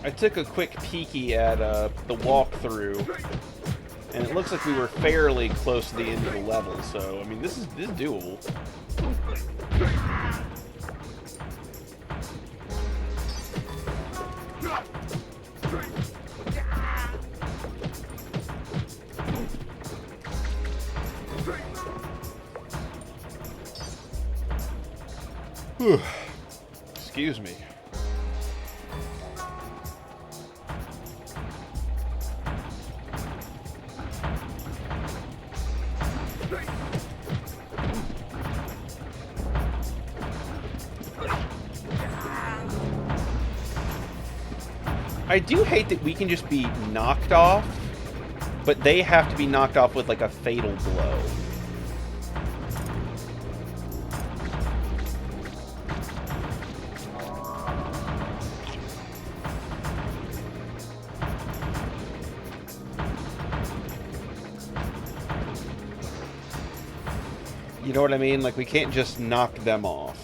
I took a quick peeky at the walkthrough, and it looks like we were fairly close to the end of the level. So I mean, this is doable. Excuse me. I do hate that we can just be knocked off, but they have to be knocked off with like a fatal blow. You know what I mean? Like, we can't just knock them off.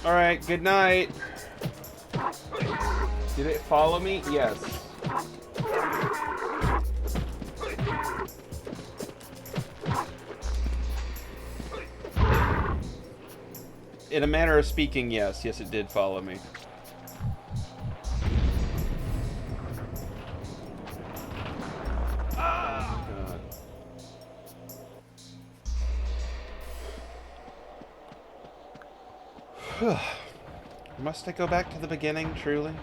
Alright, good night. Did it follow me? Yes. In a manner of speaking, yes. Yes, it did follow me. Must I go back to the beginning, truly?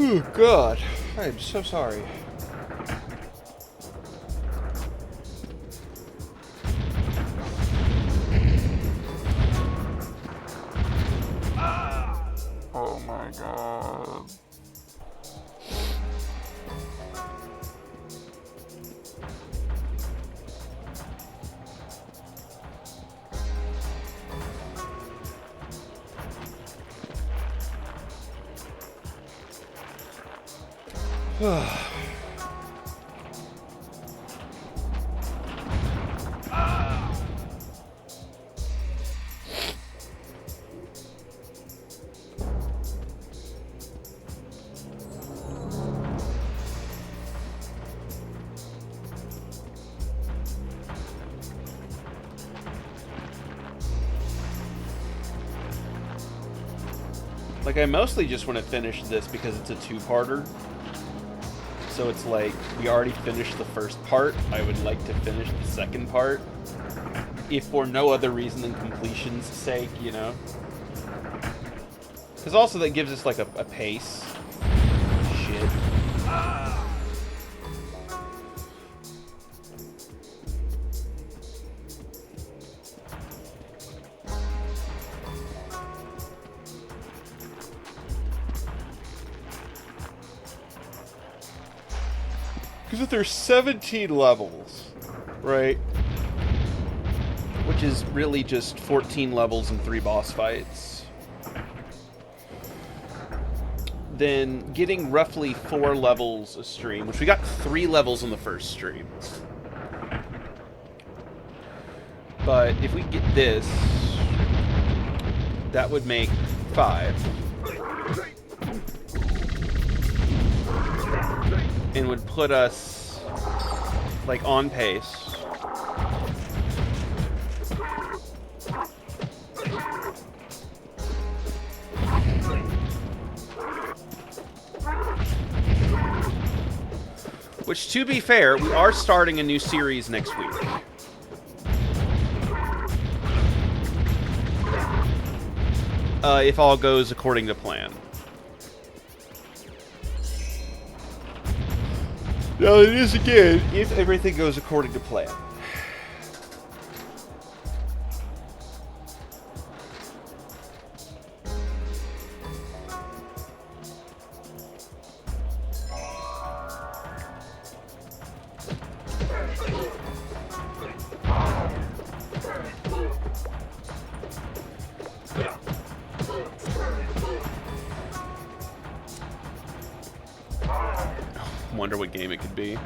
Oh, God. I am so sorry. Oh, my God. Like, I mostly just want to finish this because it's a two-parter. So it's like, we already finished the first part. I would like to finish the second part. If for no other reason than completion's sake, you know? Because also that gives us, like, a pace. Shit. Because if there's 17 levels, right? Which is really just 14 levels and 3 boss fights. Then getting roughly 4 levels a stream, which we got 3 levels in the first stream. But if we get this, that would make 5. And would put us, like, on pace. Which, to be fair, we are starting a new series next week. If all goes according to plan. Now, it is, again, if everything goes according to plan. Wonder what game it could be.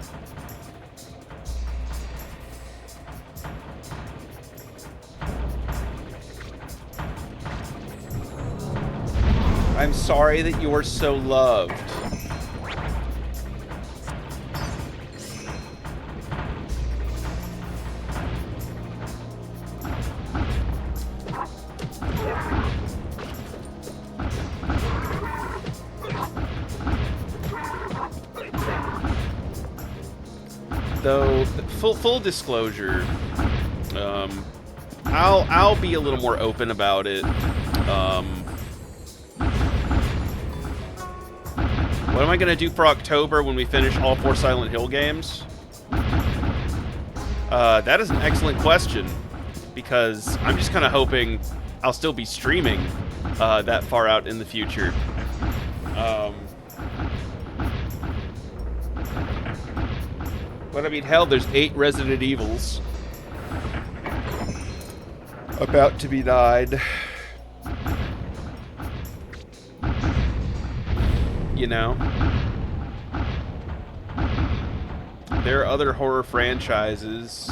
I'm sorry that you're so loved. Though, full disclosure, I'll be a little more open about it. What am I gonna do for October when we finish all 4 Silent Hill games? That is an excellent question, because I'm just kind of hoping I'll still be streaming that far out in the future. But I mean, hell, there's 8 Resident Evils about to be died. You know? There are other horror franchises.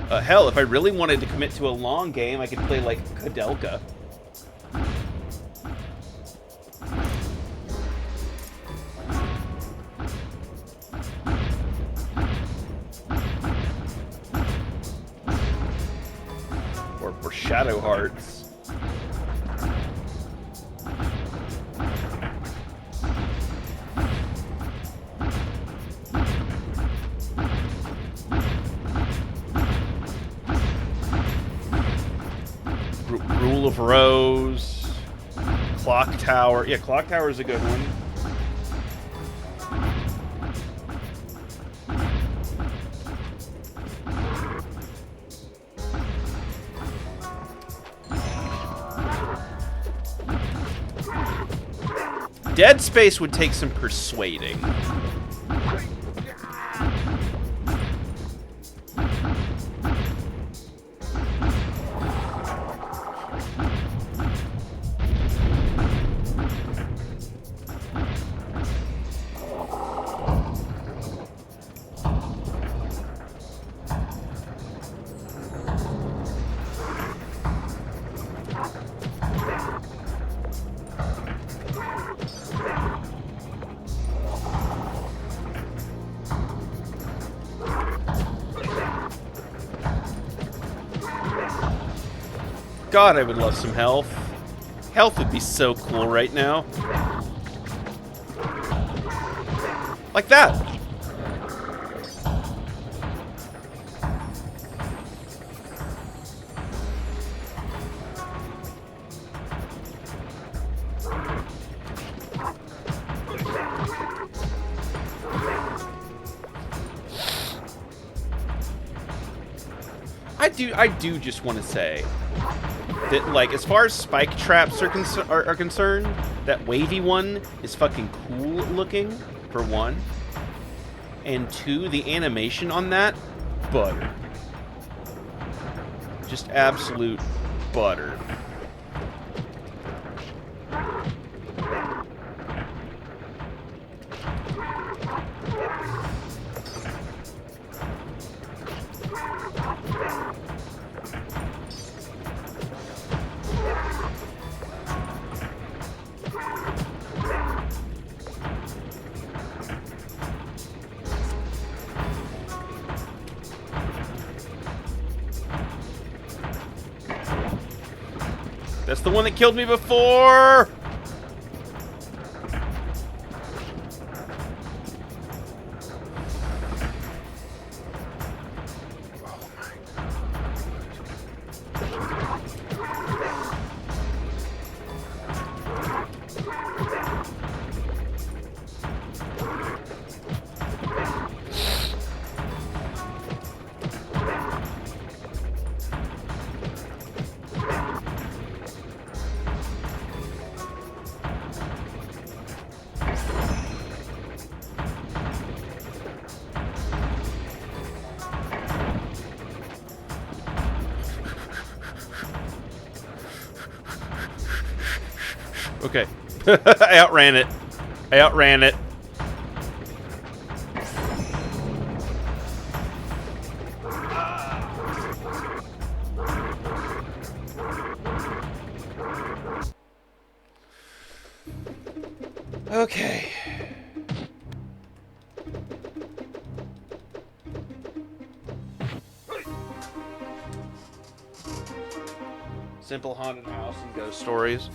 Hell, if I really wanted to commit to a long game, I could play, like, Kudelka. Or Shadow Hearts. Rule of Rose, Clock Tower. Yeah, Clock Tower is a good one. Dead Space would take some persuading. God, I would love some health. Health would be so cool right now. Like that. I do just want to say that, like, as far as spike traps are concerned, that wavy one is fucking cool looking, for one. And two, the animation on that, butter. Just absolute butter. That's the one that killed me before! Okay. I outran it. I outran it. Okay. Simple haunted house and ghost stories.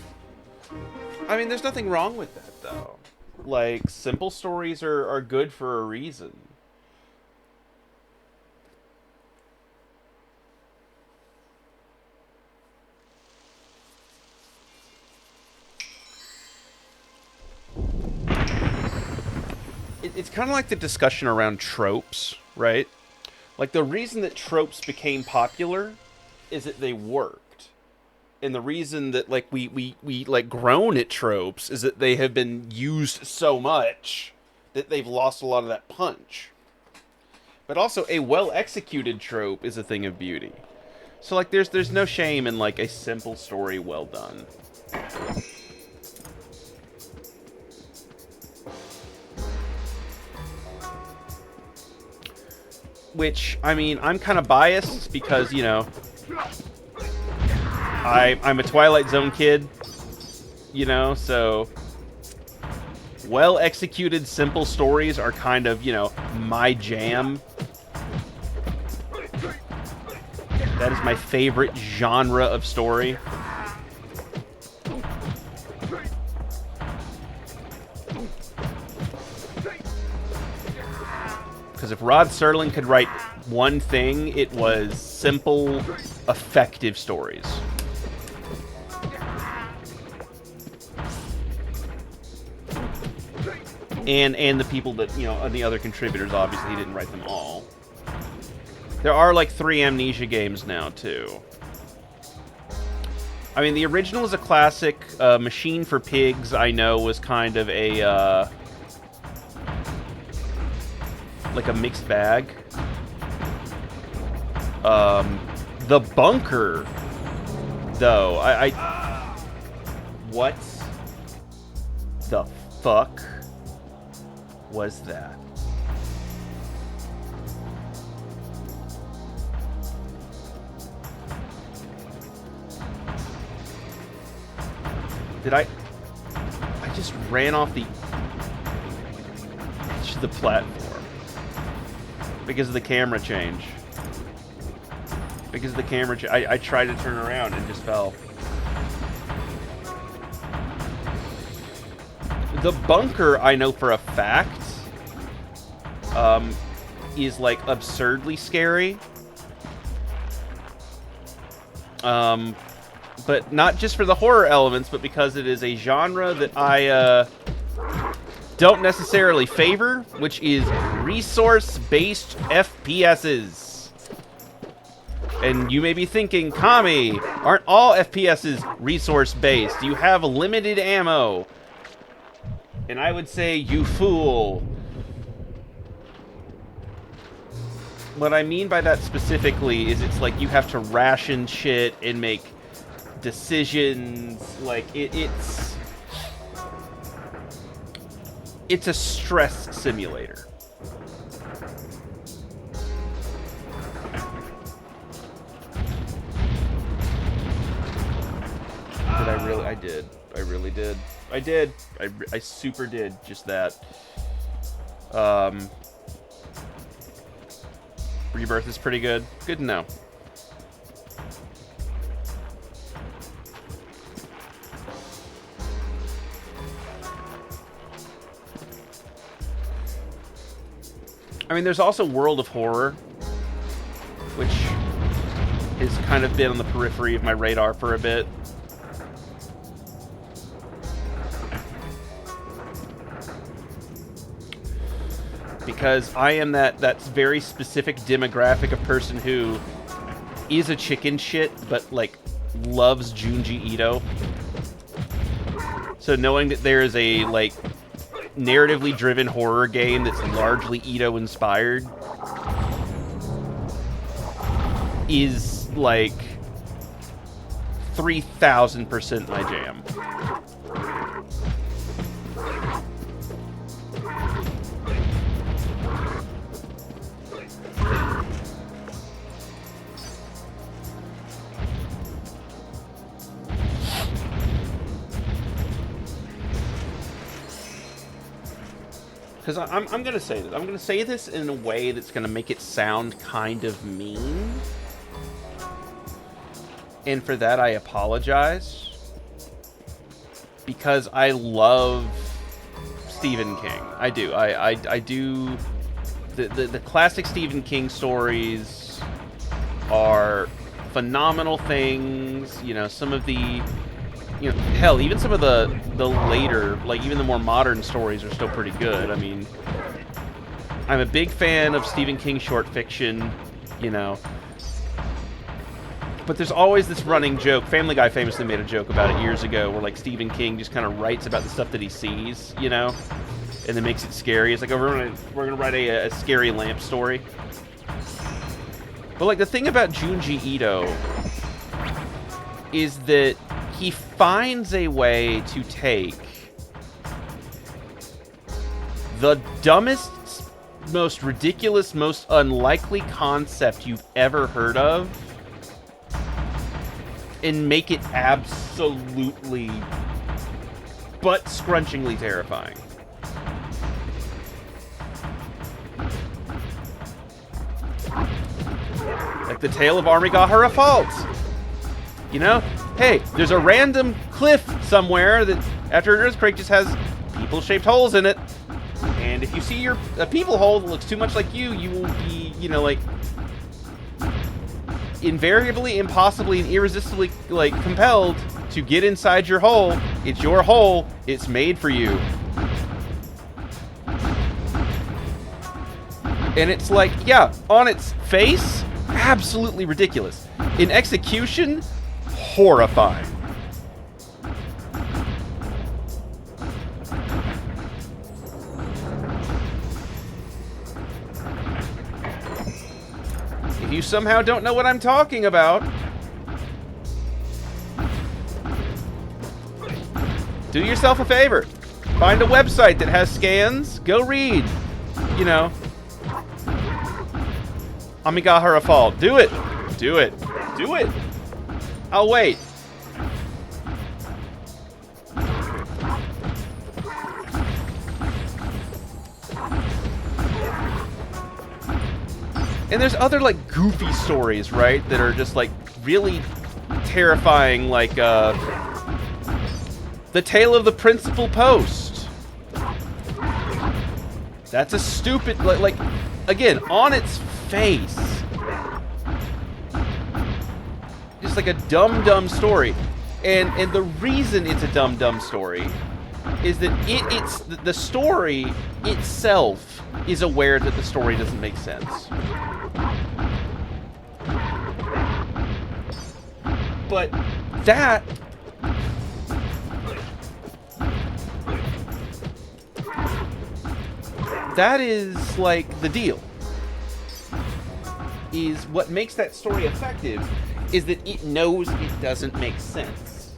I mean, there's nothing wrong with that, though. Like, simple stories are good for a reason. It's kind of like the discussion around tropes, right? Like, the reason that tropes became popular is that they worked. And the reason that, like, we like, groan at tropes is that they have been used so much that they've lost a lot of that punch. But also, a well-executed trope is a thing of beauty. So, like, there's no shame in, like, a simple story well done. Which, I mean, I'm kind of biased because, you know, I'm a Twilight Zone kid, you know, so well-executed, simple stories are kind of, you know, my jam. That is my favorite genre of story. Because if Rod Serling could write one thing, it was simple, effective stories. And the people that, you know, and the other contributors, obviously, he didn't write them all. There are, like, 3 Amnesia games now, too. I mean, the original is a classic. Machine for Pigs, I know, was kind of a, like a mixed bag. The Bunker, though, what the fuck was that? Did I just ran off the platform because of the camera change. Because of the camera I tried to turn around and just fell. The Bunker, I know for a fact, is, like, absurdly scary. But not just for the horror elements, but because it is a genre that I don't necessarily favor, which is resource-based FPSs. And you may be thinking, Kami, aren't all FPSs resource-based? You have limited ammo. And I would say, you fool. What I mean by that specifically is it's like you have to ration shit and make decisions. Like, it's a stress simulator. I did. I really did. I did. I super did just that. Rebirth is pretty good. Good to know. I mean, there's also World of Horror, which has kind of been on the periphery of my radar for a bit. Because I am that very specific demographic of person who is a chicken shit, but, like, loves Junji Ito. So knowing that there is a, like, narratively driven horror game that's largely Ito-inspired is, like, 3,000% my jam. Because I'm going to say this. I'm going to say this in a way that's going to make it sound kind of mean. And for that, I apologize. Because I love Stephen King. I do. I do. The classic Stephen King stories are phenomenal things. You know, some of the... You know, hell, even some of the later, like, even the more modern stories are still pretty good. I mean, I'm a big fan of Stephen King short fiction, you know. But there's always this running joke. Family Guy famously made a joke about it years ago, where, like, Stephen King just kind of writes about the stuff that he sees, you know, and then makes it scary. It's like, oh, we're gonna write a scary lamp story. But, like, the thing about Junji Ito is that he finds a way to take the dumbest, most ridiculous, most unlikely concept you've ever heard of and make it absolutely butt-scrunchingly terrifying. Like the tale of Armigahara Fault. You know? Hey, there's a random cliff somewhere that, after an earthquake, just has people-shaped holes in it. And if you see a people hole that looks too much like you, you will be, you know, like, invariably, impossibly, and irresistibly, like, compelled to get inside your hole. It's your hole. It's made for you. And it's like, yeah, on its face, absolutely ridiculous. In execution, horrifying. If you somehow don't know what I'm talking about, do yourself a favor. Find a website that has scans. Go read. You know, Amigahara Fault. Do it. Do it. Do it. I'll wait. And there's other, like, goofy stories, right? That are just, like, really terrifying, like, The Tale of the Principal Post. That's a stupid, like, again, on its face. Just like a dumb story. And the reason it's a dumb story is that it's the story itself is aware that the story doesn't make sense. But that... that is, like, the deal. Is what makes that story effective is that it knows it doesn't make sense.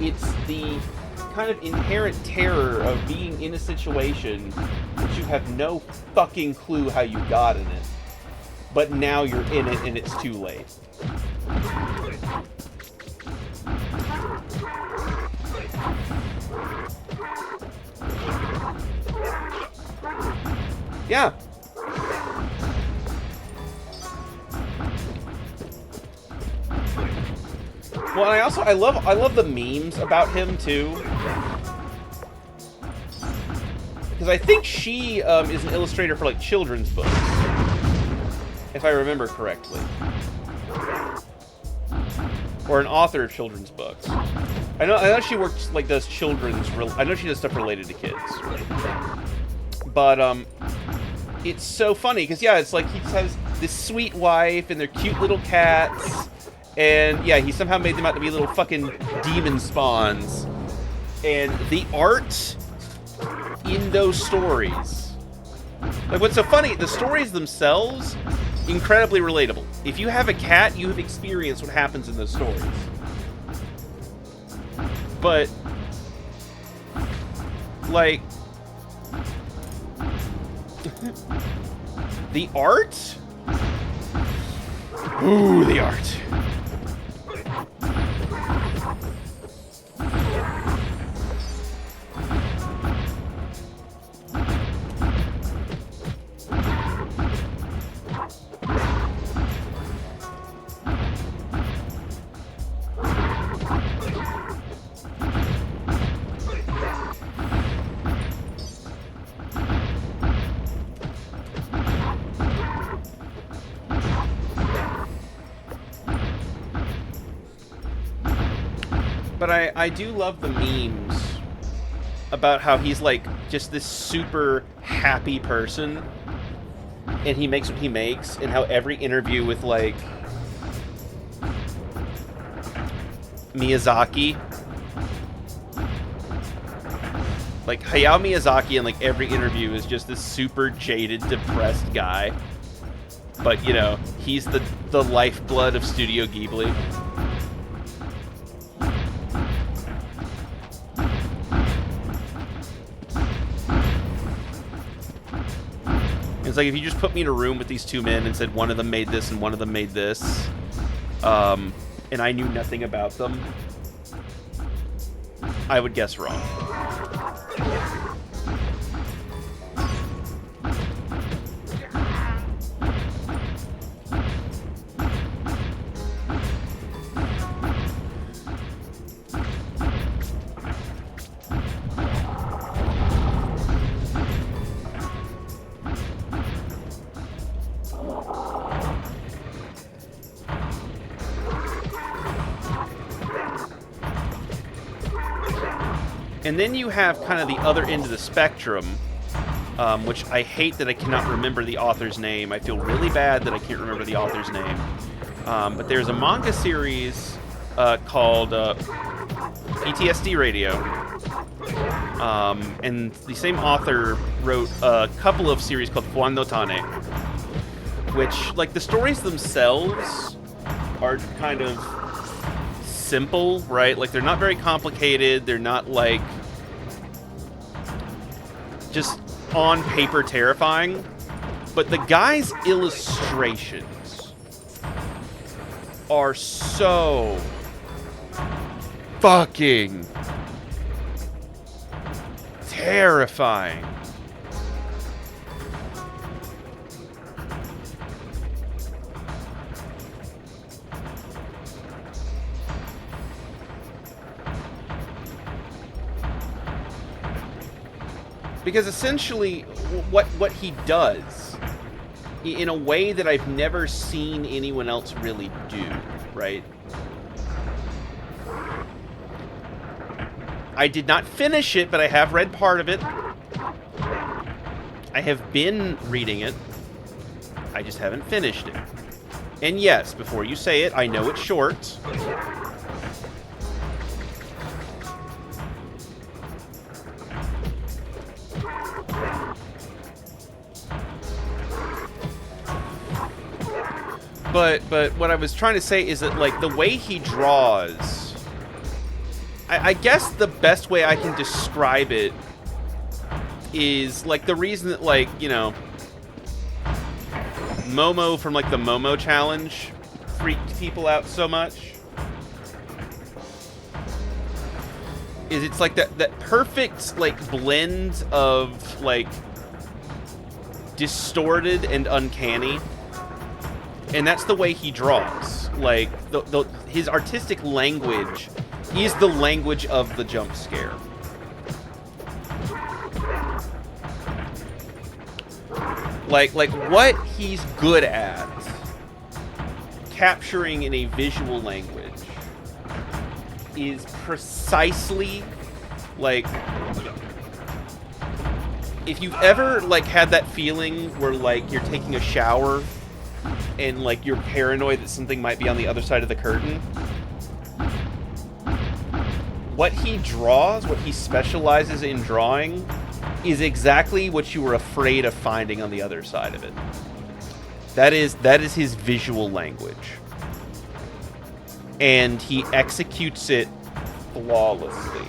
It's the kind of inherent terror of being in a situation that you have no fucking clue how you got in it. But now you're in it and it's too late. Yeah. Well, and I love the memes about him too, because I think she is an illustrator for like children's books, if I remember correctly, or an author of children's books. I know she works like does children's. I know she does stuff related to kids, but it's so funny because yeah, it's like he has this sweet wife and their cute little cats. And, yeah, he somehow made them out to be little fucking demon spawns. And the art in those stories... like, what's so funny, the stories themselves, incredibly relatable. If you have a cat, you have experienced what happens in those stories. But, like... the art? Ooh, the art. But I do love the memes about how he's like just this super happy person and he makes what he makes, and how every interview with like Miyazaki, like Hayao Miyazaki, in like every interview is just this super jaded, depressed guy. But you know, he's the lifeblood of Studio Ghibli. It's like if you just put me in a room with these two men and said one of them made this and one of them made this, and I knew nothing about them, I would guess wrong. And then you have kind of the other end of the spectrum, which I hate that I cannot remember the author's name. I feel really bad that I can't remember the author's name. But there's a manga series called PTSD Radio. And the same author wrote a couple of series called Fuan no Tane, which, like, the stories themselves are kind of simple, right? Like, they're not very complicated. They're not, like, just on paper terrifying. But the guy's illustrations are so fucking terrifying. Because essentially, what he does, in a way that I've never seen anyone else really do, right? I did not finish it, but I have read part of it. I have been reading it. I just haven't finished it. And yes, before you say it, I know it's short. But what I was trying to say is that, like, the way he draws... I guess the best way I can describe it is, like, the reason that, like, you know, Momo from, like, the Momo Challenge freaked people out so much is it's, like, that perfect, like, blend of, like, distorted and uncanny. And that's the way he draws. Like, his artistic language is the language of the jump scare. Like what he's good at capturing in a visual language is precisely, like, if you've ever, like, had that feeling where, like, you're taking a shower and, like, you're paranoid that something might be on the other side of the curtain. What he draws, what he specializes in drawing, is exactly what you were afraid of finding on the other side of it. That is his visual language. And he executes it flawlessly.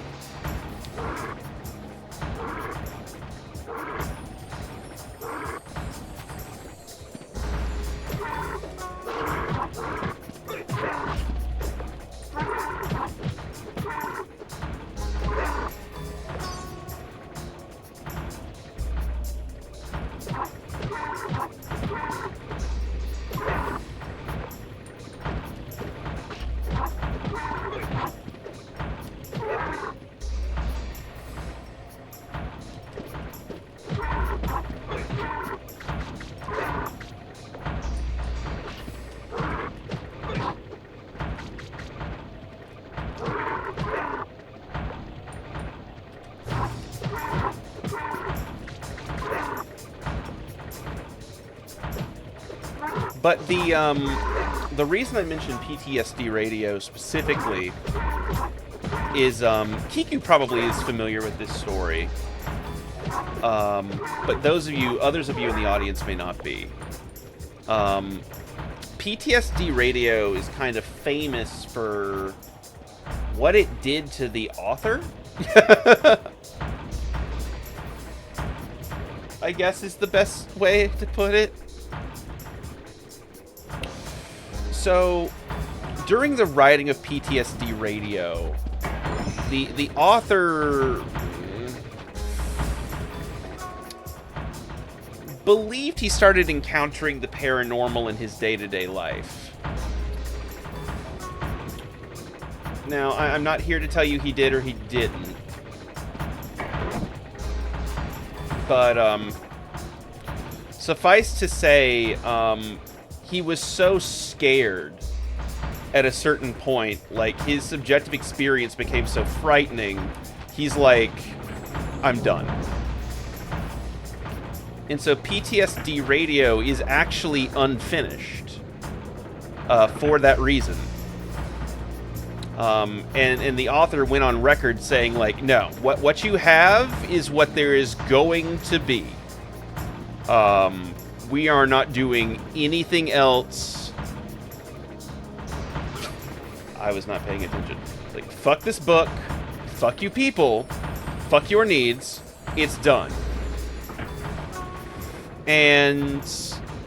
But the reason I mentioned PTSD Radio specifically is Kiku probably is familiar with this story, but others of you in the audience may not be. PTSD Radio is kind of famous for what it did to the author. I guess is the best way to put it. So, during the writing of PTSD Radio, the author believed he started encountering the paranormal in his day-to-day life. Now, I'm not here to tell you he did or he didn't. But, suffice to say, he was so scared at a certain point, like, his subjective experience became so frightening, he's like, I'm done. And so PTSD Radio is actually unfinished for that reason. And the author went on record saying, like, no, what you have is what there is going to be. We are not doing anything else. I was not paying attention. Like, fuck this book. Fuck you people. Fuck your needs. It's done. And,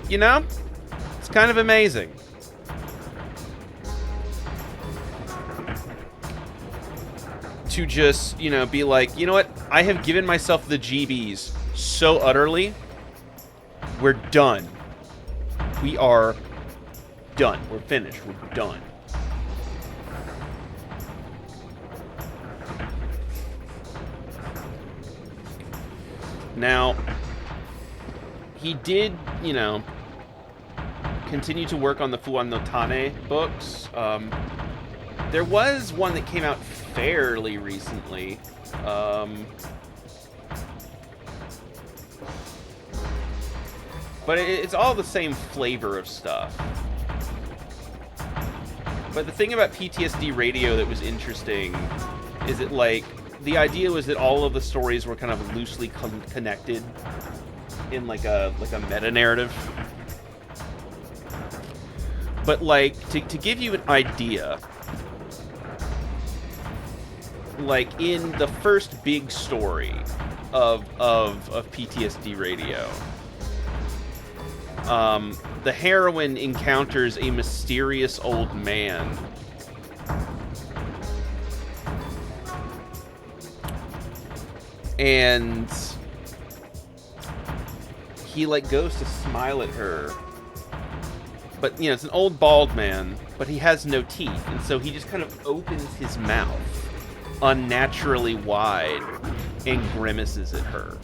you know, it's kind of amazing. To just, you know, be like, you know what? I have given myself the GBs so utterly. We're done. We are done. We're finished. We're done. Now, he did, you know, continue to work on the Fuan no Tane books. There was one that came out fairly recently. But it's all the same flavor of stuff. But the thing about PTSD Radio that was interesting is that, like, the idea was that all of the stories were kind of loosely connected in like a meta-narrative. But, like, to give you an idea, like, in the first big story of PTSD Radio, the heroine encounters a mysterious old man. And he, like, goes to smile at her. But, you know, it's an old bald man, but he has no teeth. And so he just kind of opens his mouth unnaturally wide and grimaces at her.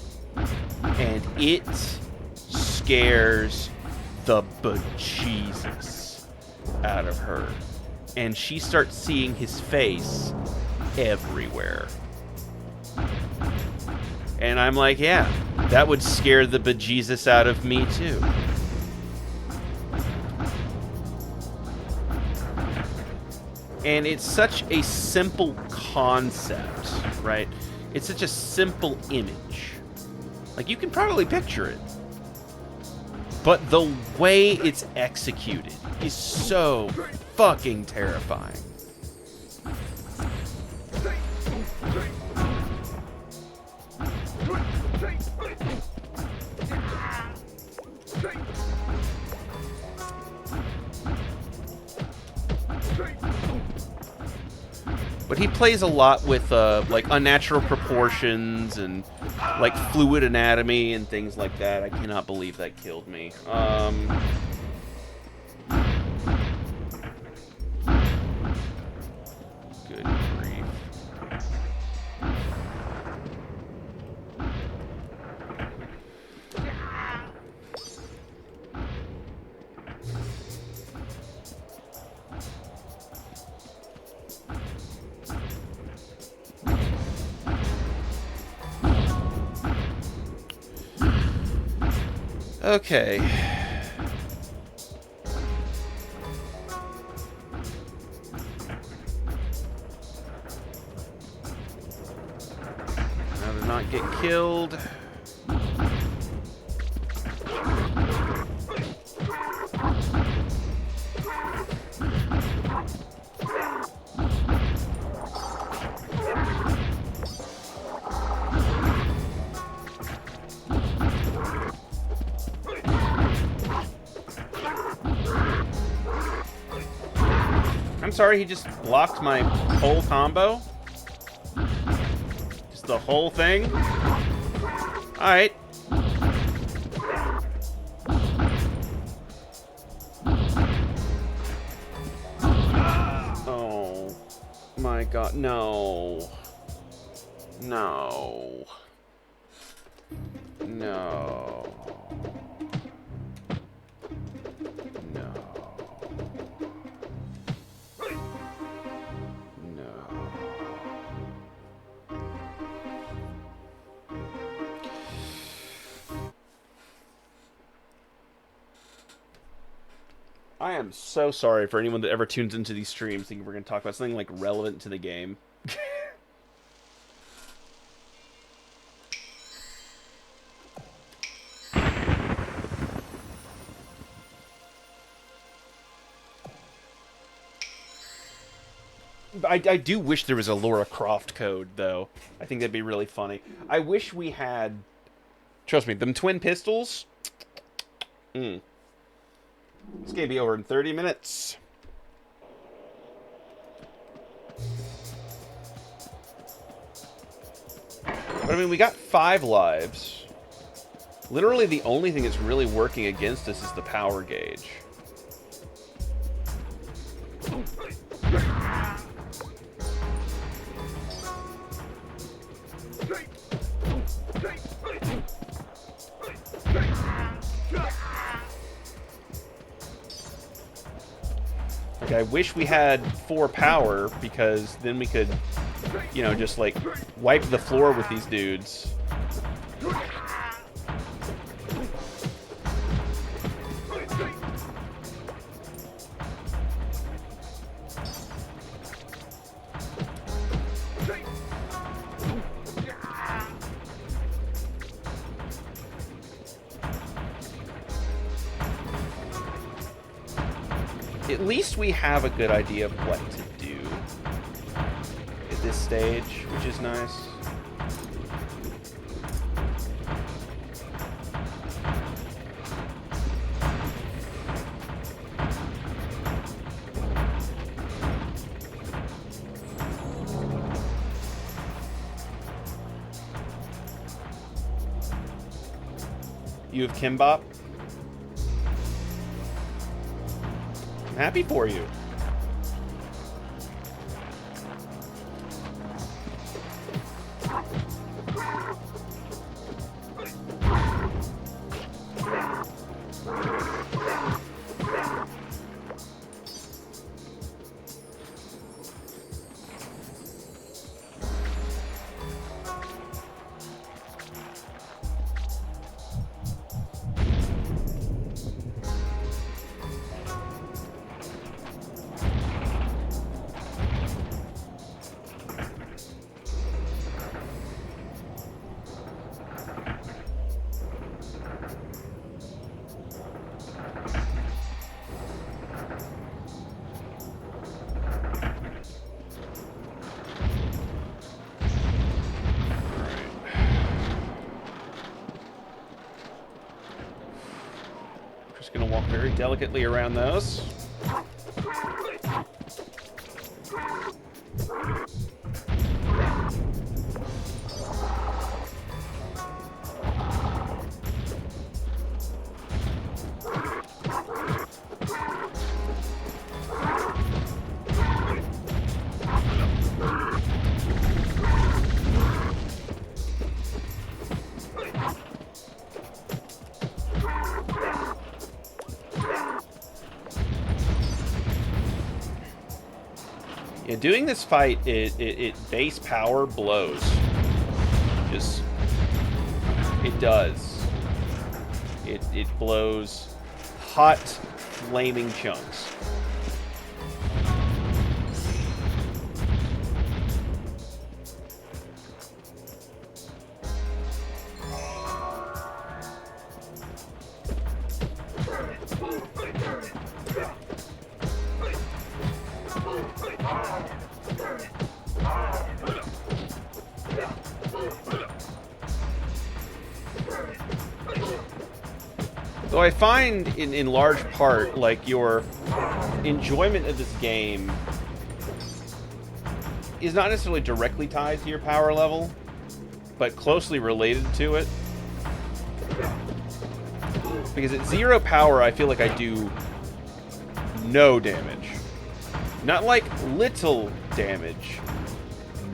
And it scares the bejesus out of her. And she starts seeing his face everywhere. And I'm like, yeah, that would scare the bejesus out of me too. And it's such a simple concept, right? It's such a simple image. Like, you can probably picture it. But the way it's executed is so fucking terrifying. But he plays a lot with, like, unnatural proportions and, like, fluid anatomy and things like that. I cannot believe that killed me. Good grief. Okay. Now to not get killed. I'm sorry, he just blocked my whole combo? Just the whole thing? Alright. Oh my god, no. No. No. I am so sorry for anyone that ever tunes into these streams thinking we're going to talk about something, like, relevant to the game. I do wish there was a Lara Croft code, though. I think that'd be really funny. I wish we had... Trust me, them twin pistols... This game will be over in 30 minutes. But I mean, we got 5 lives. Literally the only thing that's really working against us is the power gauge. Like, I wish we had 4 power, because then we could, you know, just, like, wipe the floor with these dudes. at least we have a good idea of what to do at this stage, which is nice. You have Kimbop? I'm happy for you. Gonna walk very delicately around those. Yeah, doing this fight, it base power blows. Just, it does. It blows hot, flaming chunks. Though I find, in large part, like, your enjoyment of this game is not necessarily directly tied to your power level, but closely related to it. Because at 0 power, I feel like I do no damage. Not like little damage.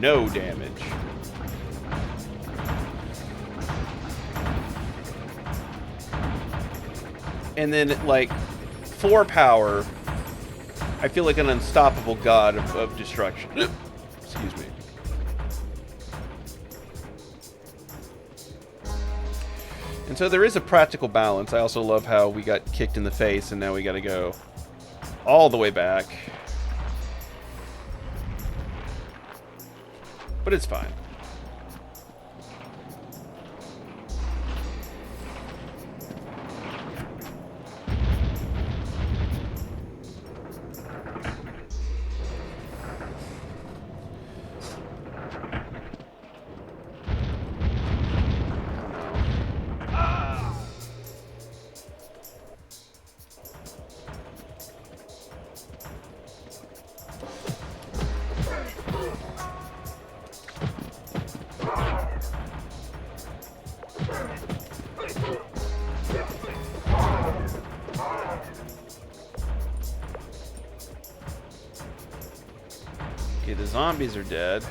No damage. And then, like, 4 power, I feel like an unstoppable god of destruction. Excuse me. And so there is a practical balance. I also love how we got kicked in the face, and now we gotta go all the way back. But it's fine. Okay, the zombies are dead.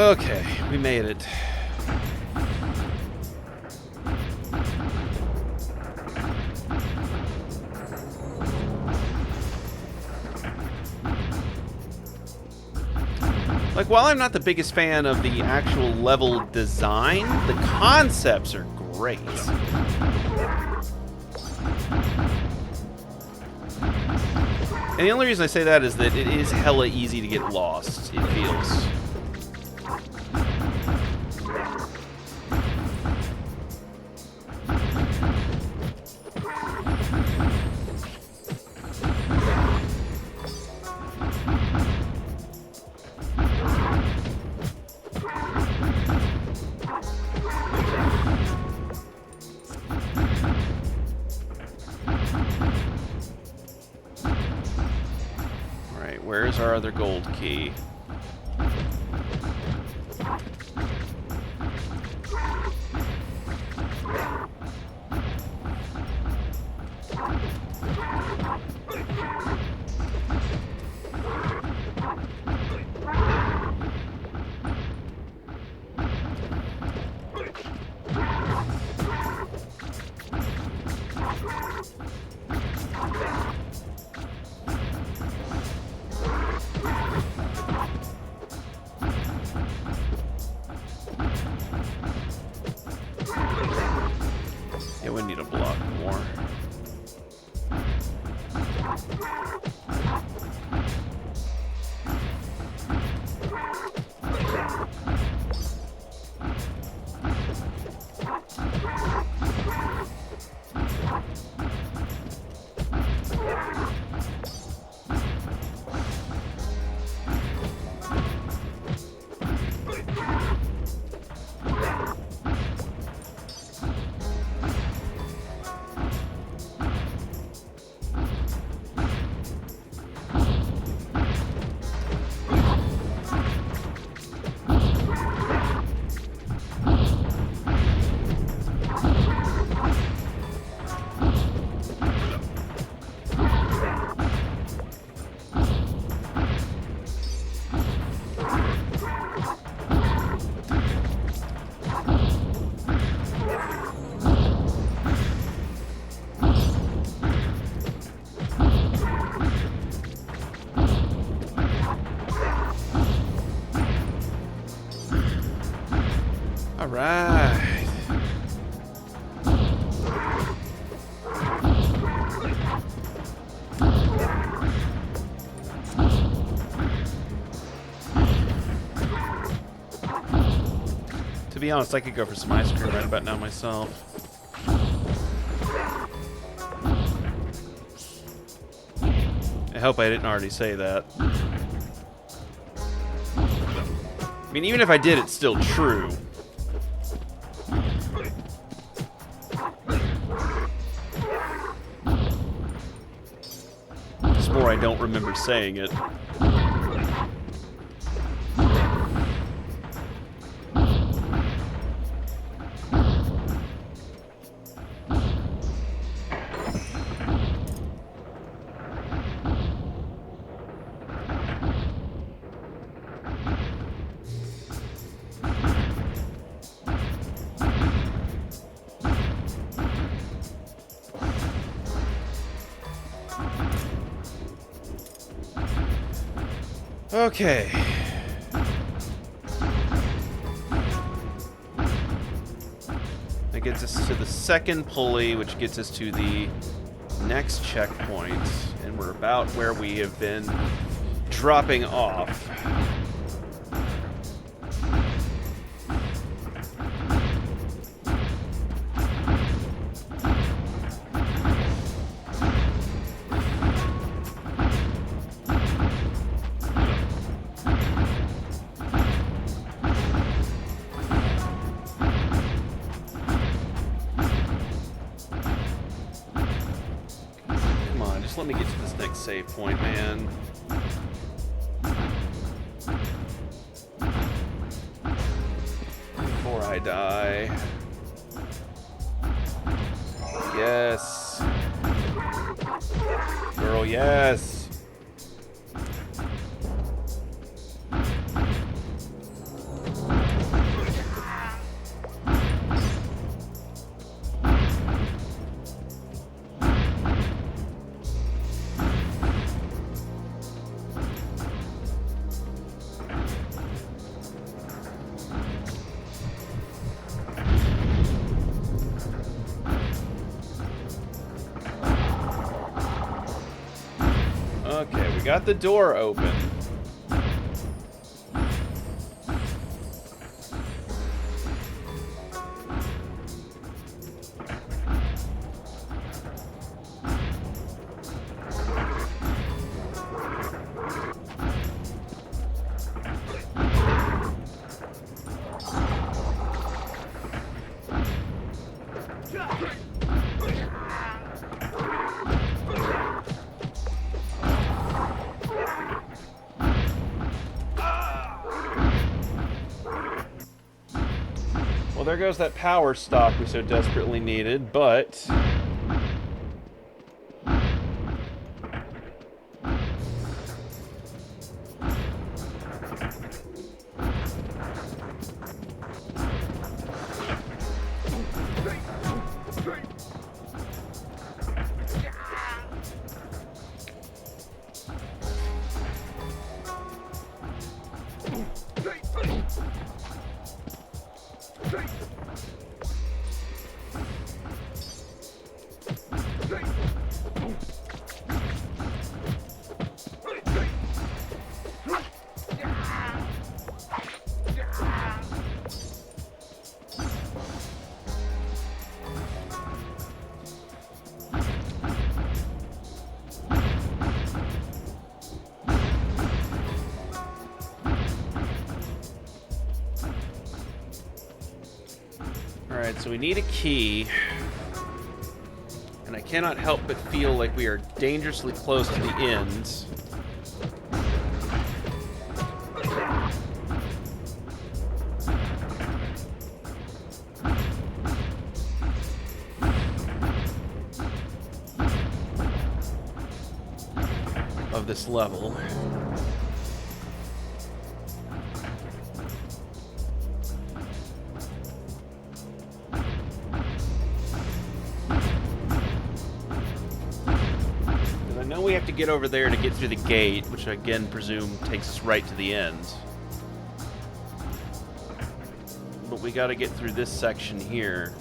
Okay, we made it. Like, while I'm not the biggest fan of the actual level design, the concepts are great. And the only reason I say that is that it is hella easy to get lost, it feels. Where's our other gold key? We need a block more. All right. To be honest, I could go for some ice cream right about now myself. I hope I didn't already say that. I mean, even if I did, it's still true. It's more I don't remember saying it. Okay. That gets us to the second pulley, which gets us to the next checkpoint. And we're about where we have been dropping off. Let me get to this next save point, man. Before I die. Yes. Girl, yes. we got the door open. Well, there goes that power stock we so desperately needed, but... Alright, so we need a key. And I cannot help but feel like we are dangerously close to the end. Of this level. We have to get over there to get through the gate, which I again presume takes us right to the end. But we got to get through this section here.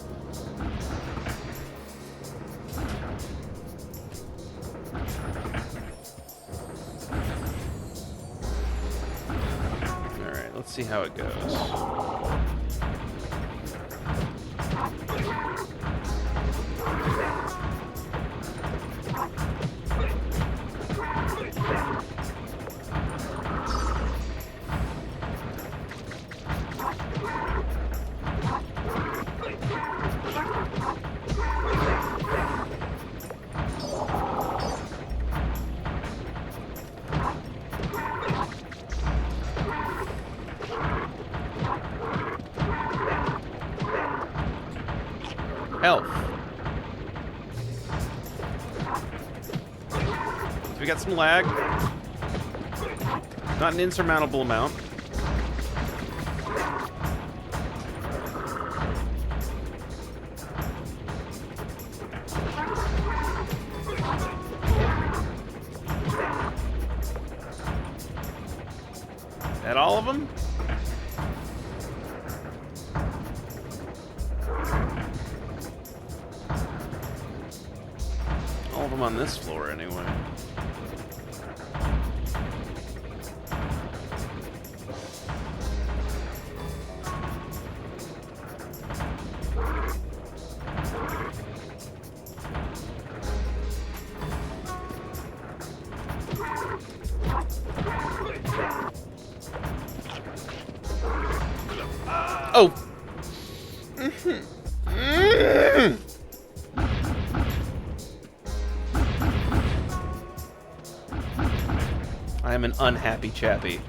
Alright, let's see how it goes. Health. So we got some lag. Not an insurmountable amount. At all of them? All of them on this floor, anyway. Oh! I am an unhappy chappy.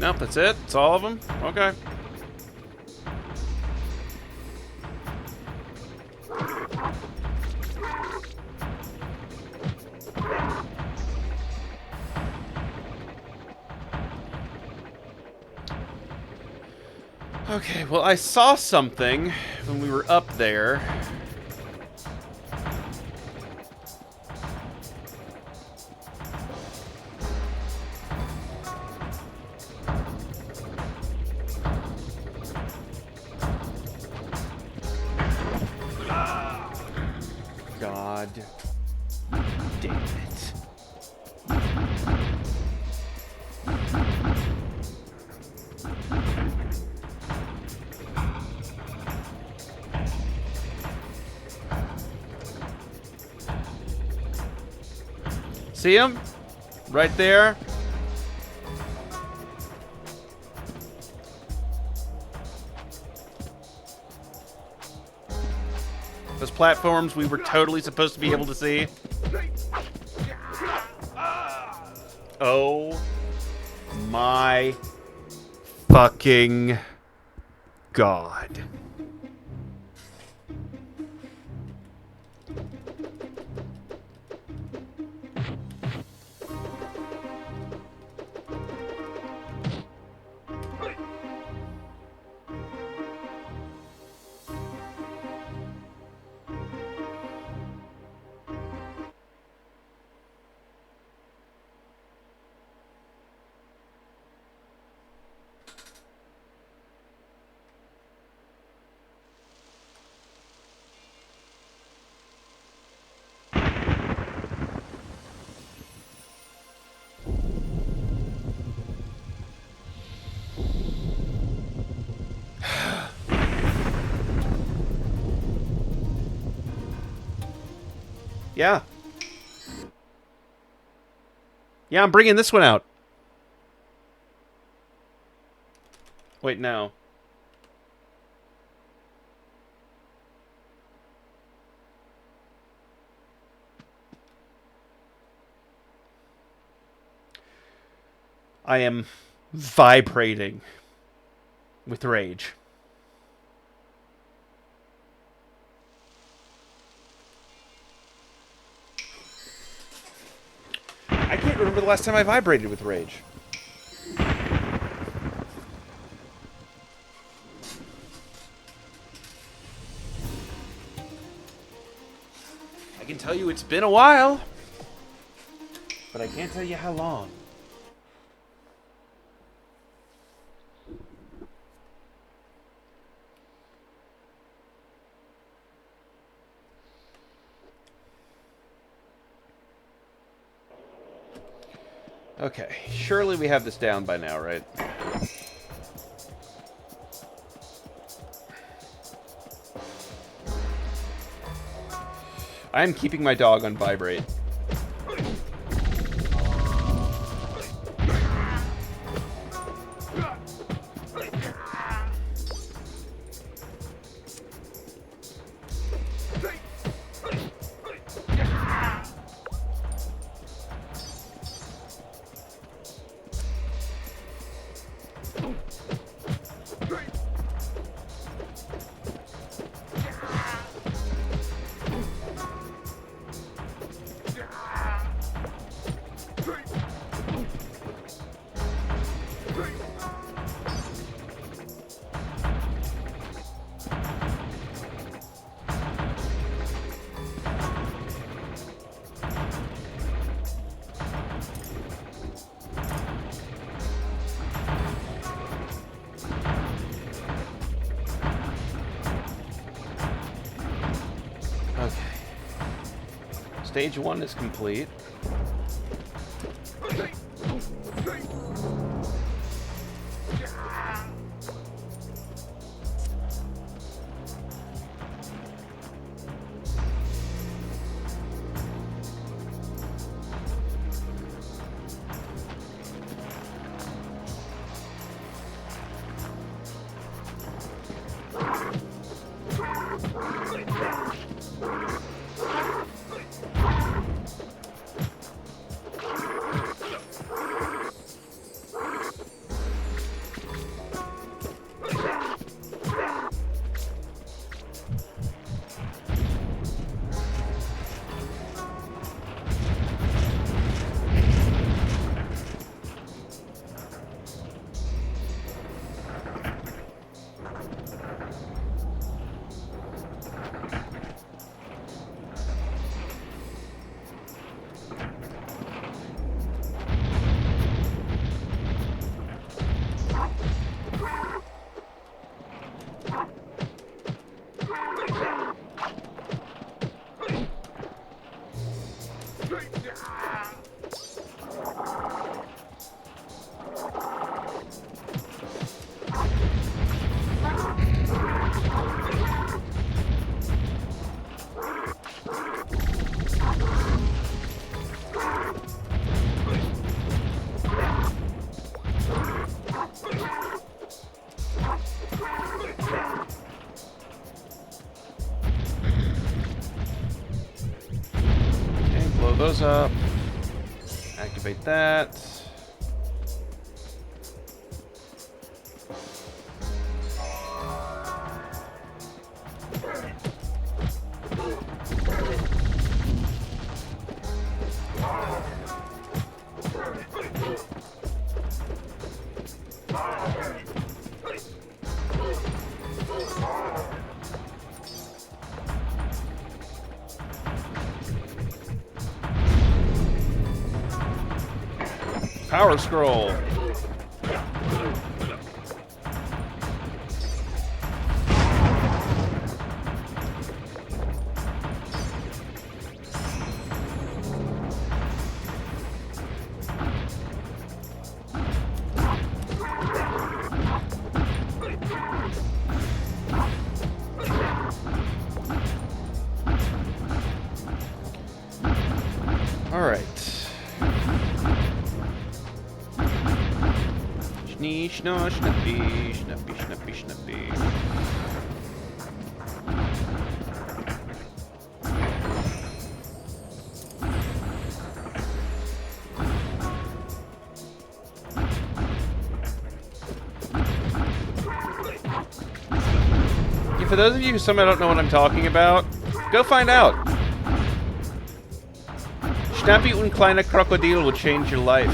Nope, that's it? It's all of them? Okay. Okay, well, I saw something when we were up there. God damn it. See him? Right there? Those platforms we were totally supposed to be able to see. Oh my fucking God. Yeah. Yeah, I'm bringing this one out. Wait, no. I am vibrating with rage. I can't remember the last time I vibrated with rage. I can tell you it's been a while, but I can't tell you how long. Okay, surely we have this down by now, right? I am keeping my dog on vibrate. Stage 1 is complete. Blow those up. Activate that. Power scroll. All right. Schnee, schno, schnappy, schnappy, schnappy, schnappy. Yeah, for those of you who somehow don't know what I'm talking about, go find out. Schnappi und kleiner Krokodil will change your life.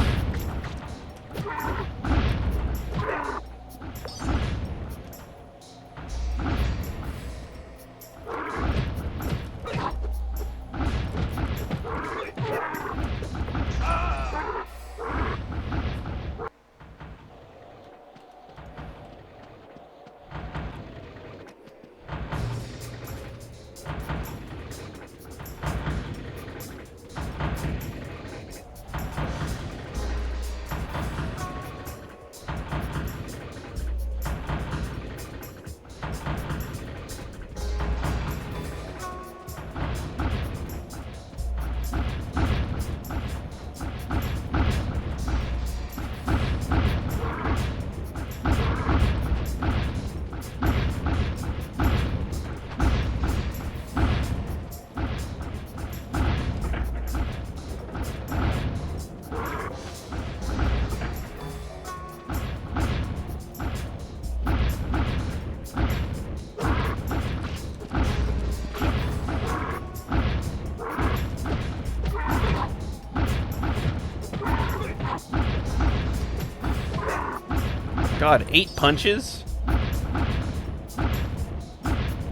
God, 8 punches?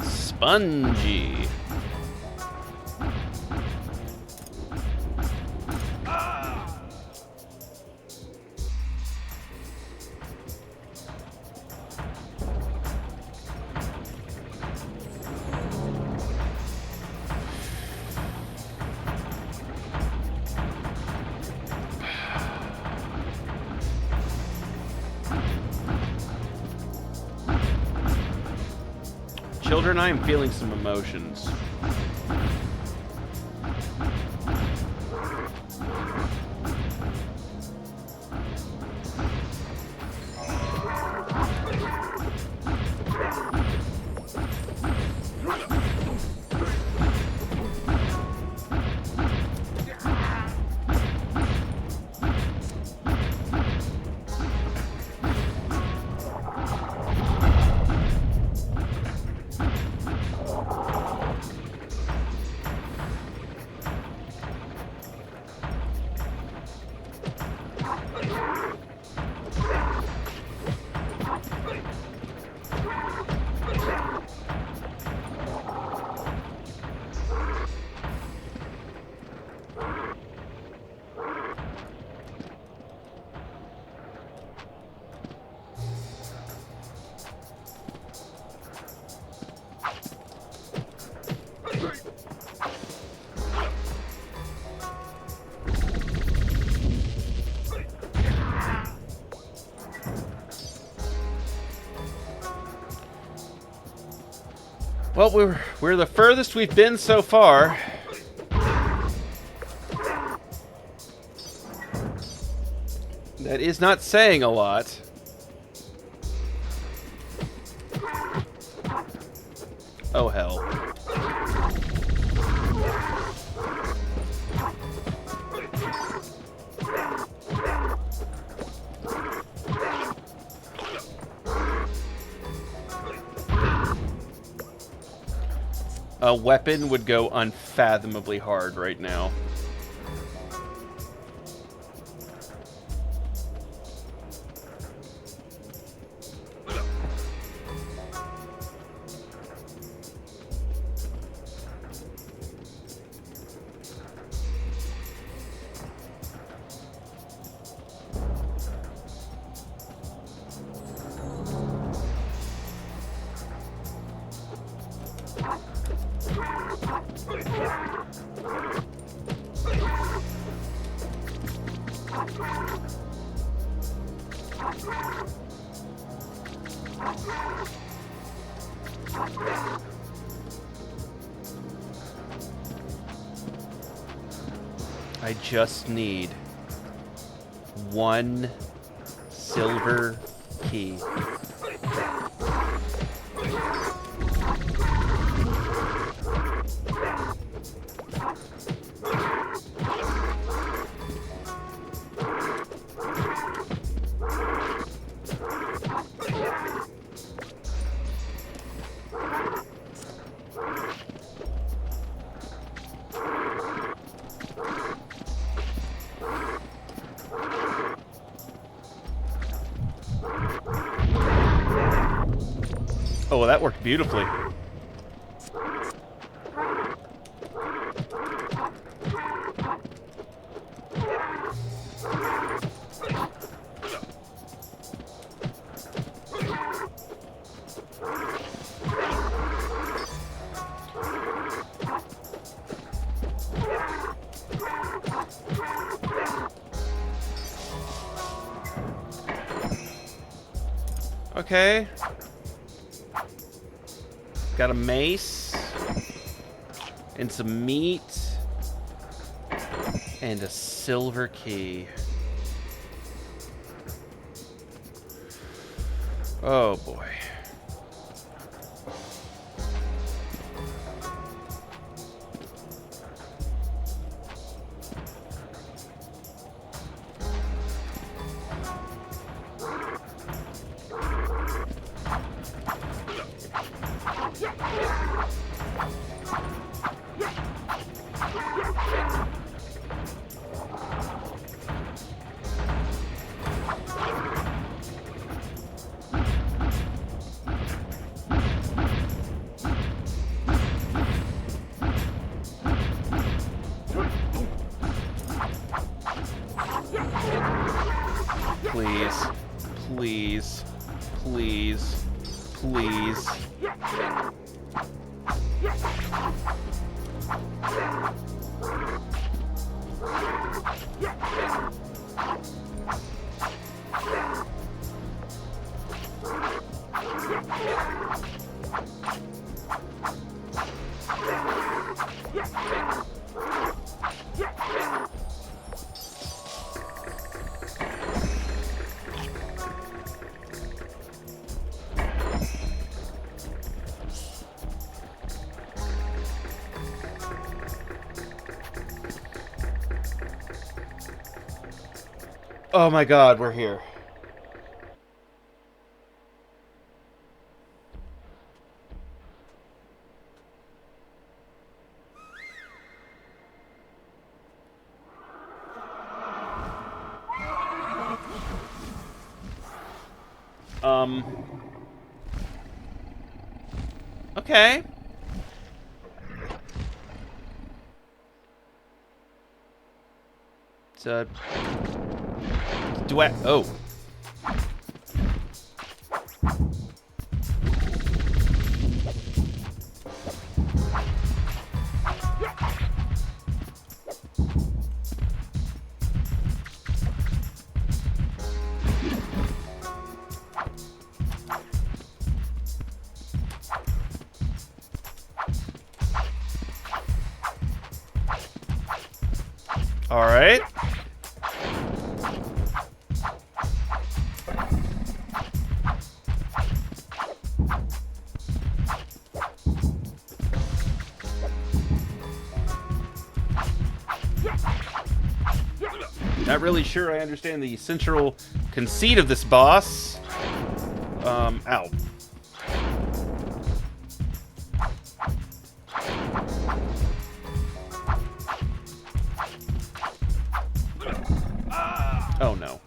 Spongy. Children, I am feeling some emotions. Well, we're the furthest we've been so far. That is not saying a lot. Oh, hell. A weapon would go unfathomably hard right now. I just need one silver key. Oh, well, that worked beautifully. Okay. Got a mace. And some meat. And a silver key. Oh boy. Please. Please. Please. Please. Oh my god, we're here. Okay. So, do I? Oh. All right. Not really sure I understand the central conceit of this boss. Ow. Oh no.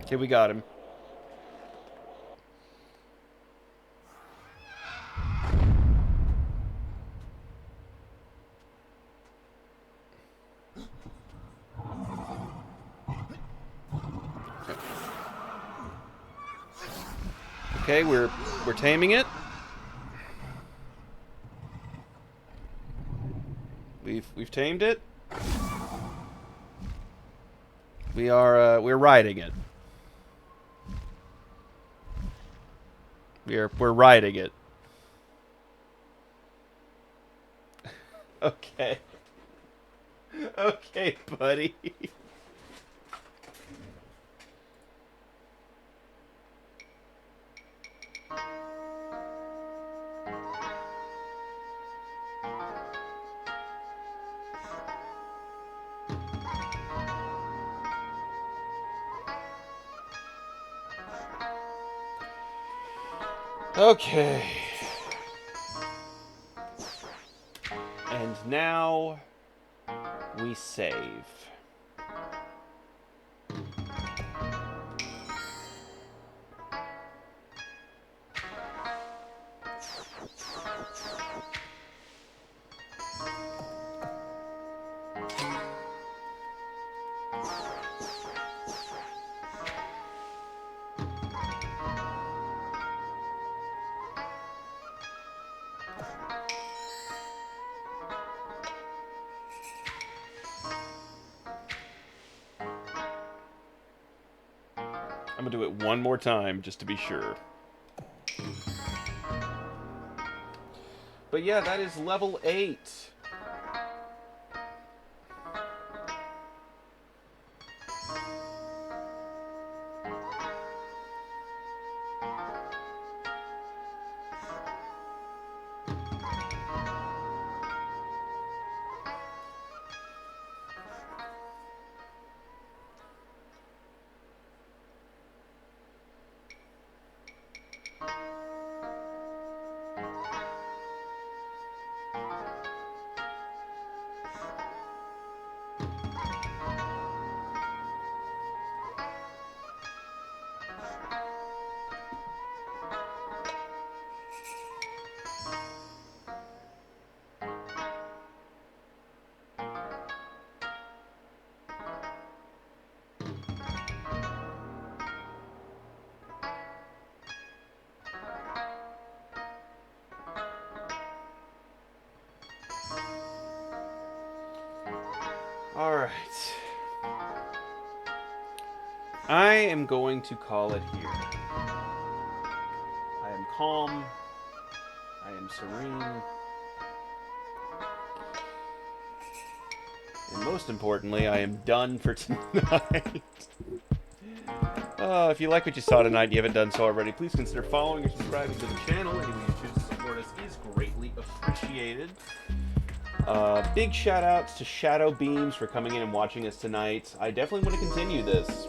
Okay, we got him. Okay, we're taming it. We've tamed it. We're riding it. We're riding it. Okay. Okay, buddy. Okay. And now we save. I'm gonna do it one more time just to be sure. But yeah, that is level 8. Alright. I am going to call it here. I am calm. I am serene. And most importantly, I am done for tonight. If you like what you saw tonight and you haven't done so already, please consider following or subscribing to the channel. Any way you choose to support us is greatly appreciated. Big shout outs to Shadow Beams for coming in and watching us tonight. I definitely want to continue this.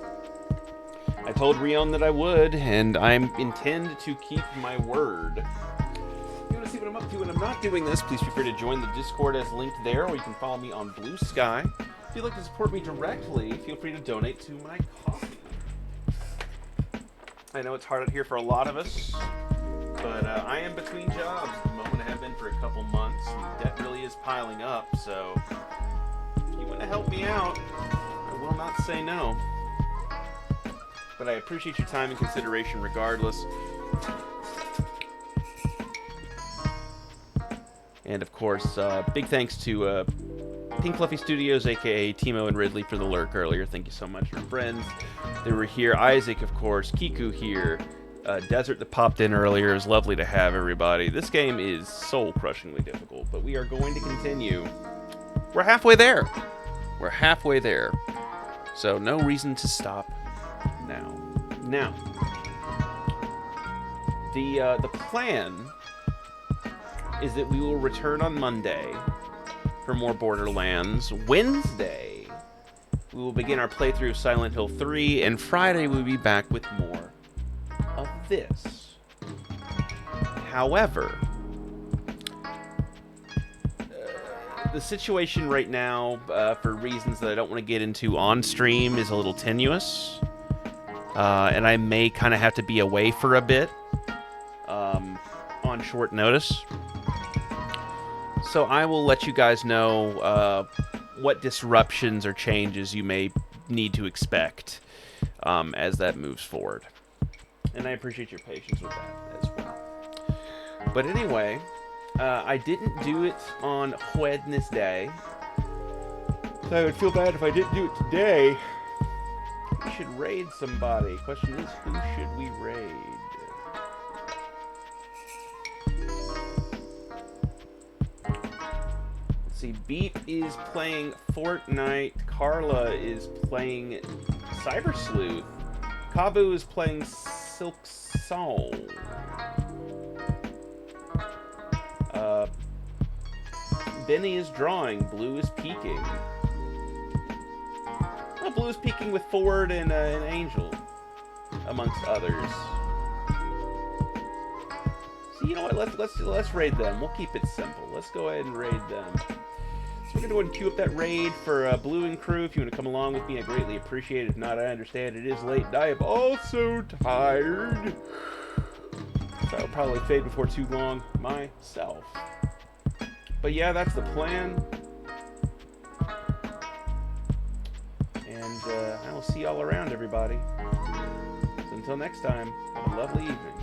I told Rion that I would, and I intend to keep my word. If you want to see what I'm up to when I'm not doing this, please feel free to join the Discord as linked there, or you can follow me on Blue Sky. If you'd like to support me directly, feel free to donate to my coffee. I know it's hard out here for a lot of us, but I am between jobs at the moment. I have been for a couple months. Debt really is piling up, so if you want to help me out, I will not say no. But I appreciate your time and consideration regardless. And of course, big thanks to Pink Fluffy Studios, aka Timo and Ridley, for the lurk earlier. Thank you so much, your friends. They were here. Isaac, of course. Kiku here. Desert that popped in earlier. It was lovely to have everybody. This game is soul-crushingly difficult, but we are going to continue. We're halfway there. We're halfway there. So no reason to stop now. Now, the plan is that we will return on Monday for more Borderlands. Wednesday, we will begin our playthrough of Silent Hill 3, and Friday we'll be back with more of this. However, the situation right now, for reasons that I don't want to get into on stream, is a little tenuous. And I may kind of have to be away for a bit on short notice. So I will let you guys know what disruptions or changes you may need to expect as that moves forward. And I appreciate your patience with that as well. But anyway, I didn't do it on Wednesday. So I would feel bad if I didn't do it today. We should raid somebody. Question is, who should we raid? Let's see, Beat is playing Fortnite. Carla is playing Cyber Sleuth. Kabu is playing Silk Soul. Benny is drawing. Blue is peeking. Well, Blue is peeking with Ford and an Angel, amongst others. So you know what? Let's raid them. We'll keep it simple. Let's go ahead and raid them. So we're gonna go ahead and queue up that raid for Blue and crew. If you want to come along with me, I greatly appreciate it. If not, I understand. It is late, and I am also tired. So I'll probably fade before too long myself. But yeah, that's the plan. And I will see y'all around, everybody. So until next time, have a lovely evening.